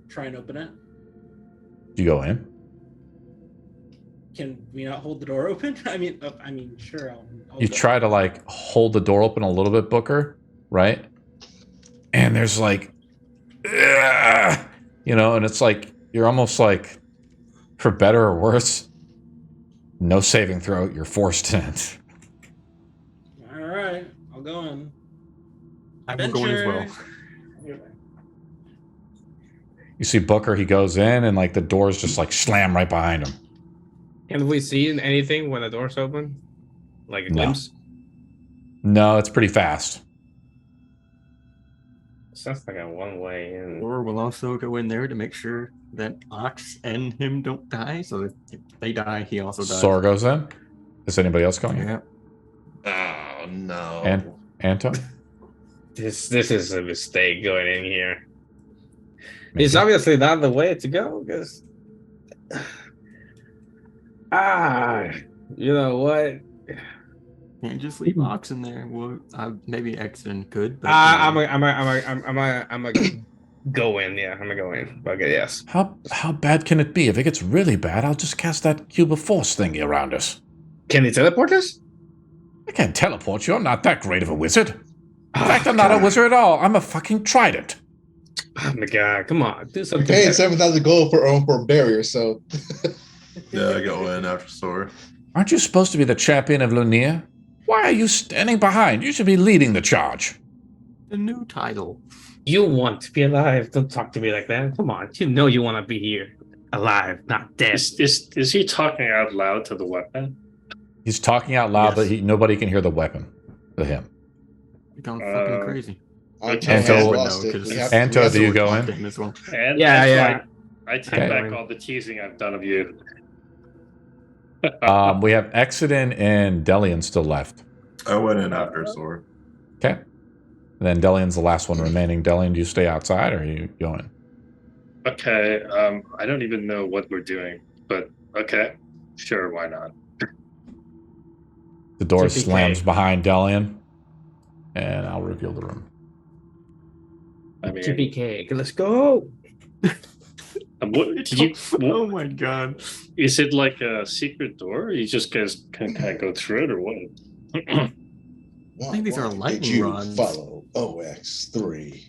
try and open it. Do you go in? Can we not hold the door open? I mean, sure. You try to like hold the door open a little bit, Booker, right? And there's like, and it's like you're almost like, for better or worse, no saving throw. You're forced in it. All right, I'll go in. I'm going as well. You see Booker, he goes in and like the doors just like slam right behind him. Can we see anything when the door's open? Like a glimpse? No, it's pretty fast. Sounds like a one-way in. Or we'll also go in there to make sure that Ox and him don't die. So that if they die, he also dies. Sora goes in. Is anybody else going in? Yeah. Oh no. And Anto? This is a mistake going in here. It's obviously not the way to go because you know what? Can't just leave Ox in there. Well, maybe Exon could. But I'm gonna go in. Yeah, I'm gonna go in. Okay, yes. How bad can it be? If it gets really bad, I'll just cast that cube of force thingy around us. Can he teleport us? I can't teleport you. I'm not that great of a wizard. In fact, I'm not a wizard at all. I'm a fucking trident. Oh my god! Come on, do You're something. paying 7,000 gold for barrier, so. Yeah, I go in after Sora. Aren't you supposed to be the champion of Lunia? Why are you standing behind? You should be leading the charge. the new title. You want to be alive. Don't talk to me like that. Come on. You know you want to be here. Alive, not dead. Is he talking out loud to the weapon? He's talking out loud, Yes. but nobody can hear the weapon. To him. You're going fucking crazy. Anto, do you go in? As well. And Yeah, that's yeah. why I take Okay. back all the teasing I've done of you. We have Exodin and Delian still left. I went in after Sora. Okay. And then Delian's the last one remaining. Delian, do you stay outside or are you going? Okay, I don't even know what we're doing, but okay, sure, why not? The door TPK. slams behind Delian, and I'll reveal the room. I mean, TPK, let's go. what did you? Oh my god. Is it like a secret door? You just guys can kind of go through it, or what? I think these are Did lightning you rods. follow OX3?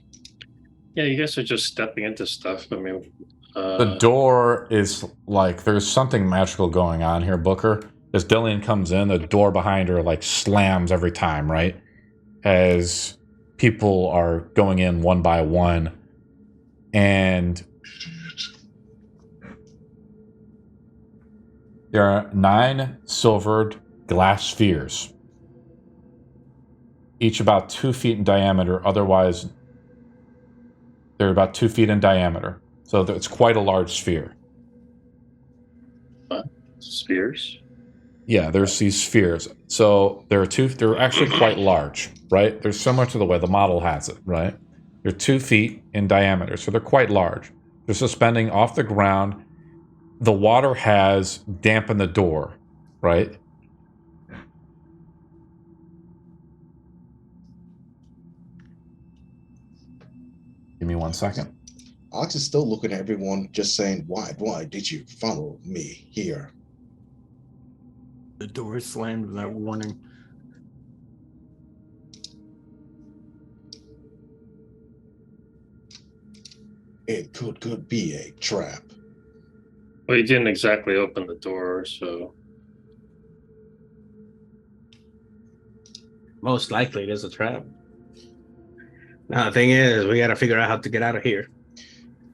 Yeah, you guys are just stepping into stuff. I mean, The door is like there's something magical going on here, Booker. As Delian comes in, the door behind her like slams every time, right? As people are going in one by one, and there are 9 silvered glass spheres, each about 2 feet in diameter. Otherwise, they're about 2 feet in diameter. So it's quite a large sphere. Spheres? Yeah, there's these spheres. So they're actually quite large, right? They're similar to the way the model has it, right? They're 2 feet in diameter, so they're quite large. They're suspending off the ground. The water has dampened the door, right? Give me 1 second. Alex is still looking at everyone, just saying, why did you follow me here? The door is slammed without warning. It could be a trap. Well, you didn't exactly open the door, so... Most likely it is a trap. Now, the thing is, we got to figure out how to get out of here.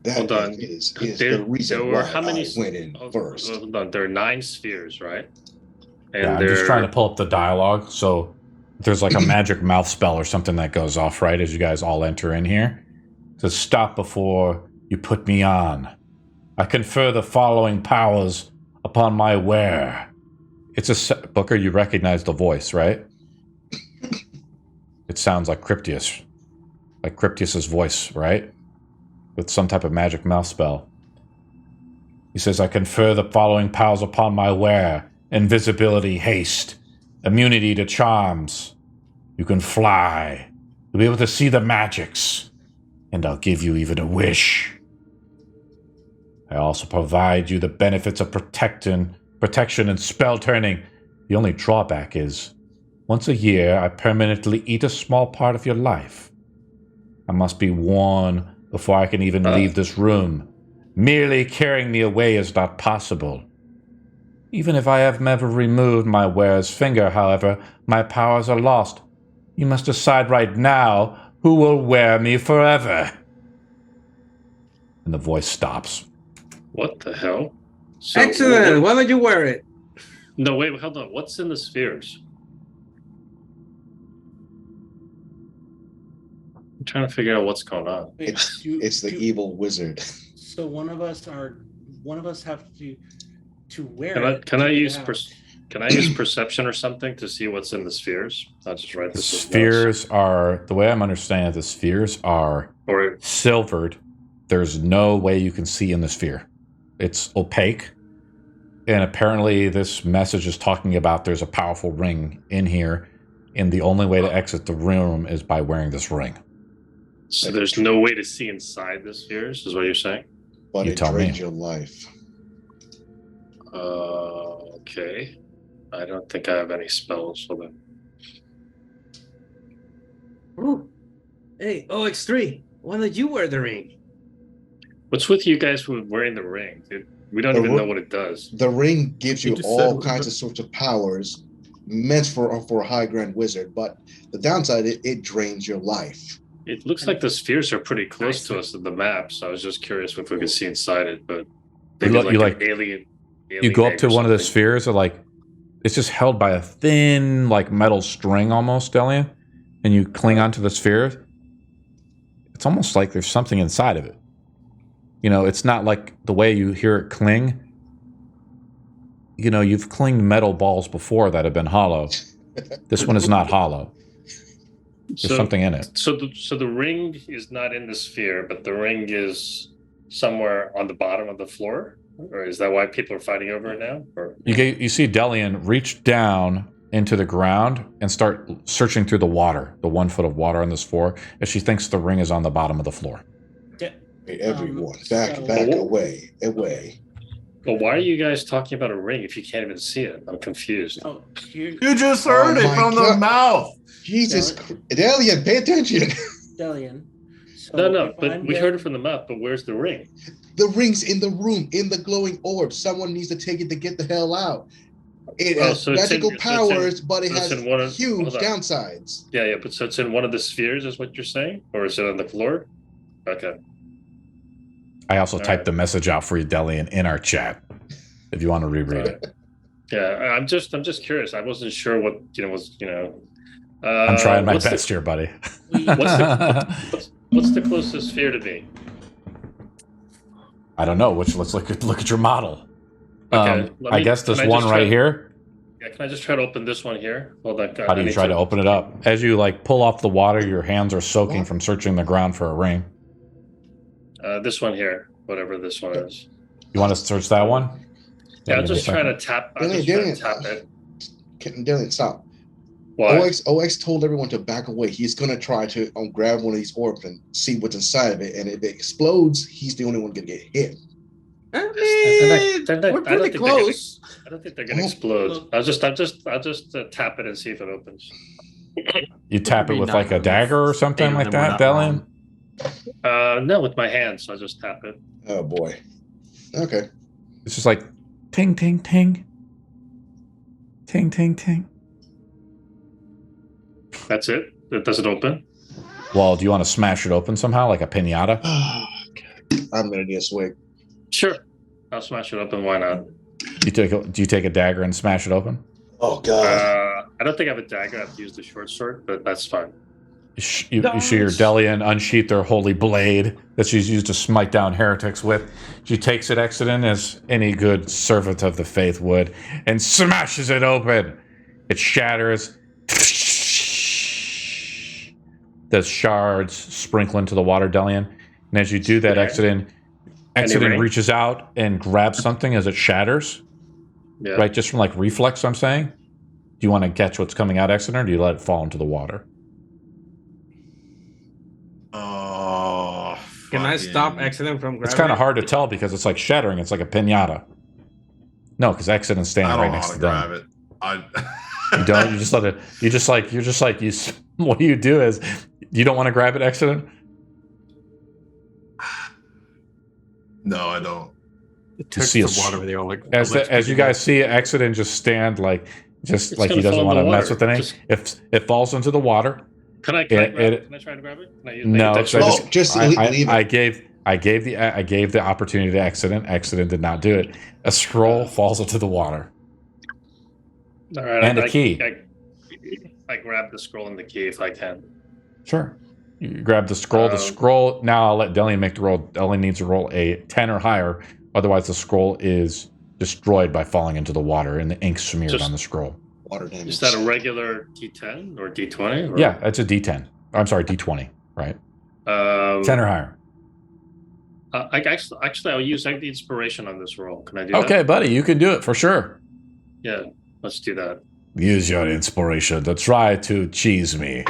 That Hold on. is There- the reason there why were how many I went in first. Hold on. There are 9 spheres, right? And Yeah, I'm just trying to pull up the dialogue. So there's like a magic mouth spell or something that goes off, right, as you guys all enter in here. It says, stop before you put me on. I confer the following powers upon my wearer. It's a... Booker, you recognize the voice, right? It sounds like Cryptius. Like Cryptius's voice, right? With some type of magic mouth spell. He says, I confer the following powers upon my wearer. Invisibility, haste, immunity to charms. You can fly. You'll be able to see the magics. And I'll give you even a wish. I also provide you the benefits of protection and spell turning. The only drawback is, once a year, I permanently eat a small part of your life. I must be worn before I can even leave this room. Merely carrying me away is not possible. Even if I have never removed my wearer's finger, however, my powers are lost. You must decide right now who will wear me forever. And the voice stops. What the hell? So, Excellent. Why don't you wear it? No, wait, hold on. What's in the spheres? I'm trying to figure out what's going on. Wait, It's the evil wizard. So one of us have to wear it. Can I to use get out. can I use perception or something to see what's in the spheres? I'll just write The this. as spheres are, the way I'm understanding it, the spheres are notes. Or silvered. There's no way you can see in the sphere. It's opaque. And apparently this message is talking about there's a powerful ring in here, and the only way to exit the room is by wearing this ring. so there's no way to see inside the spheres, is what you're saying? But You it tell me. drains your life. Okay. I don't think I have any spells for them. Ooh. Hey, OX3, why don't you wear the ring? What's with you guys with wearing the ring? We don't The even ring- know what it does. The ring gives You you just all said- kinds of sorts of powers meant for a high grand wizard, but the downside, it drains your life. It looks like the spheres are pretty close to us in the map, so I was just curious if we could see inside it, but maybe You like an alien You go up egg to or one of the something. spheres, and like it's just held by a thin, like metal string almost, Delian, and you cling onto the sphere. It's almost like there's something inside of it. You know, it's not like the way you hear it cling. You know, you've clinged metal balls before that have been hollow. This one is not hollow. There's something in it. So the ring is not in the sphere, but the ring is somewhere on the bottom of the floor? Or is that why people are fighting over it now? Or You see Delian reach down into the ground and start searching through the water, the 1 foot of water on this floor, as she thinks the ring is on the bottom of the floor. Hey, everyone, back So- away. well, why are you guys talking about a ring if you can't even see it? I'm confused. Oh, here, You just heard Oh it my from the God. mouth. Jesus, Delian, pay attention. Delian. So No, if but I'm we heard wearing- it from the map, but where's the ring? The ring's in the room, in the glowing orb. Someone needs to take it to get the hell out. It Oh, has so it's in- magical so it's powers, in- but it so it's has in one of- huge hold on. downsides. Yeah, but so it's in one of the spheres, is what you're saying, or is it on the floor? Okay. I also All typed right. the message out for you, Delian, in our chat. If you want to reread it, Yeah, I'm just curious. I wasn't sure what was. I'm trying my what's best here, buddy. What's the closest sphere to me? I don't know. Let's look at your model. Okay, I guess this can I one just right try- here. Yeah, can I just try to open this one here? Hold on. How do you try to open it up? As you pull off the water, your hands are soaking from searching the ground for a ring. This one here, whatever this one is. You want to search that one? Yeah, I'm give me a just trying second. to tap. I'm just trying to tap it. Dylan, stop. Why? OX told everyone to back away. He's gonna try to grab one of these orbs and see what's inside of it, and if it explodes, he's the only one gonna get hit. I They're mean, not- we're I don't pretty think they're gonna- close. I don't think they're gonna explode. I'll just tap it and see if it opens. You tap it Maybe with not a dagger or something Damn, like then we're that, not Delian? No, with my hands. I'll just tap it. Oh boy. Okay. It's just like ting ting ting, ting ting ting. That's it. It doesn't open. Well, do you want to smash it open somehow, like a pinata? I'm gonna need a swig. Sure. I'll smash it open. Why not? Do you take a dagger and smash it open? Oh god. I don't think I have a dagger. I have to use the short sword, but that's fine. You see your Delian unsheath their holy blade that she's used to smite down heretics with. She takes it, Exodus, as any good servant of the faith would, and smashes it open. It shatters. The shards sprinkle into the water, Delian. And as you do that, Exodus ring? reaches out and grabs something as it shatters. Yeah. Right, just from reflex, I'm saying. Do you want to catch what's coming out, Exodus, or do you let it fall into the water? Oh, Can I stop accident from grabbing? It's kind of hard to tell because it's like shattering. It's like a pinata. No, because Exodus I standing don't right know next how to to them. grab it. You don't. You just let it. You're just like you. What you do is you don't want to grab it, Exodus. No, I don't. It You touched see the water. They all as you guys see Exodus just stand It's he gonna doesn't fall in want the to mess water. with anything. Just- If it falls into the water, Can I It- grab it? it- Can I try to grab it? Can I use no. my So leave it. I gave the opportunity to Exodus. Exodus did not do it. A scroll falls into the water. All right, And a key. I grab the scroll and the key if I can. Sure. You grab the scroll. The scroll. Now I'll let Delian make the roll. Delian needs to roll a 10 or higher. Otherwise, the scroll is destroyed by falling into the water and the ink smeared on the scroll. Water damage. Is that a regular D10 or D20? Or, Yeah, it's a D10. I'm sorry, D20, right? 10 or higher. Actually, I'll use the inspiration on this roll. Can I do that? Okay, buddy, you can do it for sure. Yeah, let's do that. Use your inspiration to try to cheese me.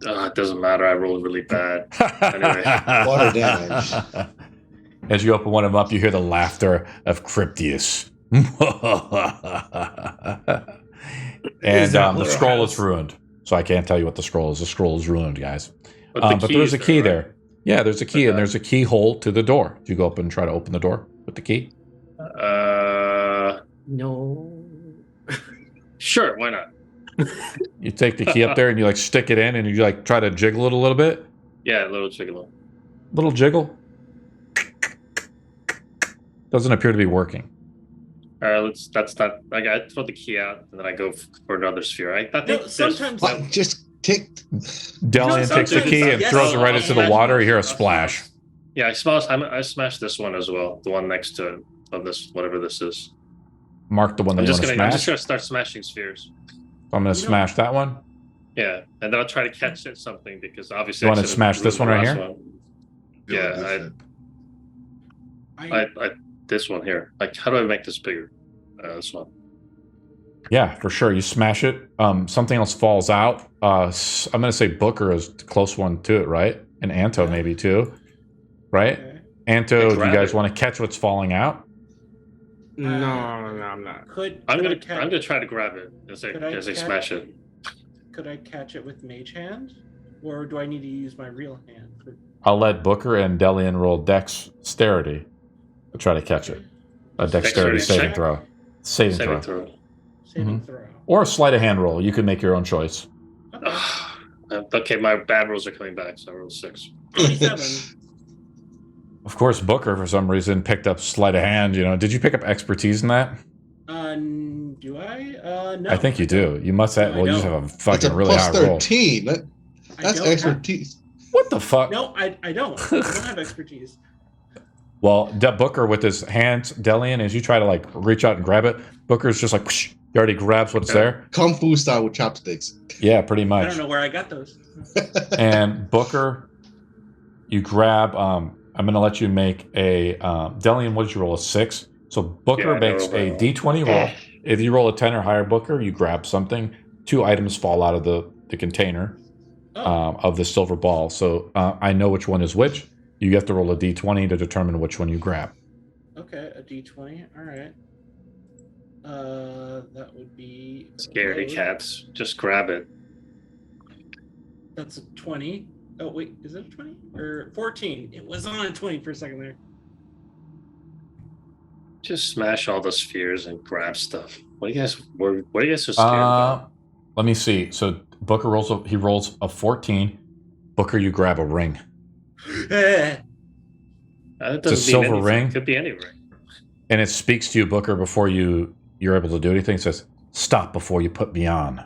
It doesn't matter. I rolled really bad. Anyway. Water damage. As you open one of them up, you hear the laughter of Cryptius. And the scroll is ruined. So I can't tell you what the scroll is. The scroll is ruined, guys. But there's a key there. Yeah, there's a key, and there's a keyhole to the door. Do you go up and try to open the door with the key? No. Sure, why not? You take the key up there and you stick it in, and you try to jiggle it a little bit. Yeah, a little jiggle. Little jiggle. Doesn't appear to be working. All right, that's not. I throw the key out, and then I go for another sphere. I think No, sometimes Just take. Delian takes the key and throws it right into the water. You hear a splash. Yeah, I smashed this one as well. The one next to it, of this, whatever this is. Mark the one that I'm you just want to gonna smash. start smashing spheres. I'm going to smash that one. Yeah, and then I'll try to catch it something because obviously. You want to I should've smash this one ruined right the here? last one. Yeah, I this one here. How do I make this bigger? This one. Yeah, for sure. You smash it. Something else falls out. I'm going to say Booker is the close one to it, right? And Anto maybe too, right? Okay. Anto, do you grab guys it. want to catch what's falling out? No, I'm not. I'm gonna try to grab it as Could I I catch- smash it. Could I catch it with Mage Hand, or do I need to use my real hand? I'll let Booker and Delian roll dexterity to try to catch it. A dexterity Dexterity saving check? throw. Saving Saving throw. throw. Saving throw. Or a sleight of hand roll. You can make your own choice. Okay, my bad rolls are coming back, so I rolled 6. 27. Of course, Booker, for some reason, picked up sleight of hand. Did you pick up expertise in that? Do I? No. I think you do. You must have. No, I you just don't. have a That's fucking a really plus high roll. 13. I That's don't expertise. What the fuck? No, I don't. I don't have expertise. Well, Booker with his hands, Delian, as you try to like reach out and grab it, Booker's just like, whoosh, he already grabs what's there. Kung Fu style with chopsticks. Yeah, pretty much. I don't know where I got those. And Booker, you grab. I'm going to let you make a Delian. What did you roll? A 6. So Booker makes a D20 roll. If you roll a 10 or higher, Booker, you grab something. 2 items fall out of the container of the silver ball. So I know which one is which. You have to roll a D20 to determine which one you grab. Okay, a D20. All right. That would be Scaredy cats. Just grab it. That's a 20. Oh wait, is it a 20 or 14? It was on a 20 for a second there. Just smash all the spheres and grab stuff. What are you guys so scared about? Let me see. So Booker rolls a 14. Booker, you grab a ring. That It's a doesn't mean silver anything. ring. It could be any ring. And it speaks to you, Booker, before you're able to do anything. It says, "Stop before you put me on.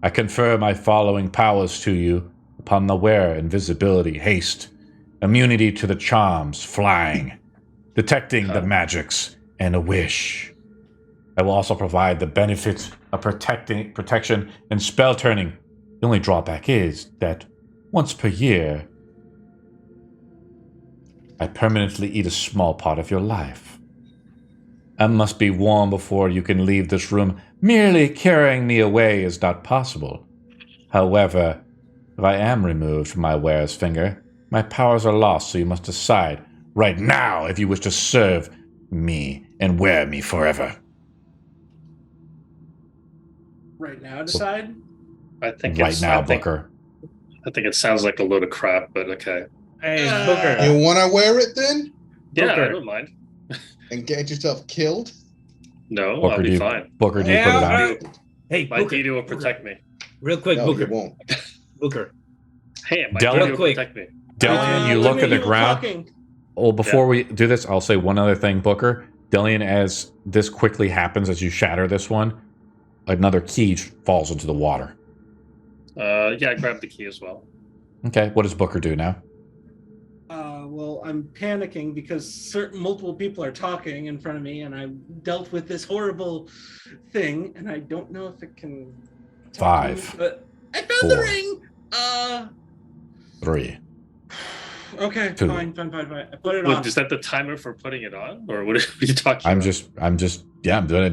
I confer my following powers to you upon the wearer: invisibility, haste, immunity to the charms, flying, detecting the magics, and a wish. I will also provide the benefits of protection and spell turning. The only drawback is that once per year, I permanently eat a small part of your life. I must be warned before you can leave this room. Merely carrying me away is not possible. However, if I am removed from my wearer's finger, my powers are lost, so you must decide right now if you wish to serve me and wear me forever." Right now, decide. I think Right it's, now, I think, Booker. I think it sounds like a load of crap, but okay. Hey, Booker. You want to wear it then? Yeah, Booker. I don't mind. And get yourself killed? No, Booker, I'll do be you, fine. Booker, do you put it on? Hey, My Booker. DD will protect me. Real quick, No, Booker. you won't. Booker. Hey, my Delian- DD Real will quick. protect me. Delian, you wait a look minute, at the you were ground. talking. Well, before we do this, I'll say one other thing, Booker. Delian, as this quickly happens, as you shatter this one, another key falls into the water. Yeah, I grabbed the key as well. Okay, what does Booker do now? Well, I'm panicking because multiple people are talking in front of me, and I dealt with this horrible thing, and I don't know if it can. talk to me, 5, but I found the 4. ring. 3. Okay, 2. fine. I put it Wait, on. is that the timer for putting it on, or what are you talking I'm about? I'm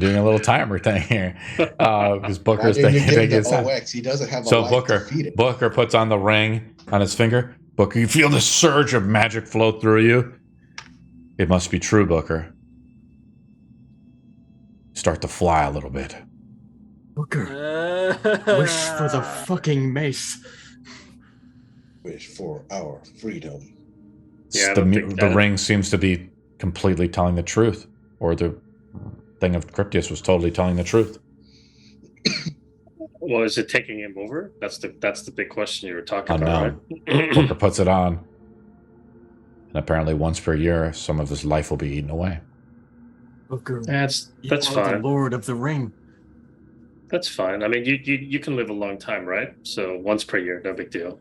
doing a little timer thing here. Because Booker's Why didn't you thinking give him his the time. OX? He doesn't have a So life Booker to feed it. puts on the ring on his finger. Booker, you feel the surge of magic flow through you. It must be true, Booker. Start to fly a little bit. Booker, wish for the fucking mace. Wish for our freedom. Yeah, I don't think The that- ring seems to be completely telling the truth, or the thing of Cryptius was totally telling the truth. Well, is it taking him over? That's the big question you were talking about, Unknown. right? Booker puts it on, and apparently once per year, some of his life will be eaten away. Booker, That's you are fine. the Lord of the Ring. That's fine. I mean, you can live a long time, right? So once per year, no big deal.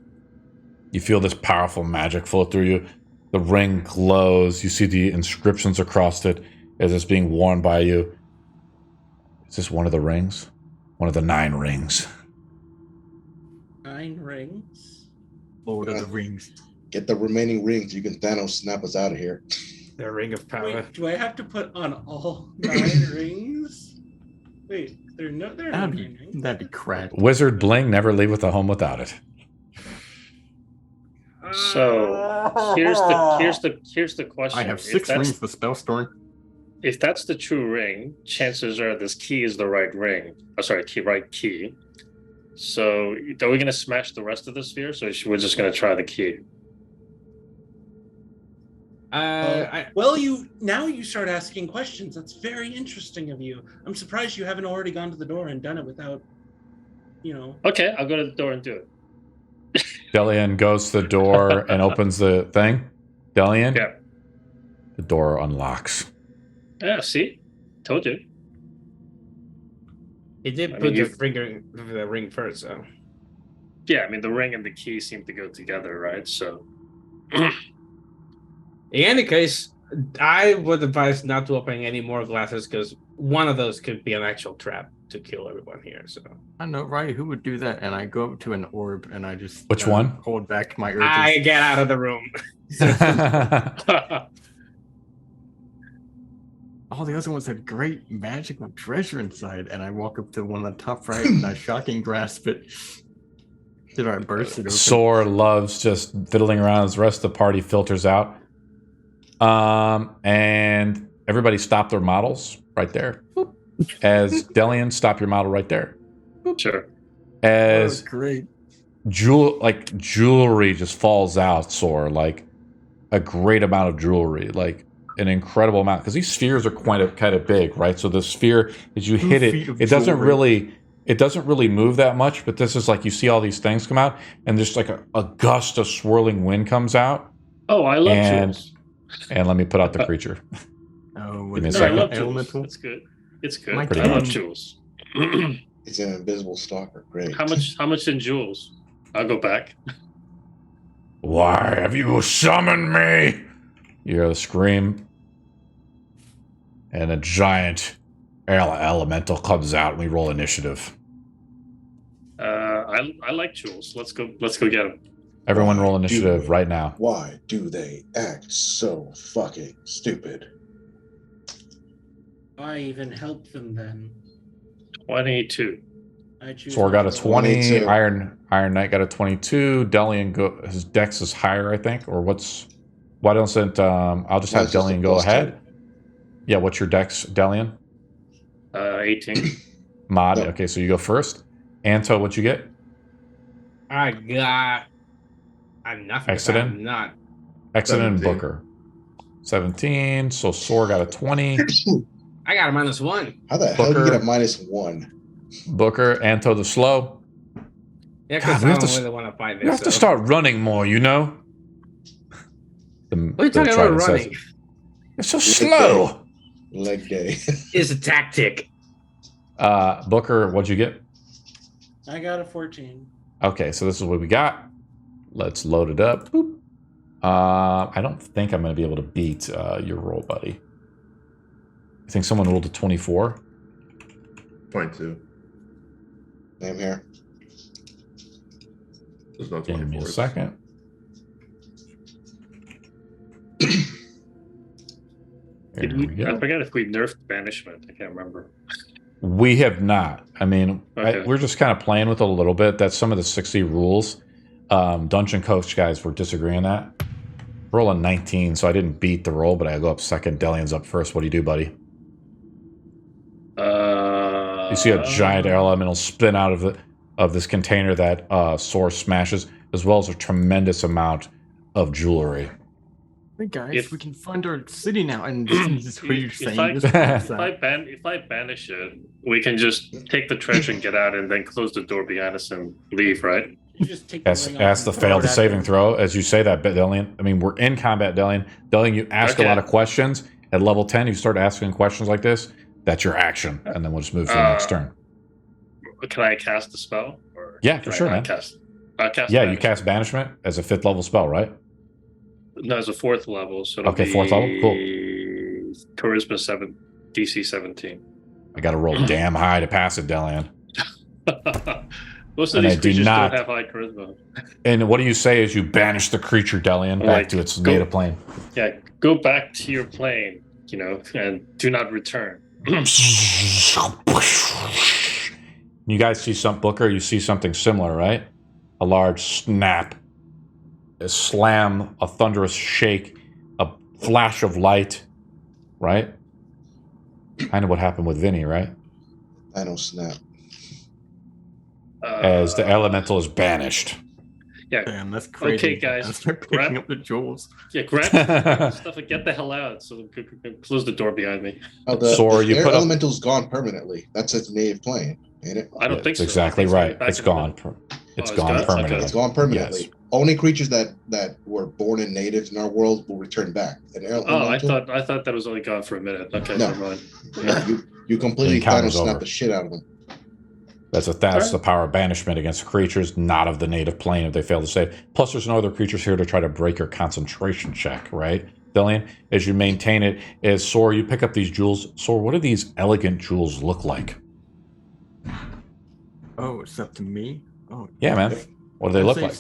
You feel this powerful magic flow through you. The ring glows. You see the inscriptions across it as it's being worn by you. Is this one of the rings? One of the 9 rings. 9 rings. Lord of the Rings. Get the remaining rings. You can Thanos snap us out of here. The ring of power. Wait, do I have to put on all 9 rings? Wait, there are no 9 rings. That'd be crap. Wizard Bling, never leave with a home without it. So here's the question. I have If 6 that's- rings for spell storing. If that's the true ring, chances are this key is the right ring. Oh, sorry, right key. So are we going to smash the rest of the spheres, or we're just going to try the key? You start asking questions. That's very interesting of you. I'm surprised you haven't already gone to the door and done it without, Okay, I'll go to the door and do it. Delian goes to the door and opens the thing. Delian? Yeah. The door unlocks. Yeah, see? Told you. He did put the ring first, so. Yeah, I mean, the ring and the key seem to go together, right? So. In any case, I would advise not to open any more glasses because one of those could be an actual trap to kill everyone here. So I know, right? Who would do that? And I go up to an orb and I just Which one? Hold back my urges. I get out of the room. All the other ones had great magical treasure inside, and I walk up to one of the top right and I shocking grasp it. Did I burst it open? Soar loves just fiddling around as the rest of the party filters out. And everybody stop their models right there. Boop. As Delian, stop your model right there. Boop. Sure. As great. Jewelry just falls out, Soar, like a great amount of jewelry, like an incredible amount, because these spheres are kind of big, right? So the sphere, as you hit it, it doesn't really move that much, but this is like you see all these things come out, and there's like a gust of swirling wind comes out. Oh, I love jewels. And let me put out the creature. Oh, give me a second. I love jewels. It's good. It's good. I love jewels. It's an invisible stalker. Great. How much in jewels? I'll go back. Why have you summoned me? You hear the scream, and a giant elemental comes out, and we roll initiative. I like jewels. Let's go get them. Everyone roll initiative right now. Why do they act so fucking stupid? I even helped them then. 22. Soar got a 20. 22. Iron Knight got a 22. Delian his dex is higher, I think. Or why doesn't I'll just have Delian go ahead. Yeah, what's your dex, Delian? 18. Mod. No. Okay, so you go first. Anto, what'd you get? I got nothing. Accident? I'm not. Accident and 17. Booker. 17. So Soar got a 20. I got a -1. How the hell do you get a -1? Booker, Anto the slow. Yeah, because I don't really want to fight this. You have to start running more, you know? What are you talking about running? It's so slow. Leg day. It's a tactic. Booker, what'd you get? I got a 14. Okay, so this is what we got. Let's load it up. Boop. I don't think I'm going to be able to beat your roll, buddy. I think someone rolled a 24. 22. Same here. There's no Give me a 24. second. I forget if we nerfed banishment. I can't remember. We have not. I mean, Okay. we're just kind of playing with it a little bit. That's some of the 60 rules. Dungeon Coach guys were disagreeing that. Roll a 19, so I didn't beat the roll, but I go up second. Delian's up first. What do you do, buddy? You You see a giant elemental spin out of this container that Soar smashes, as well as a tremendous amount of jewelry. Hey guys, If- we can fund our city now, and this is what you're saying. If I banish it, we can just take the treasure and get out, and then close the door behind us and leave, right? You just take Ask ring the off and failed throw it at saving them. throw. As you say that, Delian. I mean, we're in combat, Delian. Delian, you ask a Okay. lot of questions. At level 10, you start asking questions like this. That's your action, and then we'll just move to the next turn. Can I cast a spell? Or Yeah, can for I sure, not man. cast Yeah, you banishment? cast Banishment as a 5th level spell, right? No, it's a 4th level. So it'll Okay, be 4th level? Cool. Charisma 7, DC 17. I got to roll damn high to pass it, Delian. Most of And I these do creatures not- don't have high charisma. And what do you say as you banish the creature, Delian, back Like, to its go- native plane? Yeah, go back to your plane, and do not return. You guys see Booker, you see something similar, right? A large snap, a slam, a thunderous shake, a flash of light, right? Kind of what happened with Vinny, right? I don't snap. As the elemental is banished. Yeah. Damn, that's crazy. Okay, guys, I start picking grab- up the jewels. Yeah, grab the stuff and get the hell out. So close the door behind me. Oh, the Sor, you air put up- elemental's gone permanently. That's its native plane, ain't it? I don't think That's so. exactly I think right. back It's in the gone. middle. It's Oh, gone it's permanently. It's gone permanently. Yes. Only creatures that were born in natives in our world will return back. An air Oh, elemental, I thought that was only gone for a minute. Okay, No. never mind. no, you completely Encounter's Thanos over. snapped the shit out of them. That's the power of banishment against creatures not of the native plane if they fail to save. Plus, there's no other creatures here to try to break your concentration check, right? Dillian, as you maintain it, as Sor, you pick up these jewels. Sor, what do these elegant jewels look like? Oh, it's up to me. Oh, Yeah, man. What do they I'd look say like?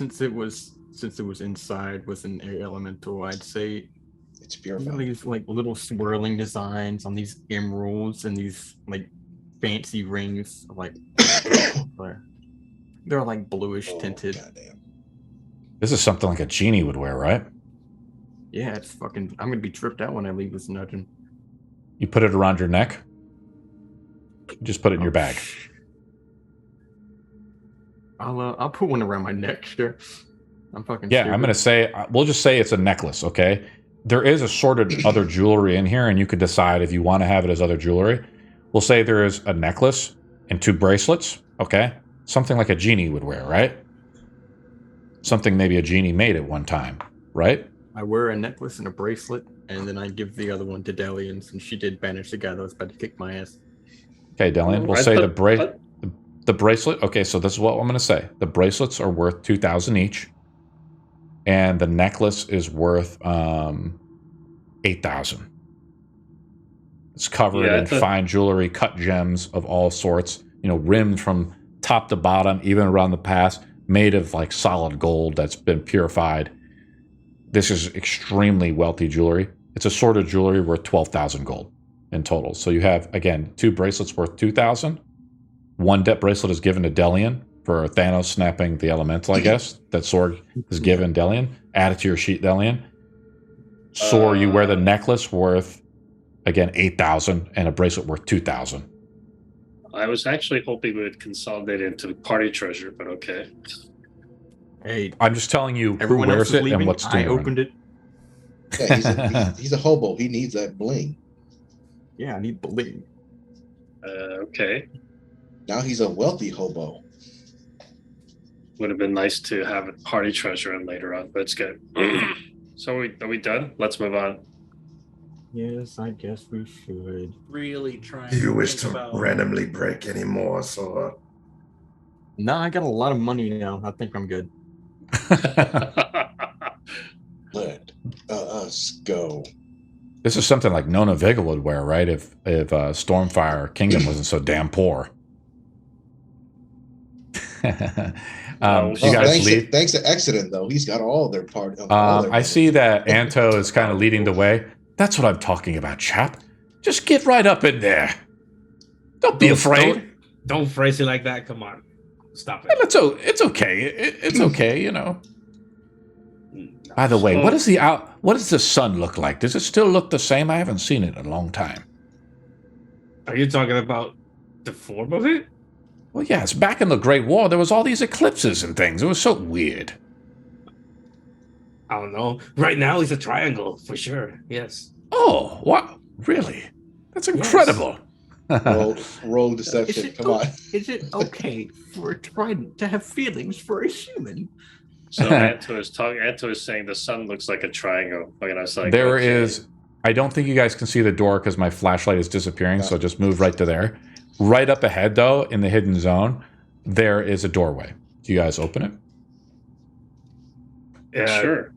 Since it was inside with an air elemental, I'd say It's you know, purified. these like little swirling designs on these emeralds and these like fancy rings, like they're like bluish tinted. Goddamn. This is something like a genie would wear, right? Yeah, it's fucking. I'm gonna be tripped out when I leave this dungeon. You put it around your neck. Just put it in your bag. I'll put one around my neck. Sure. I'm fucking. Yeah, stupid. I'm gonna say we'll just say it's a necklace, okay? There is assorted other jewelry in here, and you could decide if you want to have it as other jewelry. We'll say there is a necklace and 2 bracelets, okay? Something like a genie would wear, right? Something maybe a genie made at one time, right? I wear a necklace and a bracelet, and then I give the other one to Delian, since she did banish the guy that was about to kick my ass. Okay, Dylan, we'll I say thought- the bracelet. Okay, so this is what I'm going to say. The bracelets are worth 2,000 each, and the necklace is worth 8,000. It's covered Yeah, I in thought- fine jewelry, cut gems of all sorts. You know, rimmed from top to bottom, even around the pass, made of like solid gold that's been purified. This is extremely wealthy jewelry. It's a sort of jewelry worth 12,000 gold in total. So you have, again, 2 bracelets worth 2,000. One bracelet is given to Delian for Thanos snapping the elemental, I guess, that Sor is given Delian. Add it to your sheet, Delian. Sor, you wear the necklace worth, again, 8,000 and a bracelet worth 2,000. I was actually hoping we would consolidate into party treasure, but okay. Hey, I'm just telling you who everyone else wears is it leaving. and what's I doing. opened it. Yeah, he's a hobo. He needs that bling. Yeah, I need bling. Okay. Now he's a wealthy hobo. Would have been nice to have a party treasure in later on, but it's good. So are we done? Let's move on. Yes, I guess we should. Really trying Do you wish think to about randomly break any more, so No, I got a lot of money now. I think I'm good. Let us go. This is something like Nona Vega would wear, right? If Stormfire Kingdom wasn't so damn poor. You guys leave. Thanks to Accident, though. He's got all their part. all their I see that Anto is kind of leading the way. That's what I'm talking about, chap. Just get right up in there. Don't be afraid. Don't phrase it like that. Come on, stop it. It's okay. It's okay. You know. By the way, what does the sun look like? Does it still look the same? I haven't seen it in a long time. Are you talking about the form of it? Well, yes. Back in the Great War, there was all these eclipses and things. It was so weird. I don't know. Right now, it's a triangle for sure. Yes. Oh, what? Really? That's incredible. roll deception. Come on. Is it okay for a trident to have feelings for a human? So Anto is saying the sun looks like a triangle. And I was like, There okay. is. I don't think you guys can see the door because my flashlight is disappearing. So just move right to there. Right up ahead, though, in the hidden zone, there is a doorway. Do you guys open it? Yeah, sure.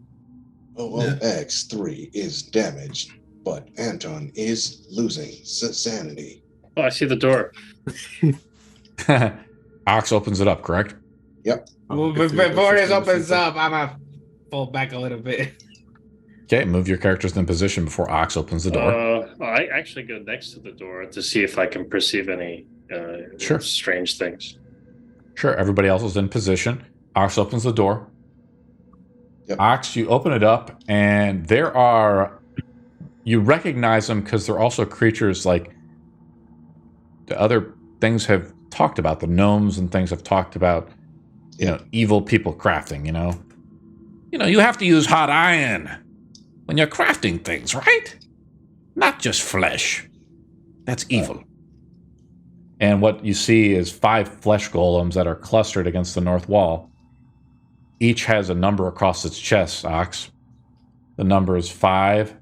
OX3 is damaged, but Anton is losing sanity. Oh, I see the door. Ox opens it up, correct? Yep. Well, Good to before go. this opens up, I'm gonna fall back a little bit. Okay, move your characters in position before Ox opens the door. I actually go next to the door to see if I can perceive any Sure. strange things. Sure, everybody else is in position. Ox opens the door. Yep. Ox, you open it up, and you recognize them because they're also creatures like the other things have talked about. The gnomes and things have talked about evil people crafting, you have to use hot iron when you're crafting things, right? Not just flesh. That's evil. And what you see is 5 flesh golems that are clustered against the north wall. Each has a number across its chest, Ox. The number is 5,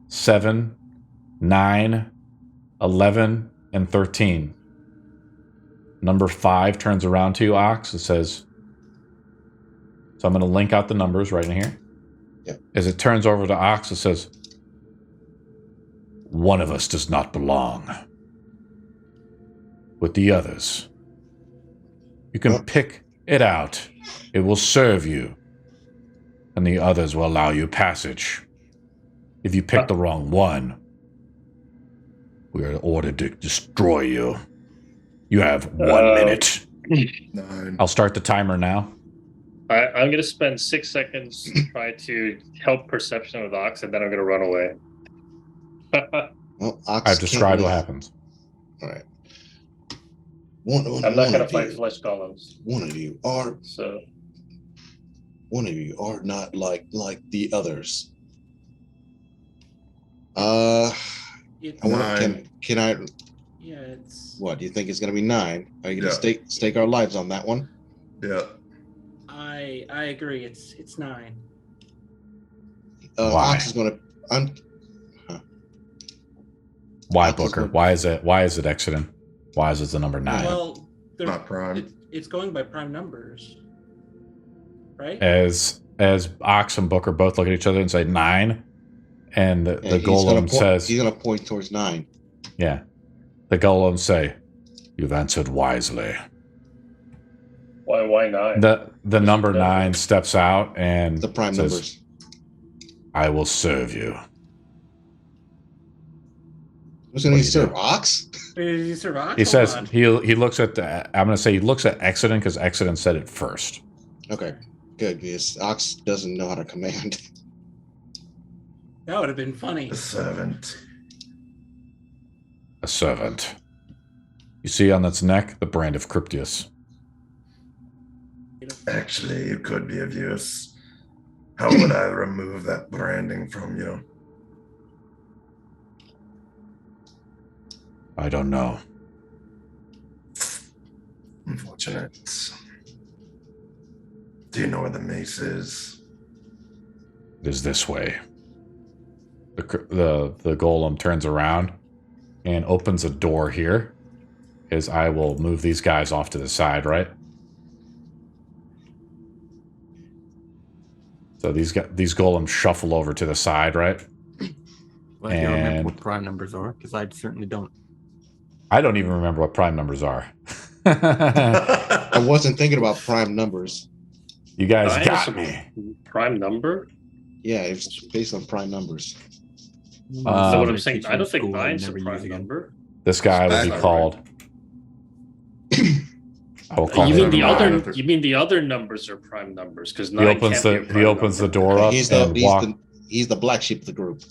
7, 9, 11, and 13. Number 5 turns around to you, Ox. It says, so I'm going to link out the numbers right in here. Yep. As it turns over to Ox, it says, one of us does not belong with the others. You can pick it out. It will serve you. And the others will allow you passage. If you pick the wrong one, we are ordered to destroy you. You have 1 minute. 9. I'll start the timer now. I'm going to spend 6 seconds to try to help perception with Ox, and then I'm going to run away. Well, Ox I've described what really- happens. All right. I'm not going to fight flesh golems. One of you are not like the others. It's, I want can I? yeah, it's. What do you think it's going to be 9? Are you going to Yeah. stake our lives on that one? Yeah. I agree. It's 9. Why? Ox is going to. Why, Ox is Booker? good. Why is it Exodus? Why is it the number 9? Well, Not prime. it's going by prime numbers, right? As Ox and Booker both look at each other and say 9, and the He's gonna golem point- says, he's going to point towards 9. yeah. The golem say, you've answered wisely. Why 9? The number 9 steps out and The prime says, numbers. I will serve you. Who's going What to do you serve? do? Ox? Did he survive? He Hold says on. he looks at I'm going to say he looks at Exodus because Exodus said it first. Okay, good. Because Ox doesn't know how to command. That would have been funny. The servant. A servant. You see on its neck the brand of Cryptius. Actually, you could be of use. How would I remove that branding from you? I don't know. Unfortunate. Do you know where the mace is? It is this way. The golem turns around and opens a door here. As I will move these guys off to the side, right? So these golems shuffle over to the side, right? Well, if you remember And- what prime numbers are, because I certainly don't. I don't even remember what prime numbers are. I wasn't thinking about prime numbers. You guys Nine got is a me. Prime number? Yeah, it's based on prime numbers. So what I'm They saying, teach I you don't in think school and 9's a never use prime again. number. This guy will That's be not called. I will call You him. mean the nine. other? You mean the other numbers are prime numbers? Because He 9 opens can't be a the prime number. door up He's and walk. he's the black sheep of the group.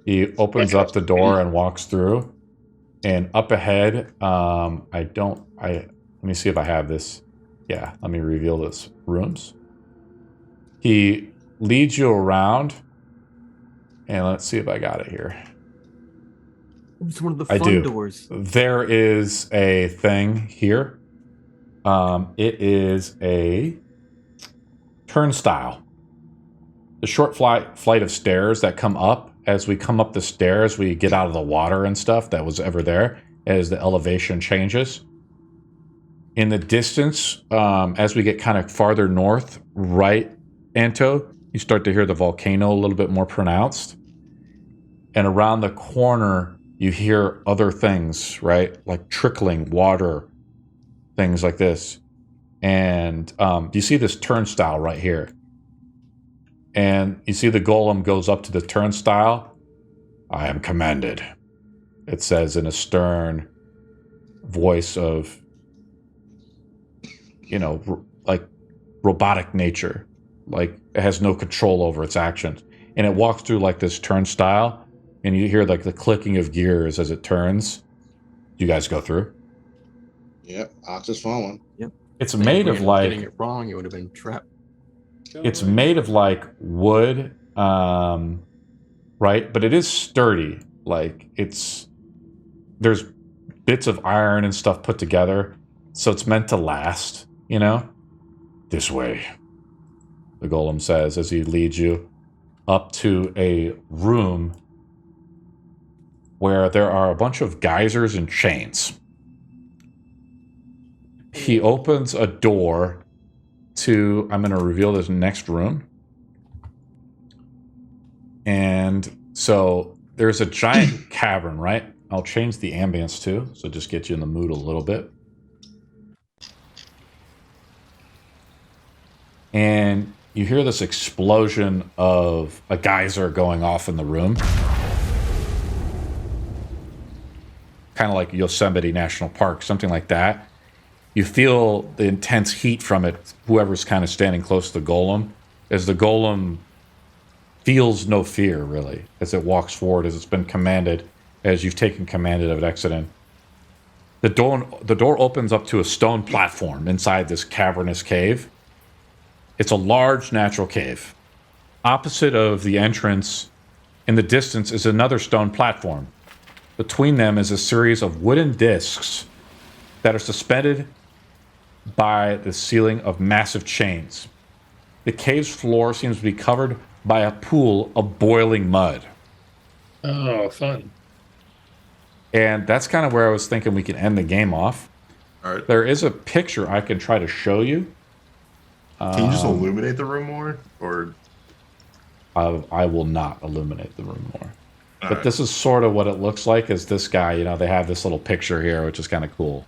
He opens up the door and walks through, and up ahead, let me see if I have this. Yeah, let me reveal this rooms. He leads you around, and let's see if I got it here. It's one of the I fun do. doors. There is a thing here. It is a turnstile. The short flight of stairs that come up. As we come up the stairs, we get out of the water and stuff that was ever there as the elevation changes. In the distance, as we get kind of farther north, right, Anto, you start to hear the volcano a little bit more pronounced. And around the corner, you hear other things, right? Like trickling water, things like this. And you see this turnstile right here. And you see the golem goes up to the turnstile. I am commanded. It says in a stern voice of, like robotic nature. Like it has no control over its actions. And it walks through like this turnstile. And you hear like the clicking of gears as it turns. You guys go through. Yep, Ox is following. It's made of like getting it wrong, you would have been trapped. it's made of like wood, right? But it is sturdy. Like there's bits of iron and stuff put together, so it's meant to last. You know, this way, the golem says as he leads you up to a room where there are a bunch of geysers and chains. He opens a door to, I'm going to reveal this next room. And so there's a giant cavern, right? I'll change the ambience too, so just get you in the mood a little bit. And you hear this explosion of a geyser going off in the room. Kind of like Yosemite National Park, something like that. You feel the intense heat from it, whoever's kind of standing close to the golem, as the golem feels no fear, really, as it walks forward, as it's been commanded, as you've taken command of it, Exodus. The door opens up to a stone platform inside this cavernous cave. It's a large natural cave. Opposite of the entrance, in the distance, is another stone platform. Between them is a series of wooden discs that are suspended by the ceiling of massive chains. The cave's floor seems to be covered by a pool of boiling mud. Oh, fun. And that's kind of where I was thinking we can end the game off. All right. There is a picture I can try to show you. Can you just illuminate the room more? Or I will not illuminate the room more. All But right. this is sort of what it looks like as this guy, you know, they have this little picture here, which is kind of cool,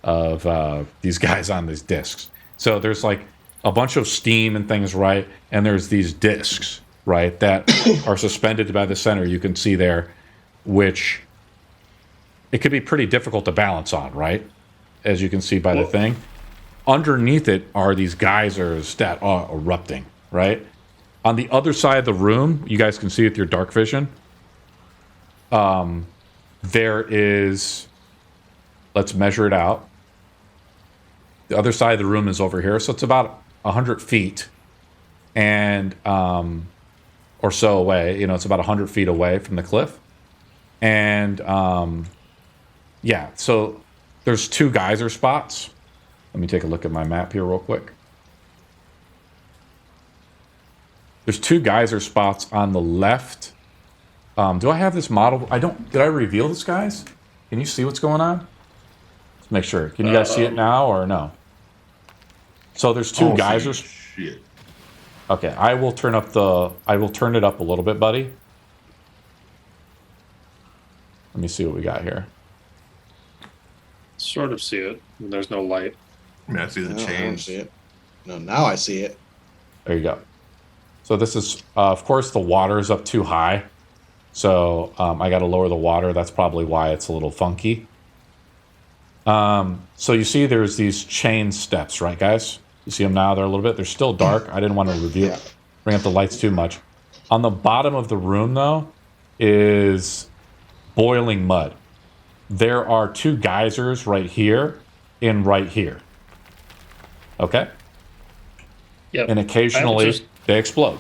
of these guys on these discs. So there's like a bunch of steam and things, right? And there's these discs, right, that are suspended by the center, you can see there, which it could be pretty difficult to balance on, right? As you can see by the thing. Underneath it are these geysers that are erupting, right? On the other side of the room, you guys can see with your dark vision, there is, let's measure it out. The other side of the room is over here, so it's about 100 feet and or so away. You know, it's about 100 feet away from the cliff. And yeah, so there's two geyser spots. Let me take a look at my map here real quick. There's two geyser spots on the left. Do I have this model? Did I reveal this, guys? Can you see what's going on? Let's make sure. Can you guys see it now or no? So there's two geysers. Shit. Okay, I will turn it up a little bit, buddy. Let me see what we got here. Sort of see it. There's no light. I mean, I see the No, I don't change. see it. No, now I see it. There you go. So this is, of course, the water is up too high. So I got to lower the water. That's probably why it's a little funky. So you see there's these chain steps, right, guys? You see them now? They're a little bit. They're still dark. I didn't want to bring up the lights too much. On the bottom of the room, though, is boiling mud. There are two geysers right here and right here. Okay? Yep. And occasionally they explode.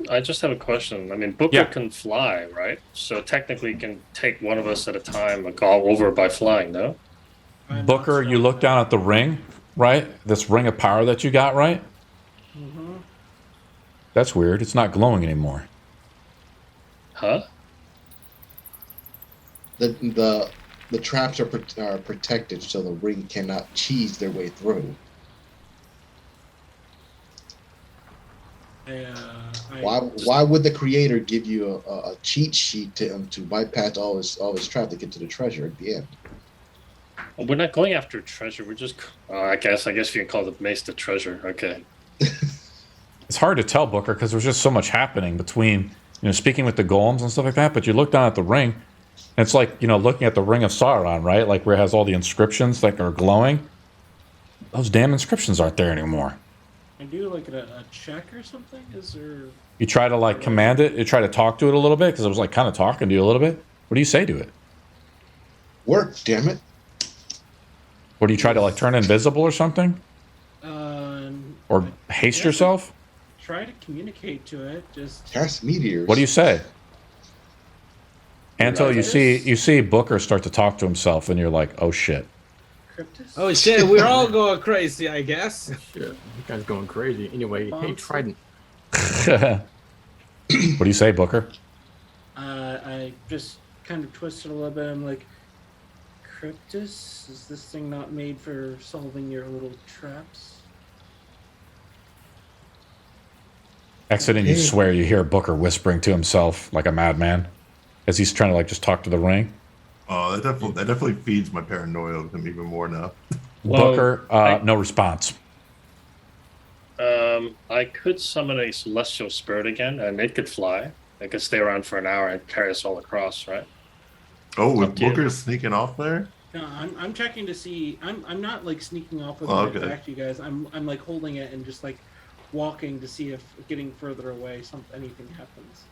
I just have a question. I mean, Booker Yeah. can fly, right? So technically, he can take one of us at a time and go over by flying, no? I'm Booker, not you look down at the ring, right? This ring of power that you got, right? Mm-hmm. That's weird. It's not glowing anymore. Huh? The traps are protected, so the ring cannot cheese their way through. Why would the creator give you a cheat sheet to bypass all his trap to get to the treasure at the end? Well, we're not going after treasure. We're just. I guess you can call the mace the treasure. Okay. It's hard to tell, Booker, because there's just so much happening between, speaking with the golems and stuff like that. But you look down at the ring, and it's like, looking at the ring of Sauron, right? Like where it has all the inscriptions that are glowing. Those damn inscriptions aren't there anymore. I do like a check or something. Is there? You try to like command it. You try to talk to it a little bit because it was like kind of talking to you a little bit. What do you say to it? Work, damn it! What do you try to like turn invisible or something? Or haste yourself? Try to communicate to it. Just Cast meteors. What do you say? Anto, you see Booker start to talk to himself, and you're like, oh shit. Cryptus? Oh shit, we're all going crazy, I guess. Shit, you guys going crazy. Anyway, hey Trident. What do you say, Booker? I just kind of twisted a little bit. I'm like, Cryptus, is this thing not made for solving your little traps? Exiting, you swear you hear Booker whispering to himself like a madman as he's trying to like just talk to the ring. Oh, that definitely feeds my paranoia of him even more now. Well, Booker, no response. I could summon a celestial spirit again, and it could fly. It could stay around for an hour and carry us all across, right? Oh, with Up to you. Booker sneaking off there? No, I'm checking to see. I'm not like sneaking off with Oh, it okay. back to you guys. I'm like holding it and just like walking to see if getting further away anything happens.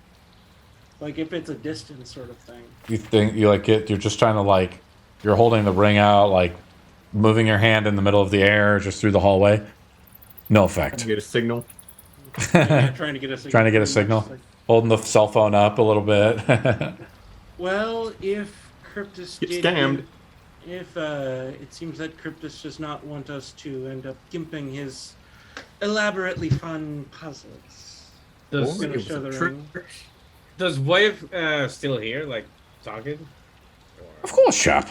Like if it's a distance sort of thing. You think you like it? You're just trying to like, you're holding the ring out, like moving your hand in the middle of the air, just through the hallway. No effect. Get a signal. Yeah, trying to get a signal. Trying to get a signal. Holding the cell phone up a little bit. Well, if Cryptus Get did, scammed. if it seems that Cryptus does not want us to end up gimping his elaborately fun puzzles. Does, Gonna show the ring. does Wave still here, like talking? Of course, Shop.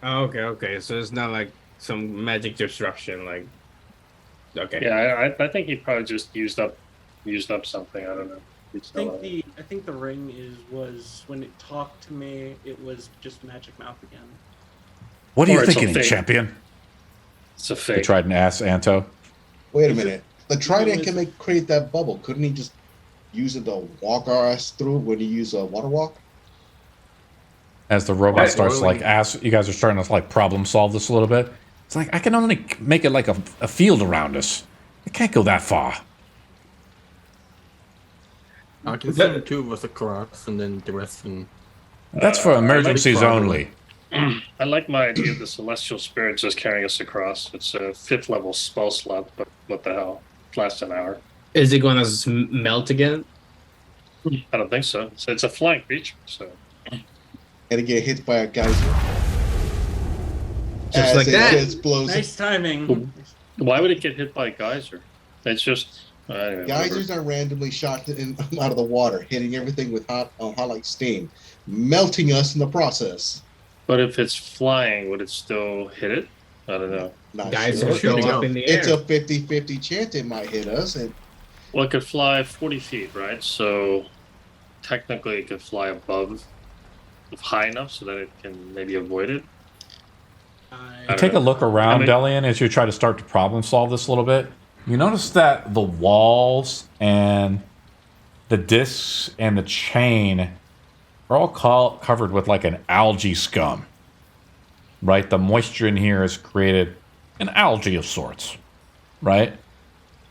Oh, okay. So it's not like some magic disruption, like. Okay. Yeah, I think he probably just used up something. I don't know. I think the ring was when it talked to me, it was just magic mouth again. What are you Or it's a thinking, fake. champion? It's a They fake. tried and asked Anto. Wait a minute. The Trident can create that bubble. Couldn't he just use it to walk our ass through when he use a water walk? As the robot Right, starts to really. like ask, you guys are starting to like problem solve this a little bit. It's like I can only make it like a field around us. It can't go that far. I can send two of us across, and then the rest can. That's for emergencies probably. only. I like my idea of the celestial spirit just carrying us across. It's a 5th level spell slot, but what the hell? It lasts an hour. Is it gonna melt again? I don't think so. It's a flying creature, so And it get hit by a geyser. Just As like it that. explodes. Nice timing. why would it get hit by a geyser? It's just anyway, Geysers are randomly shot out of the water, hitting everything with hot like steam, melting us in the process. But if it's flying, would it still hit it? I don't know. Not Guys sure. are still Shooting up up. in the air. It's a 50-50 chance it might hit us. And Well, it could fly 40 feet, right? So technically, it could fly above, high enough so that it can maybe avoid it. I Take a look around, I mean- Delian, as you try to start to problem solve this a little bit. You notice that the walls and the discs and the chain are all covered with like an algae scum. Right? The moisture in here has created an algae of sorts. Right?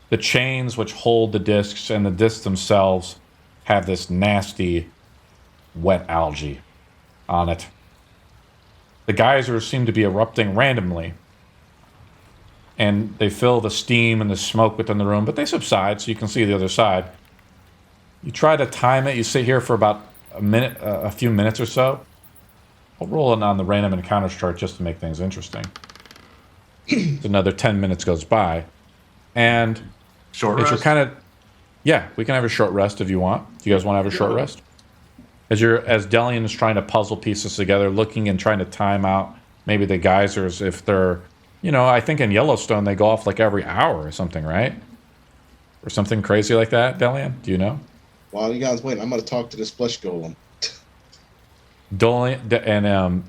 The chains which hold the discs and the discs themselves have this nasty wet algae on it. The geysers seem to be erupting randomly, and they fill the steam and the smoke within the room, but they subside so you can see the other side. You try to time it. You sit here for about a few minutes or so. I'll roll it on the random encounters chart just to make things interesting. Another 10 minutes goes by, and Short as you're rest? kind of, yeah, we can have a short rest if you want. Do you guys want to have a short rest? As Delian is trying to puzzle pieces together, looking and trying to time out maybe the geysers, if they're, I think in Yellowstone they go off like every hour or something, right? Or something crazy like that, Delian? Do you know? while you guys wait, I'm going to talk to this flesh golem. Delian,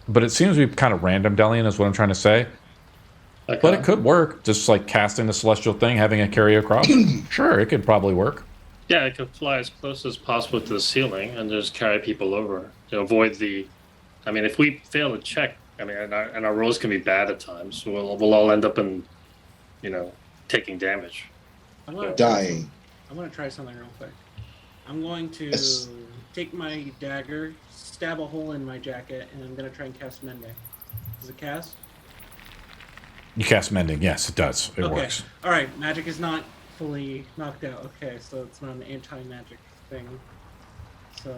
but it seems to be kind of random, Delian, is what I'm trying to say. Okay. But it could work, just like casting the celestial thing, having it carry across. Sure, it could probably work. Yeah, it could fly as close as possible to the ceiling and just carry people over to avoid the. I mean, if we fail to check, I mean, and our rolls can be bad at times. We'll all end up in, taking damage. I want to Dying. I want to try something real quick. I'm going to Yes. take my dagger, stab a hole in my jacket, and I'm going to try and cast Mending. Does it cast? You cast mending. Yes, it does. It works. All right. Magic is not fully knocked out. Okay, so it's not an anti-magic thing. So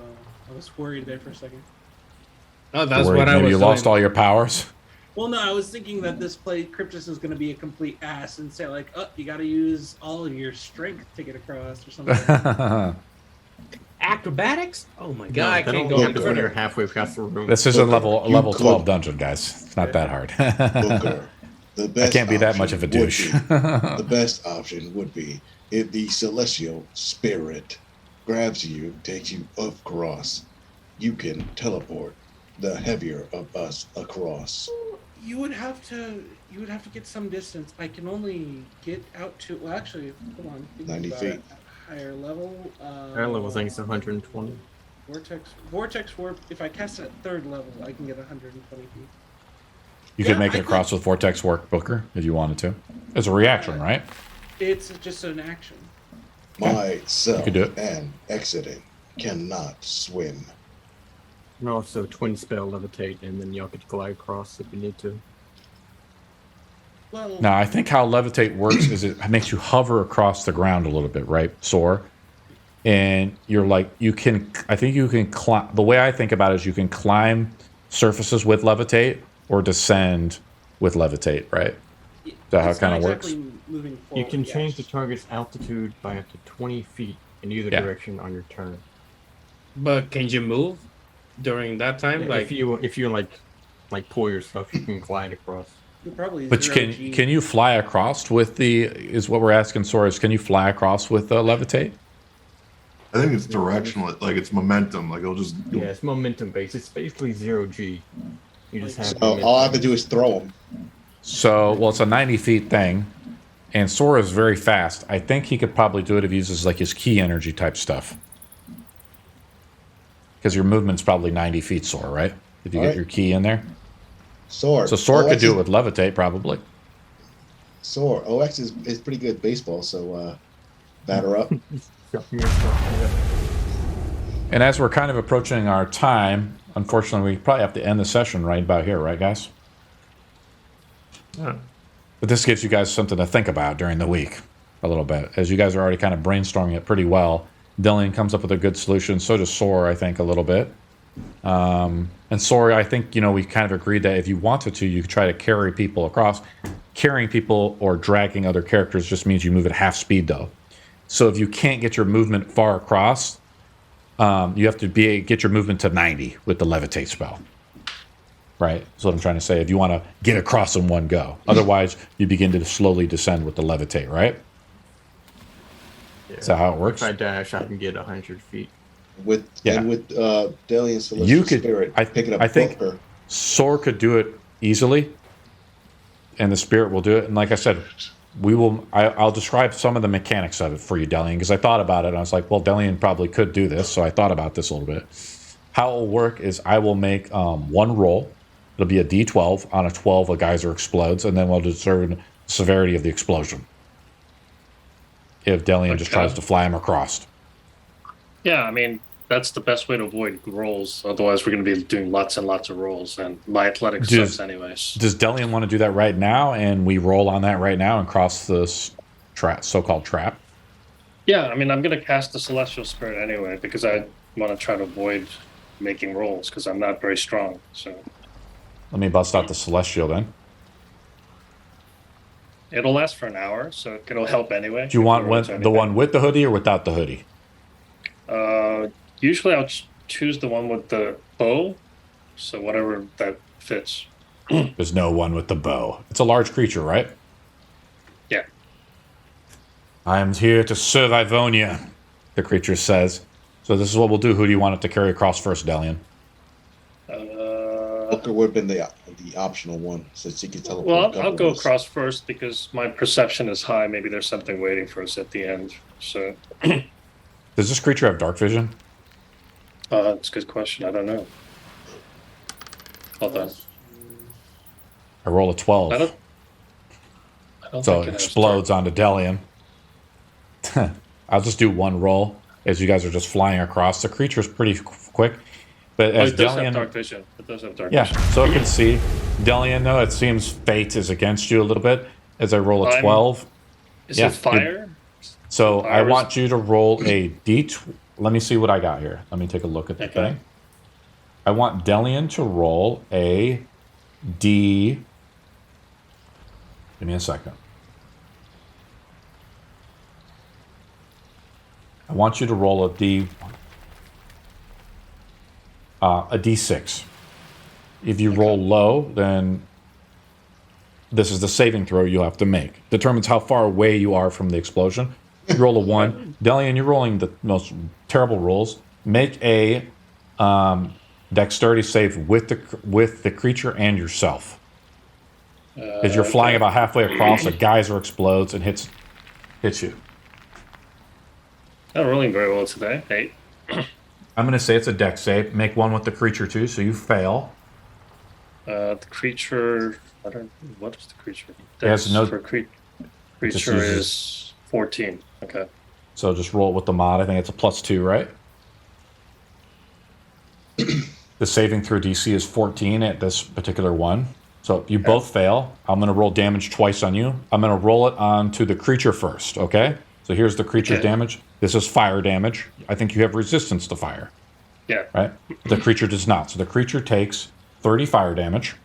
I was worried there for a second. Oh, that's Worried what I maybe was you doing. lost all your powers. Well, no, I was thinking that this play Cryptus is going to be a complete ass and say like, "Oh, you got to use all of your strength to get across" or something. Acrobatics? Oh my No, god, I that can't only go happens when further. you're halfway across the room. This is a level You 12 could- dungeon, guys. It's not that hard. Booker, the I best can't be that much option of a would douche. be- the best option would be if the celestial spirit grabs you, takes you across. You can teleport the heavier of us across. You would have to get some distance. I can only get out to. Well, actually, hold on. thinking 90 about feet. it. Higher level. Our level thing is 120. Vortex warp. If I cast it at 3rd level, I can get 120 feet. You could Yeah, make I it across with Vortex work, Booker, if you wanted to. It's a reaction, right? It's just an action. Myself could do it. and exiting cannot swim. And also twin spell levitate, and then y'all could glide across if you need to. Well, Now, I think how levitate works is it makes you hover across the ground a little bit, right? Soar. And you're like, I think you can climb. The way I think about it is you can climb surfaces with levitate or descend with levitate, right? Is that how it it's kind not of works? exactly moving You forward, can change the yes. target's altitude by up to 20 feet in either Yeah. direction on your turn. But can you move during that time? If you like pull yourself, you can glide across. You're probably But zero G. can you fly across with is what we're asking, Sora, is can you fly across with levitate? I think it's directional, like it's momentum. Like it'll just. Yeah, it's momentum based. It's basically 0G. You just have So momentum. all I have to do is throw him. So, well, it's a 90 feet thing, and Sora is very fast. I think he could probably do it if he uses like his key energy type stuff. Because your movement's probably 90 feet, Sora, right? If you get Alright. your key in there. Sword. So Sora could OX do is- it with levitate, probably. Sword. OX is pretty good at baseball, so batter up. Dropping yourself. And as we're kind of approaching our time, unfortunately, we probably have to end the session right about here, right, guys? Yeah. But this gives you guys something to think about during the week a little bit. As you guys are already kind of brainstorming it pretty well. Dylan comes up with a good solution. So does Sora, I think, a little bit. And Sora, I think, we kind of agreed that if you wanted to, you could try to carry people across. Carrying people or dragging other characters just means you move at half speed, though. So if you can't get your movement far across, you have to get your movement to 90 with the levitate spell. Right? That's what I'm trying to say. If you want to get across in one go. Otherwise, you begin to slowly descend with the levitate, right? Yeah. Is that how it works? If I dash, I can get 100 feet. With Delian Celestial You could- Spirit picking up I think- Booker. Sora could do it easily, and the spirit will do it. And like I said, I'll describe some of the mechanics of it for you, Delian, because I thought about it. And I was like, well, Delian probably could do this, so I thought about this a little bit. How it will work is I will make one roll. It'll be a D12. On a 12, a geyser explodes, and then we'll determine the severity of the explosion. If Delian just tries to fly him across. Yeah, I mean, that's the best way to avoid rolls. Otherwise, we're going to be doing lots and lots of rolls, and my athletics sucks anyways. Does Delian want to do that right now, and we roll on that right now and cross this so-called trap? Yeah, I mean, I'm going to cast the Celestial Spirit anyway because I want to try to avoid making rolls because I'm not very strong. So Let me bust out the Celestial then. it'll last for an hour, so it'll help anyway. Do you want If it rolls the anything. one with the hoodie or without the hoodie? Usually I'll choose the one with the bow, so whatever that fits. There's no one with the bow. It's a large creature, right? Yeah. I am here to serve Ivonia, the creature says. So this is what we'll do. Who do you want it to carry across first, Delian? Booker would have been the optional one, since he could teleport. a Well, couple I'll go of us. across first because my perception is high. Maybe there's something waiting for us at the end. So Does this creature have dark vision? it's a good question. I don't know. Hold on. I roll a 12. I don't So think it it has explodes onto Delian. I'll just do one roll as you guys are just flying across. The creature's pretty quick. But Oh, as it does have Delian... dark vision. It does have dark Yeah, vision. so it can see. Delian, though, it seems fate is against you a little bit as I roll a 12. Is it fire? So Fire I want you to roll a d. Let me see what I got here. Let me take a look at the thing. I want Delian to roll a d. Give me a second. I want you to roll a d6. If you roll low, then this is the saving throw you have to make. Determines how far away you are from the explosion. You roll a 1. Delian, you're rolling the most terrible rolls. Make a dexterity save with the creature and yourself. As you're flying about halfway across, a geyser explodes and hits you. Not rolling very well today. 8. I'm going to say it's a dex save. Make one with the creature too, so you fail. The creature. I don't. What is the creature? Has no. Creature is 14. Okay. So just roll it with the mod. I think it's a +2, right? The saving throw DC is 14 at this particular one. So you both fail. I'm going to roll damage twice on you. I'm going to roll it onto the creature first, okay? So here's the creature's damage. This is fire damage. I think you have resistance to fire. Yeah. Right? The creature does not. So the creature takes 30 fire damage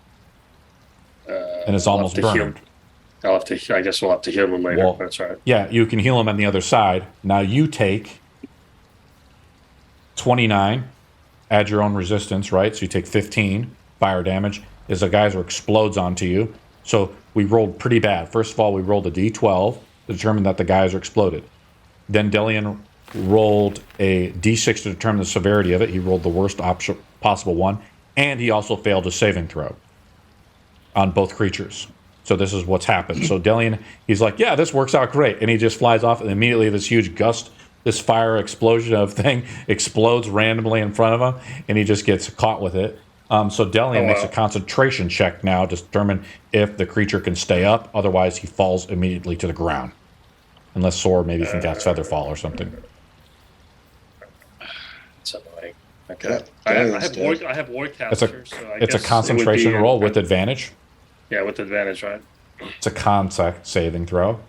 and is almost burned. I guess we'll have to heal him later. Well, that's all right. Yeah, you can heal him on the other side. Now you take 29, add your own resistance, right? So you take 15 fire damage as the geyser explodes onto you. So we rolled pretty bad. First of all, we rolled a d12 to determine that the geyser exploded. Then Delian rolled a d6 to determine the severity of it. He rolled the worst possible one. And he also failed a saving throw on both creatures. So this is what's happened. So Delian, he's like, yeah, this works out great. And he just flies off, and immediately this huge gust, this fire explosion of thing explodes randomly in front of him, and he just gets caught with it. So Delian makes a concentration check now to determine if the creature can stay up. Otherwise, he falls immediately to the ground. Unless Sor maybe can cast Featherfall or something. It's annoying. Okay. I have Warcaster, so I it's guess a concentration roll with advantage. Yeah, with advantage, right? It's a contact saving throw.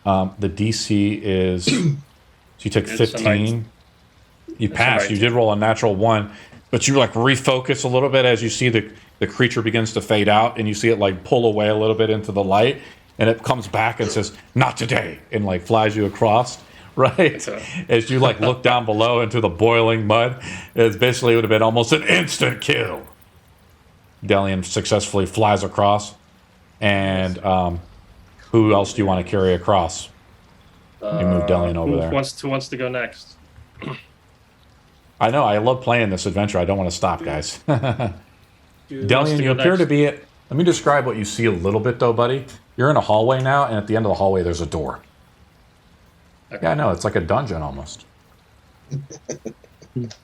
The DC is... So you took 15. You passed. You did roll a natural 1. But you like refocus a little bit as you see the creature begins to fade out, and you see it like pull away a little bit into the light, and it comes back and says, not today, and like flies you across, right? As you like look down below into the boiling mud, it basically would have been almost an instant kill. Delian successfully flies across, and who else do you want to carry across? You move Delian over there. Who wants to go next? I know. I love playing this adventure. I don't want to stop, guys. Delian, you appear to be at... Let me describe what you see a little bit, though, buddy. You're in a hallway now, and at the end of the hallway, there's a door. Okay. Yeah, I know. It's like a dungeon, almost.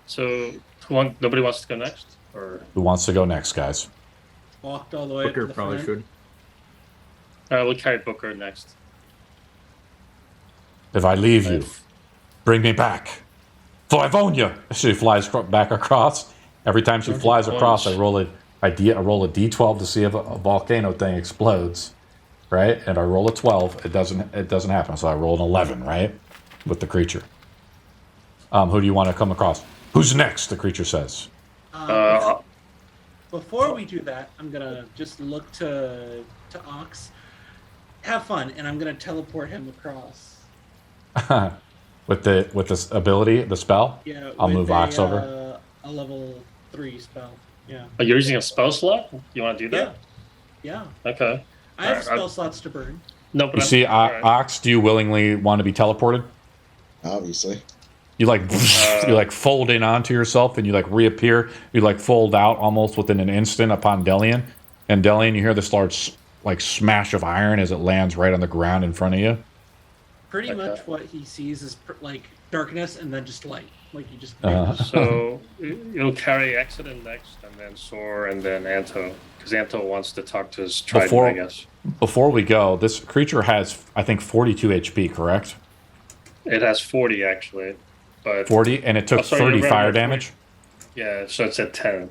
So, nobody wants to go next? Or who wants to go next, guys? Walked all the way Booker to the probably front. should. All right, we'll carry Booker next. If I leave you, bring me back. Flivonia! She flies back across. Every time she flies across, I roll a d12 to see if a volcano thing explodes, right? And I roll a 12. It doesn't happen. So I roll an 11, right, with the creature. Who do you want to come across? Who's next? The creature says. Before we do that, I'm gonna just look to Ox. Have fun, and I'm gonna teleport him across. With this ability, the spell? Yeah, I'll move Ox over. A level 3 spell. Yeah. Oh, you're using a spell slot? You want to do that? Yeah. Okay. I have spell slots to burn. No, but you see, Ox, do you willingly want to be teleported? Obviously. You like fold in onto yourself, and you like reappear. You like fold out almost within an instant upon Delian. And Delian, you hear this large like smash of iron as it lands right on the ground in front of you. Pretty much what he sees is like darkness and then just light. Like you just. So you'll carry Exodus next, and then Sor, and then Anto, because Anto wants to talk to his trident, I guess. Before we go, this creature has, I think, 42 HP, correct? It has 40 actually, but 40, and it took 30 fire damage. Yeah, so it's at 10.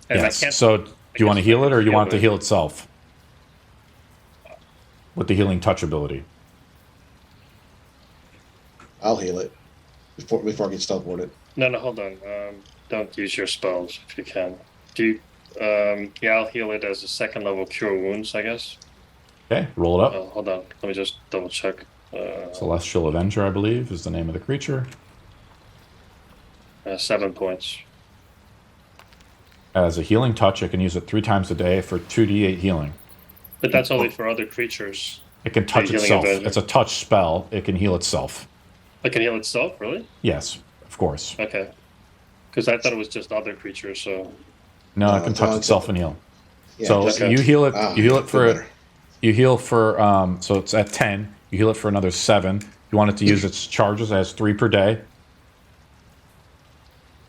Yes. So Do you want to heal it, or you want it to heal itself? With the healing touch ability. I'll heal it before I get teleported. No, hold on. Don't use your spells if you can. Do you? Yeah, I'll heal it as a second level cure wounds, I guess. Okay, roll it up. Hold on. Let me just double check. Celestial Avenger, I believe, is the name of the creature. 7 points. As a healing touch, I can use it 3 times a day for 2d8 healing. But that's only for other creatures. It can touch Healing itself. Avenger. It's a touch spell. It can heal itself. It can heal itself, really? Yes, of course. Okay. Because I thought it was just other creatures, so... No, it can touch it's itself and heal. Yeah, So okay. you heal it. You heal it feel for. better. You heal for. So it's at 10. You heal it for another 7. You want it to use its charges as 3 per day.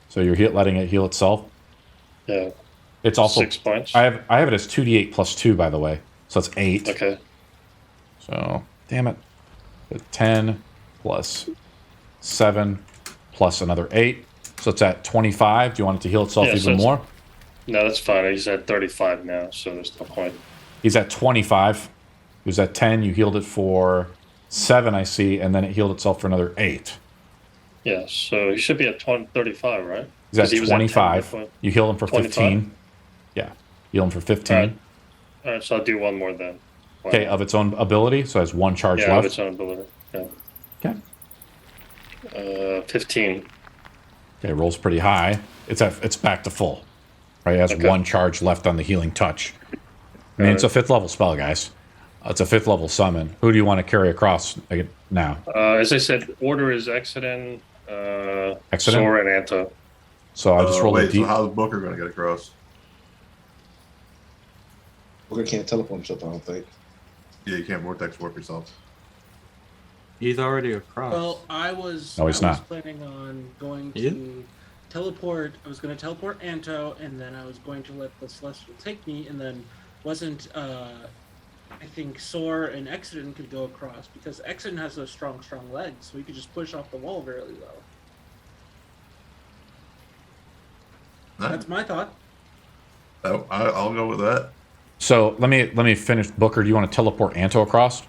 So you're letting it heal itself. Yeah. It's also 6 points. I have it as 2d8 plus 2, by the way. So that's 8. Okay. So damn it. 10 plus 7 plus another 8. So it's at 25. Do you want it to heal itself Yeah, so even it's- more? No, that's fine. He's at 35 now, so there's no point. He's at 25. He was at 10. You healed it for 7, I see, and then it healed itself for another 8. Yeah, so he should be at 35, right? He's at 'Cause he was at 10 25. before. You heal him for 25? 15. Yeah. Heal him for 15. Alright. All right, so I'll do one more then. Why Okay, not? of its own ability, so it has 1 charge Yeah, of left. its own ability. Yeah. Okay. 15. Okay, rolls pretty high. It's back to full. Right, it has Okay. 1 charge left on the healing touch. I mean, it's a 5th level spell, guys. It's a 5th level summon. Who do you want to carry across now? As I said, order is Exodus, Exodus? Sora, and Anto. So I'll just roll wait, a D. so how's Booker going to get across? Booker can't teleport himself, I don't think. Yeah, you can't vortex warp yourself. He's already across. Well, I was. No, he's I was not. planning on going He to teleport. I was going to teleport Anto, and then I was going to let the Celestial take me, and then wasn't. I think Sor and Exodus could go across because Exodus has those strong legs, so he could just push off the wall really well. That's my thought. I'll go with that. So let me finish. Booker, do you want to teleport Anto across?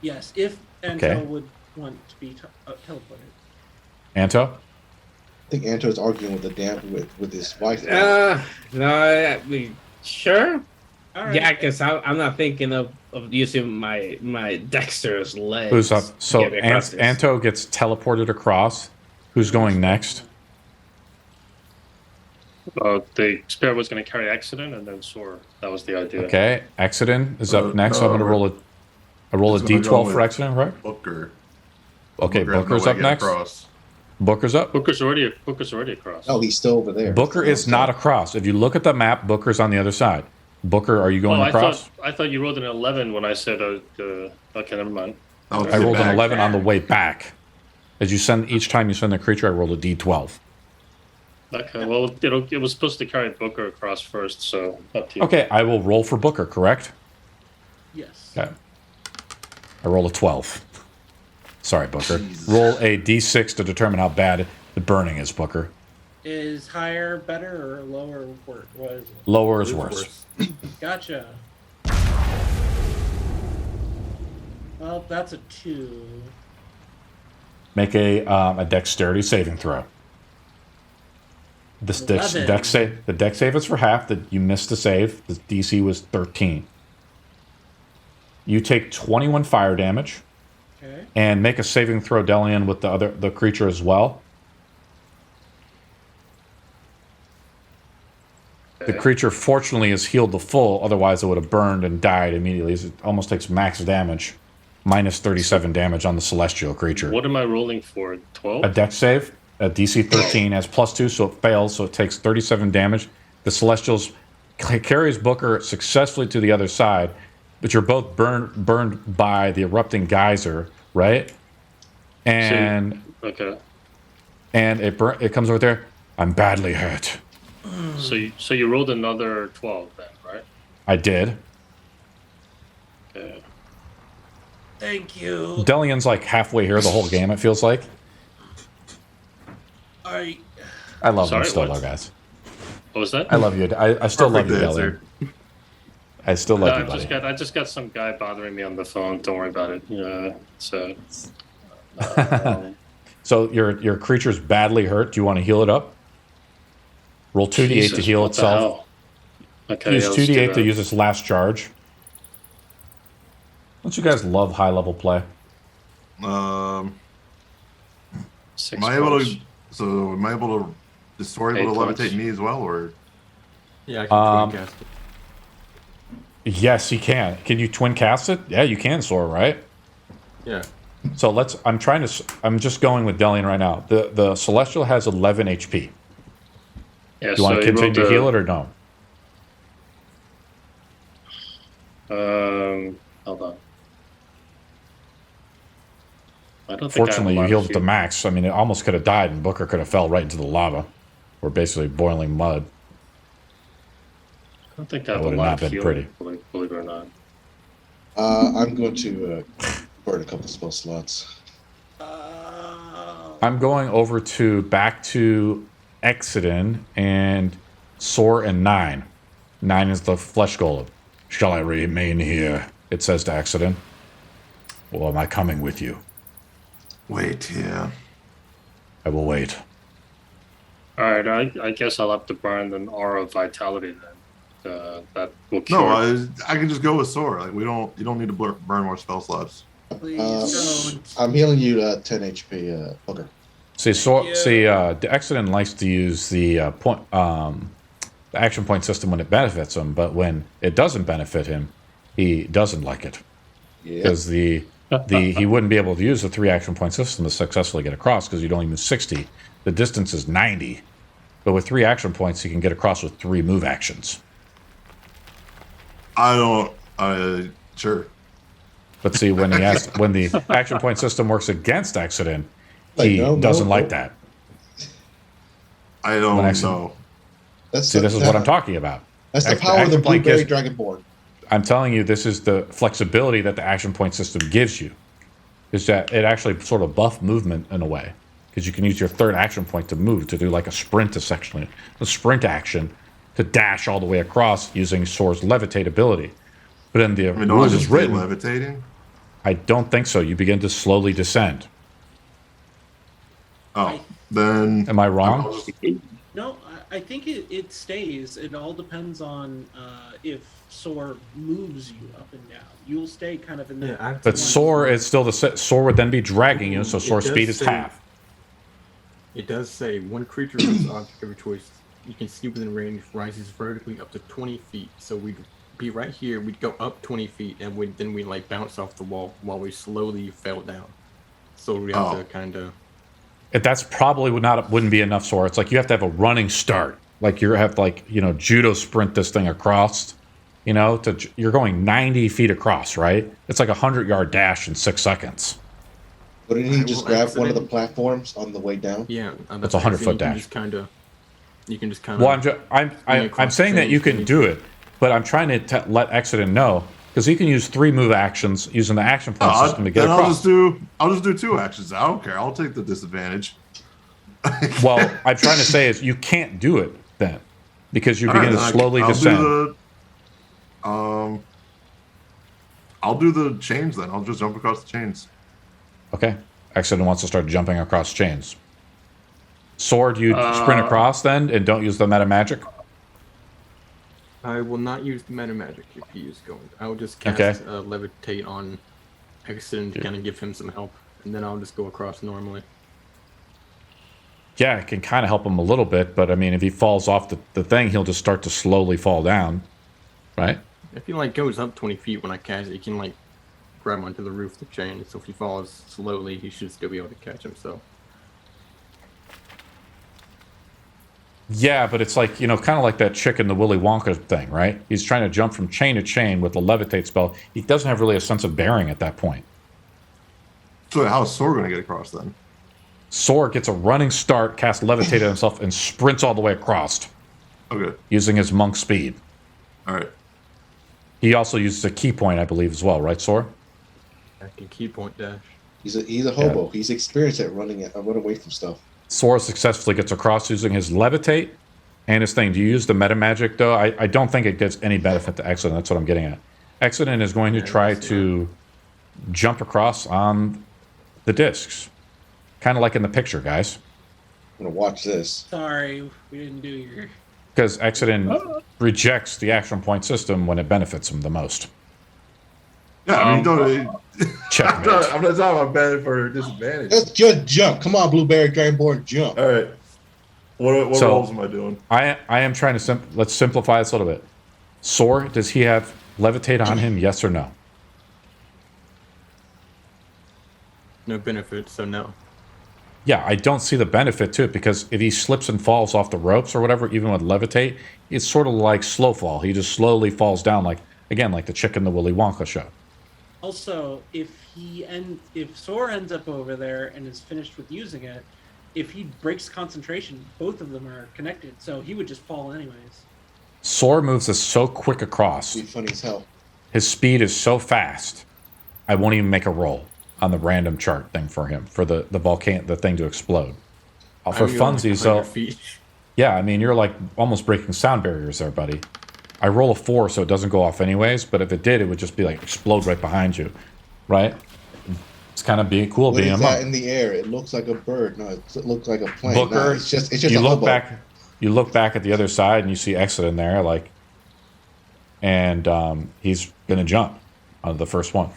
Yes, if Anto Okay. would want to be teleported. Anto? I think Anto's arguing with his wife. No, I mean, sure. All right. Yeah, because I'm not thinking of using my Dexter's legs. Who's up? So to get me across this. Anto gets teleported across. Who's going next? The spirit was going to carry Exodus and then Sora. That was the idea. Okay, Exodus is up next. So I'm no, going to roll a it's gonna go d12 with- for Exodus, right? Booker. Okay, Booker has no Booker's way up to get next. across. Booker's up. Booker's already across. No, he's still over there. Booker is not across. If you look at the map, Booker's on the other side. Booker, are you going across? I thought you rolled an 11 when I said okay, never mind. I'll I sit rolled an back. 11 on the way back. As you send each time you send the creature, I rolled a d12. Okay, well, it was supposed to carry Booker across first, so up to you. Okay, I will roll for Booker, correct? Yes. Okay. I roll a 12. Sorry, Booker. Jesus. Roll a d6 to determine how bad the burning is, Booker. Is higher better or lower worse? What is it? Lower is worse. Gotcha. Well, that's a 2. Make a dexterity saving throw. The 11. dex save is for half. You missed the save. The DC was 13. You take 21 fire damage Okay. and make a saving throw, Delian, with the creature as well. The creature fortunately is healed to full, otherwise it would have burned and died immediately. It almost takes max damage, minus 37 damage on the celestial creature. What am I rolling for? 12? A dex save, a DC 13 has +2, so it fails, so it takes 37 damage. The celestials carries Booker successfully to the other side, but you're both burned by the erupting geyser, right? And Okay. and it comes over there. I'm badly hurt. So you rolled another 12 then, right? I did. Okay. Thank you. Delian's like halfway here the whole game, it feels like. I I love Sorry, him still, what? though, guys. What was that? I love you. I still love you, Perfect Delian. answer. I still love you, I buddy. just got some guy bothering me on the phone. Don't worry about it. So So your creature's badly hurt. Do you want to heal it up? Roll 2d8 to Jesus, heal what the itself. hell? Okay, Use yeah, let's do 2d8 to that. use its last charge. Don't you guys love high level play? Am 6 I able points. to? So am I able to? Is Sor able 8 to points. levitate me as well, or? Yeah, I can twin cast it. Yes, he can. Can you twin cast it? Yeah, you can, Sora, right? Yeah. So I'm just going with Delian right now. The Celestial has 11 HP. Yeah, Do you want to continue to heal it or no? Hold on. I don't think Fortunately, you I have a lot healed of it to heal. max. I mean, it almost could have died, and Booker could have fell right into the lava, or basically boiling mud. I don't think I have That a would lot have of not been healing, pretty. believe it or not. I'm going to burn a couple spell slots. I'm going over back to Exodin and Soar and 9. 9 is the flesh golem. Shall I remain here? It says to Exodin. Or am I coming with you? Wait here. I will wait. All right, I guess I'll have to burn an aura of vitality then. That will cure. No, I can just go with Sor. Like you don't need to burn more spell slots. Please don't. I'm healing you 10 HP, Booker. See, the Exodin likes to use the action point system when it benefits him, but when it doesn't benefit him, he doesn't like it. Yeah. Because he wouldn't be able to use the 3 action point system to successfully get across because you'd only move 60. The distance is 90. But with 3 action points, he can get across with 3 move actions. Sure. But see, when the action point system works against Exodin, he doesn't like that. I don't When Exodin- know. That's See, this is what I'm talking about. That's the Act- power of the action point Blueberry gives- Dragonborn. I'm telling you, this is the flexibility that the action point system gives you. Is that it actually sort of buff movement in a way. Because you can use your 3rd action point to move, to do like a sprint essentially. A sprint action to dash all the way across using Sor's levitate ability. But in the Don't I rules just is be written, levitating? I don't think so. You begin to slowly descend. Oh, then Am I wrong? I'll just- No, I think it stays. It all depends on if Soar moves you up and down. You'll stay kind of in that. Yeah, But Soar is still Soar would then be dragging you, so It Soar does speed is say- half. It does say one creature with object of your choice you can see within range rises vertically up to 20 feet. So we'd be right here. We'd go up 20 feet, and then we like bounce off the wall while we slowly fell down. So we have to kind of. That's probably wouldn't be enough, Soar. It's like you have to have a running start. Like you have to judo sprint this thing across. You're going 90 feet across, right? It's like a 100-yard dash in 6 seconds. Wouldn't he just grab one of the platforms on the way down? Yeah, That's a 100-foot dash. You can just kind of. Well, I'm saying that you can do it, but I'm trying to let Exodin know because he can use 3 move actions using the action point system to get then across. I'll just do 2 actions. I don't care. I'll take the disadvantage. Well, I'm trying to say is you can't do it then because you begin to slowly I'll descend. I'll do the chains then. I'll just jump across the chains. Okay. Exodin wants to start jumping across chains. Sword, you sprint across then and don't use the meta magic? I will not use the meta magic if he is going. I will just cast levitate on Exodin to kind of give him some help, and then I'll just go across normally. Yeah, it can kind of help him a little bit, but I mean, if he falls off the thing, he'll just start to slowly fall down, right? If he like goes up 20 feet when I cast it, he can like grab onto the roof of the chain. So if he falls slowly, he should still be able to catch himself. Yeah, but it's like, kind of like that chick in the Willy Wonka thing, right? He's trying to jump from chain to chain with the levitate spell. He doesn't have really a sense of bearing at that point. So how's Sor going to get across then? Sor gets a running start, casts levitate at himself, and sprints all the way across. Okay. Using his monk speed. All right. He also uses a key point, I believe, as well, right, Sor? I can key point dash. He's a hobo. Yeah. He's experienced at running away from stuff. Sor successfully gets across using his levitate And his thing, do you use the meta magic though? I don't think it gives any benefit to Exodus. That's what I'm getting at. Exodus is going to try to jump across on the discs. Kind of like in the picture, guys. I'm gonna watch this. Sorry, we didn't do your. Because Exodus rejects the action point system when it benefits him the most. Yeah, I mean, Checkmate. I'm not talking about benefit or disadvantage. Let's just jump. Come on, Blueberry Dragonborn, jump. All right. What So, rolls am I doing? I am trying to let's simplify this a little bit. Soar, does he have levitate on him? Yes or no? No benefit, so no. Yeah, I don't see the benefit to it because if he slips and falls off the ropes or whatever, even with levitate, it's sort of like slow fall. He just slowly falls down, like the chick in the Willy Wonka show. Also, if Sora ends up over there and is finished with using it, if he breaks concentration, both of them are connected, so he would just fall anyways. Soar moves us so quick across. Be funny as hell. His speed is so fast, I won't even make a roll on the random chart thing for him, for the thing to explode. For funsies, though. Yeah, I mean, you're like almost breaking sound barriers there, buddy. I roll a 4 so it doesn't go off anyways, but if it did, it would just be like explode right behind you, right? It's kind of cool What being is a that monk. in the air? It looks like a bird. No, it looks like a plane. Booker, No, it's just you a look hobo. back. You look back at the other side and you see Exit in there, and he's gonna jump on the first one.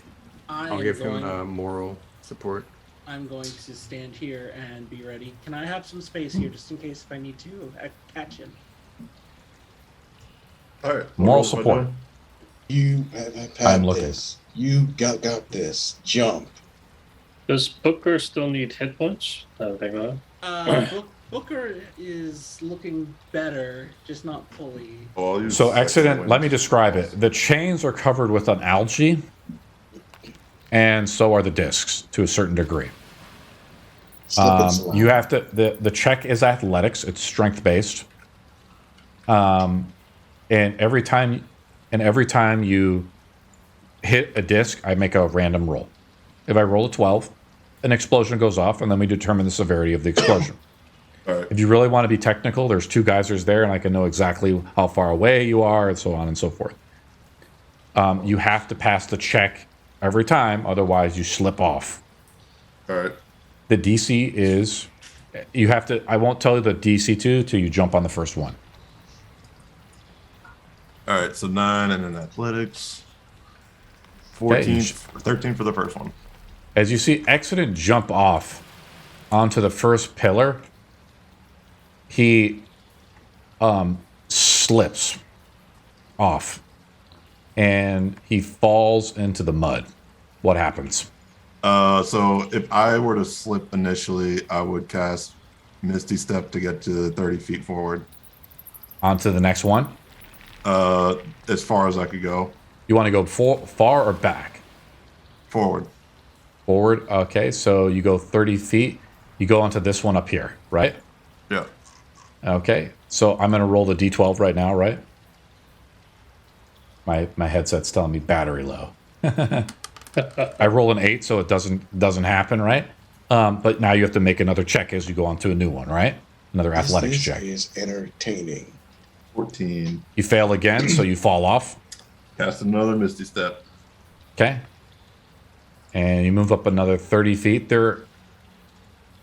I'll give him moral support. I'm going to stand here and be ready. Can I have some space here just in case if I need to catch him? All right. Moral support. You have I'm looking. this. You got this. Jump. Does Booker still need hit points? Think about it. Booker is looking better, just not fully. So accident, let me describe it. The chains are covered with an algae, and so are the discs to a certain degree. You have to, the check is athletics, it's strength based. And every time you hit a disc, I make a random roll. If I roll a 12, an explosion goes off, and then we determine the severity of the explosion. All right. If you really want to be technical, there's 2 geysers there, and I can know exactly how far away you are, and so on and so forth. You have to pass the check every time, otherwise you slip off. All right. The DC is, you have to, I won't tell you the DC till you jump on the first one. All right. So 9 and then athletics. 14, 13 for the first one. As you see Exodus jump off onto the first pillar, he slips off and he falls into the mud. What happens? So if I were to slip initially, I would cast Misty Step to get to 30 feet forward. Onto the next one? As far as I could go. You want to go far or back? Forward. Forward. Okay, so you go 30 feet. You go onto this one up here, right? Yeah. Okay, so I'm going to roll the D12 right now, right? My headset's telling me battery low. I roll an 8, so it doesn't happen, right? But now you have to make another check as you go on to a new one, right? Another athletics check. This is entertaining. 14. You fail again, so you fall off. Cast another Misty Step. Okay. And you move up another 30 feet there.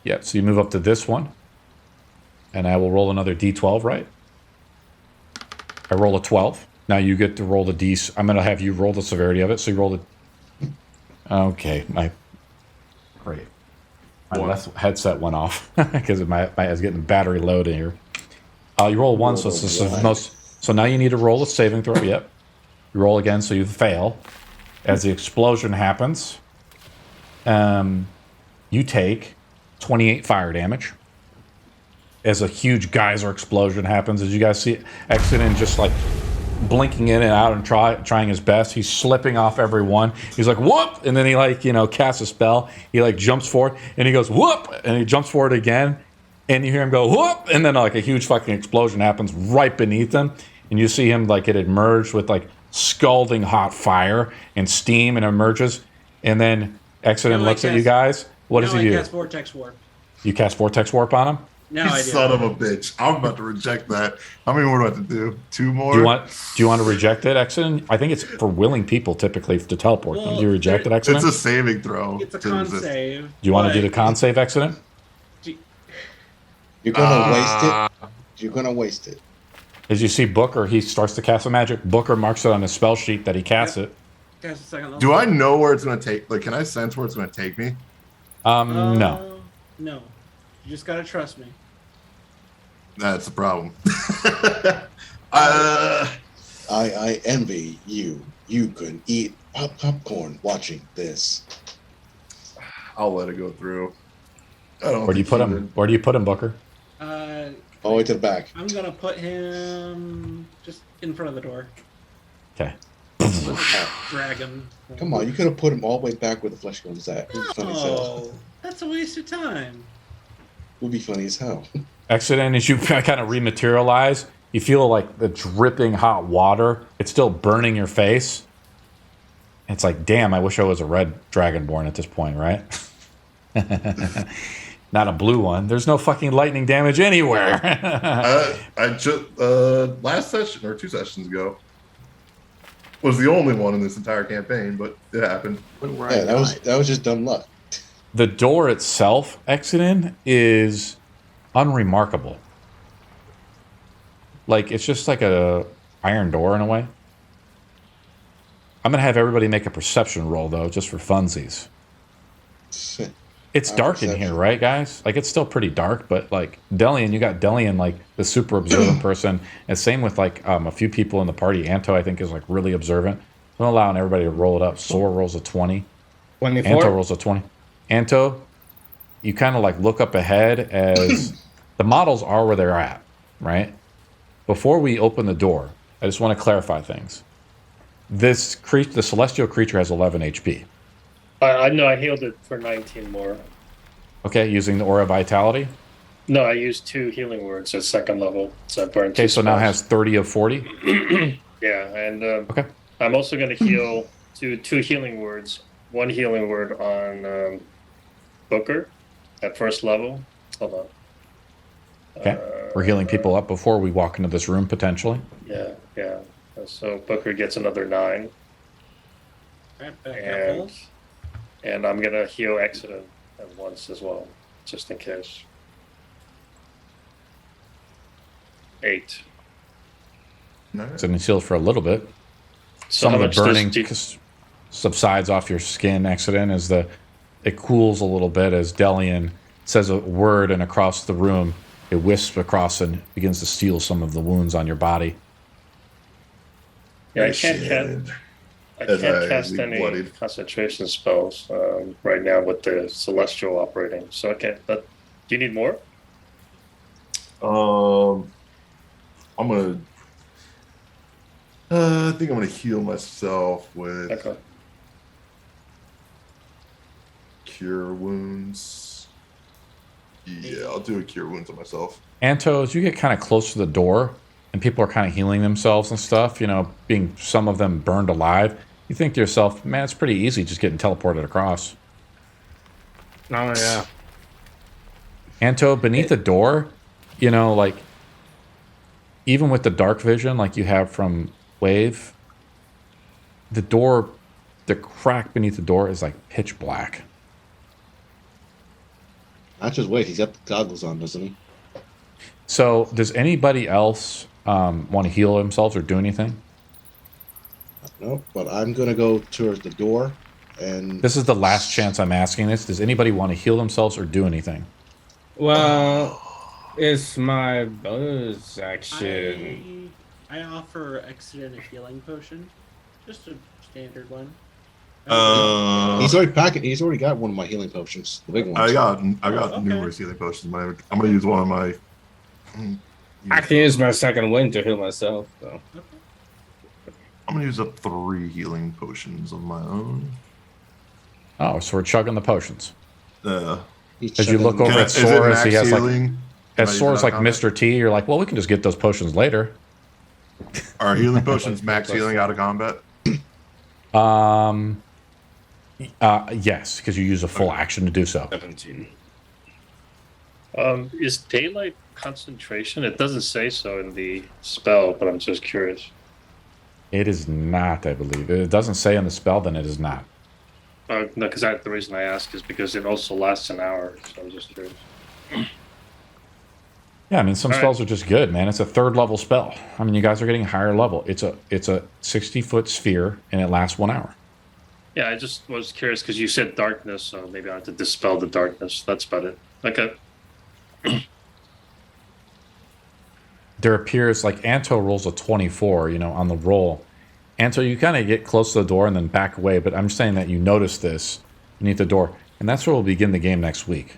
Yeah, so you move up to this one. And I will roll another D12, right? I roll a 12. Now you get to roll the D. I'm going to have you roll the severity of it. So you roll the... Okay, great. My left headset went off because I was getting battery low in here. You roll 1, so it's the most... So now you need to roll a saving throw. Yep. You roll again, so you fail. As the explosion happens, you take 28 fire damage. As a huge geyser explosion happens, as you guys see, Exodus just like blinking in and out and trying his best. He's slipping off every one. He's like, whoop! And then he casts a spell. He jumps forward and he goes, whoop! And he jumps forward again. And you hear him go, whoop! And then a huge fucking explosion happens right beneath him. And you see him it emerged with scalding hot fire and steam and emerges. And then Exodus looks at you guys. What does he do? I cast Vortex Warp. You cast Vortex Warp on him? Now I You do. son of a bitch. I'm about to reject that. How many more do I have to do? 2 more? Do you want to reject it, Exodus? I think it's for willing people typically to teleport them. Do you reject it, Exodus? It's a saving throw. It's a to con resist. save. Do you want to do the con save, Exodus? You're gonna waste it. You're gonna waste it. As you see Booker, he starts to cast a magic. Booker marks it on his spell sheet that he casts it. Guys, a second level. Do I know where it's going to take? Like, can I sense where it's going to take me? No. No. You just gotta trust me. That's the problem. I envy you. You can eat popcorn watching this. I'll let it go through. I don't Where do you put him? think Where do you put him, Booker? All the way to the back. I'm gonna put him just in front of the door. Okay. Drag him. Come on, you could have put him all the way back where the flesh goes at. It would be funny as hell. Oh, that's a waste of time. It would be funny as hell. Exodus, as you kind of rematerialize, you feel like the dripping hot water. It's still burning your face. It's like, damn, I wish I was a red dragonborn at this point, right? Not a blue one. There's no fucking lightning damage anywhere. I just last session or 2 sessions ago was the only one in this entire campaign, but it happened. Yeah, that was just dumb luck. The door itself, Exodus, is unremarkable. Like, it's just like a iron door in a way. I'm gonna have everybody make a perception roll though, just for funsies. It's dark in here, right, guys? Like, it's still pretty dark, but like Delian, you got Delian, like the super observant person, and same with like a few people in the party. Anto, I think, is like really observant. I'm allowing everybody to roll it up. Sor rolls a 20. 24? Anto rolls a 20. Anto, you kind of like look up ahead as the models are where they're at, right? Before we open the door, I just want to clarify things. This creature, the celestial creature, has 11 HP. I know I healed it for 19 more. Okay, using the Aura of Vitality. No, I used 2 healing words at 2nd level, so I burned 2 Okay, so now spells. has 30 of 40. Yeah, and Okay. I'm also going to heal 2 healing words. 1 healing word on Booker at 1st level. Hold on. Okay, we're healing people up before we walk into this room potentially. Yeah. So Booker gets another 9. Right back up. And I'm going to heal Exodus at once as well, just in case. 8. Nice. So it's healed for a little bit. So Some how of much the does burning subsides off your skin, Exodus, as it cools a little bit as Delian says a word, and across the room it wisps across and begins to steal some of the wounds on your body. Yeah, I can't cast any bloodied. concentration spells right now with the celestial operating. So okay, but do you need more? I'm gonna. I think I'm gonna heal myself with Okay. cure wounds. Yeah, I'll do a cure wounds on myself. Anto, as you get kind of close to the door and people are kind of healing themselves and stuff, being some of them burned alive, you think to yourself, man, it's pretty easy just getting teleported across. Oh, yeah. Anto, beneath the door, like, even with the dark vision like you have from Wave, the crack beneath the door is like pitch black. Not just wait, he's got the goggles on, doesn't he? So, does anybody else want to heal themselves or do anything? No, but I'm gonna go towards the door, and This is the last chance I'm asking this. Does anybody want to heal themselves or do anything? Well, it's my bonus action. I offer Exodus a healing potion. Just a standard one. he's already got one of my healing potions, the big ones. I got okay. numerous healing potions. I'm gonna use one of my. I can use my second wind to heal myself, though. I'm gonna use up 3 healing potions of my own. Oh, so we're chugging the potions. He's As you look checking- over at Is it Sor, as he max has like, healing? as Can I use Sor's that like comment? Mr. T, you're like, well, we can just get those potions later. Are healing potions max healing out of combat? Yes, because you use a full action to do so. 17. Is daylight concentration? It doesn't say so in the spell, but I'm just curious. It is not, I believe. It doesn't say on the spell, then it is not. No, because the reason I ask is because it also lasts an hour, so I'm just curious. Yeah, I mean, some All spells right. are just good, man. It's a 3rd level spell. I mean, you guys are getting higher level. It's a 60-foot sphere, and it lasts 1 hour. Yeah, I just was curious because you said darkness, so maybe I have to dispel the darkness. That's about it. Okay. There appears, like, Anto rolls a 24, on the roll. Anto, you kind of get close to the door and then back away, but I'm saying that you notice this beneath the door, and that's where we'll begin the game next week.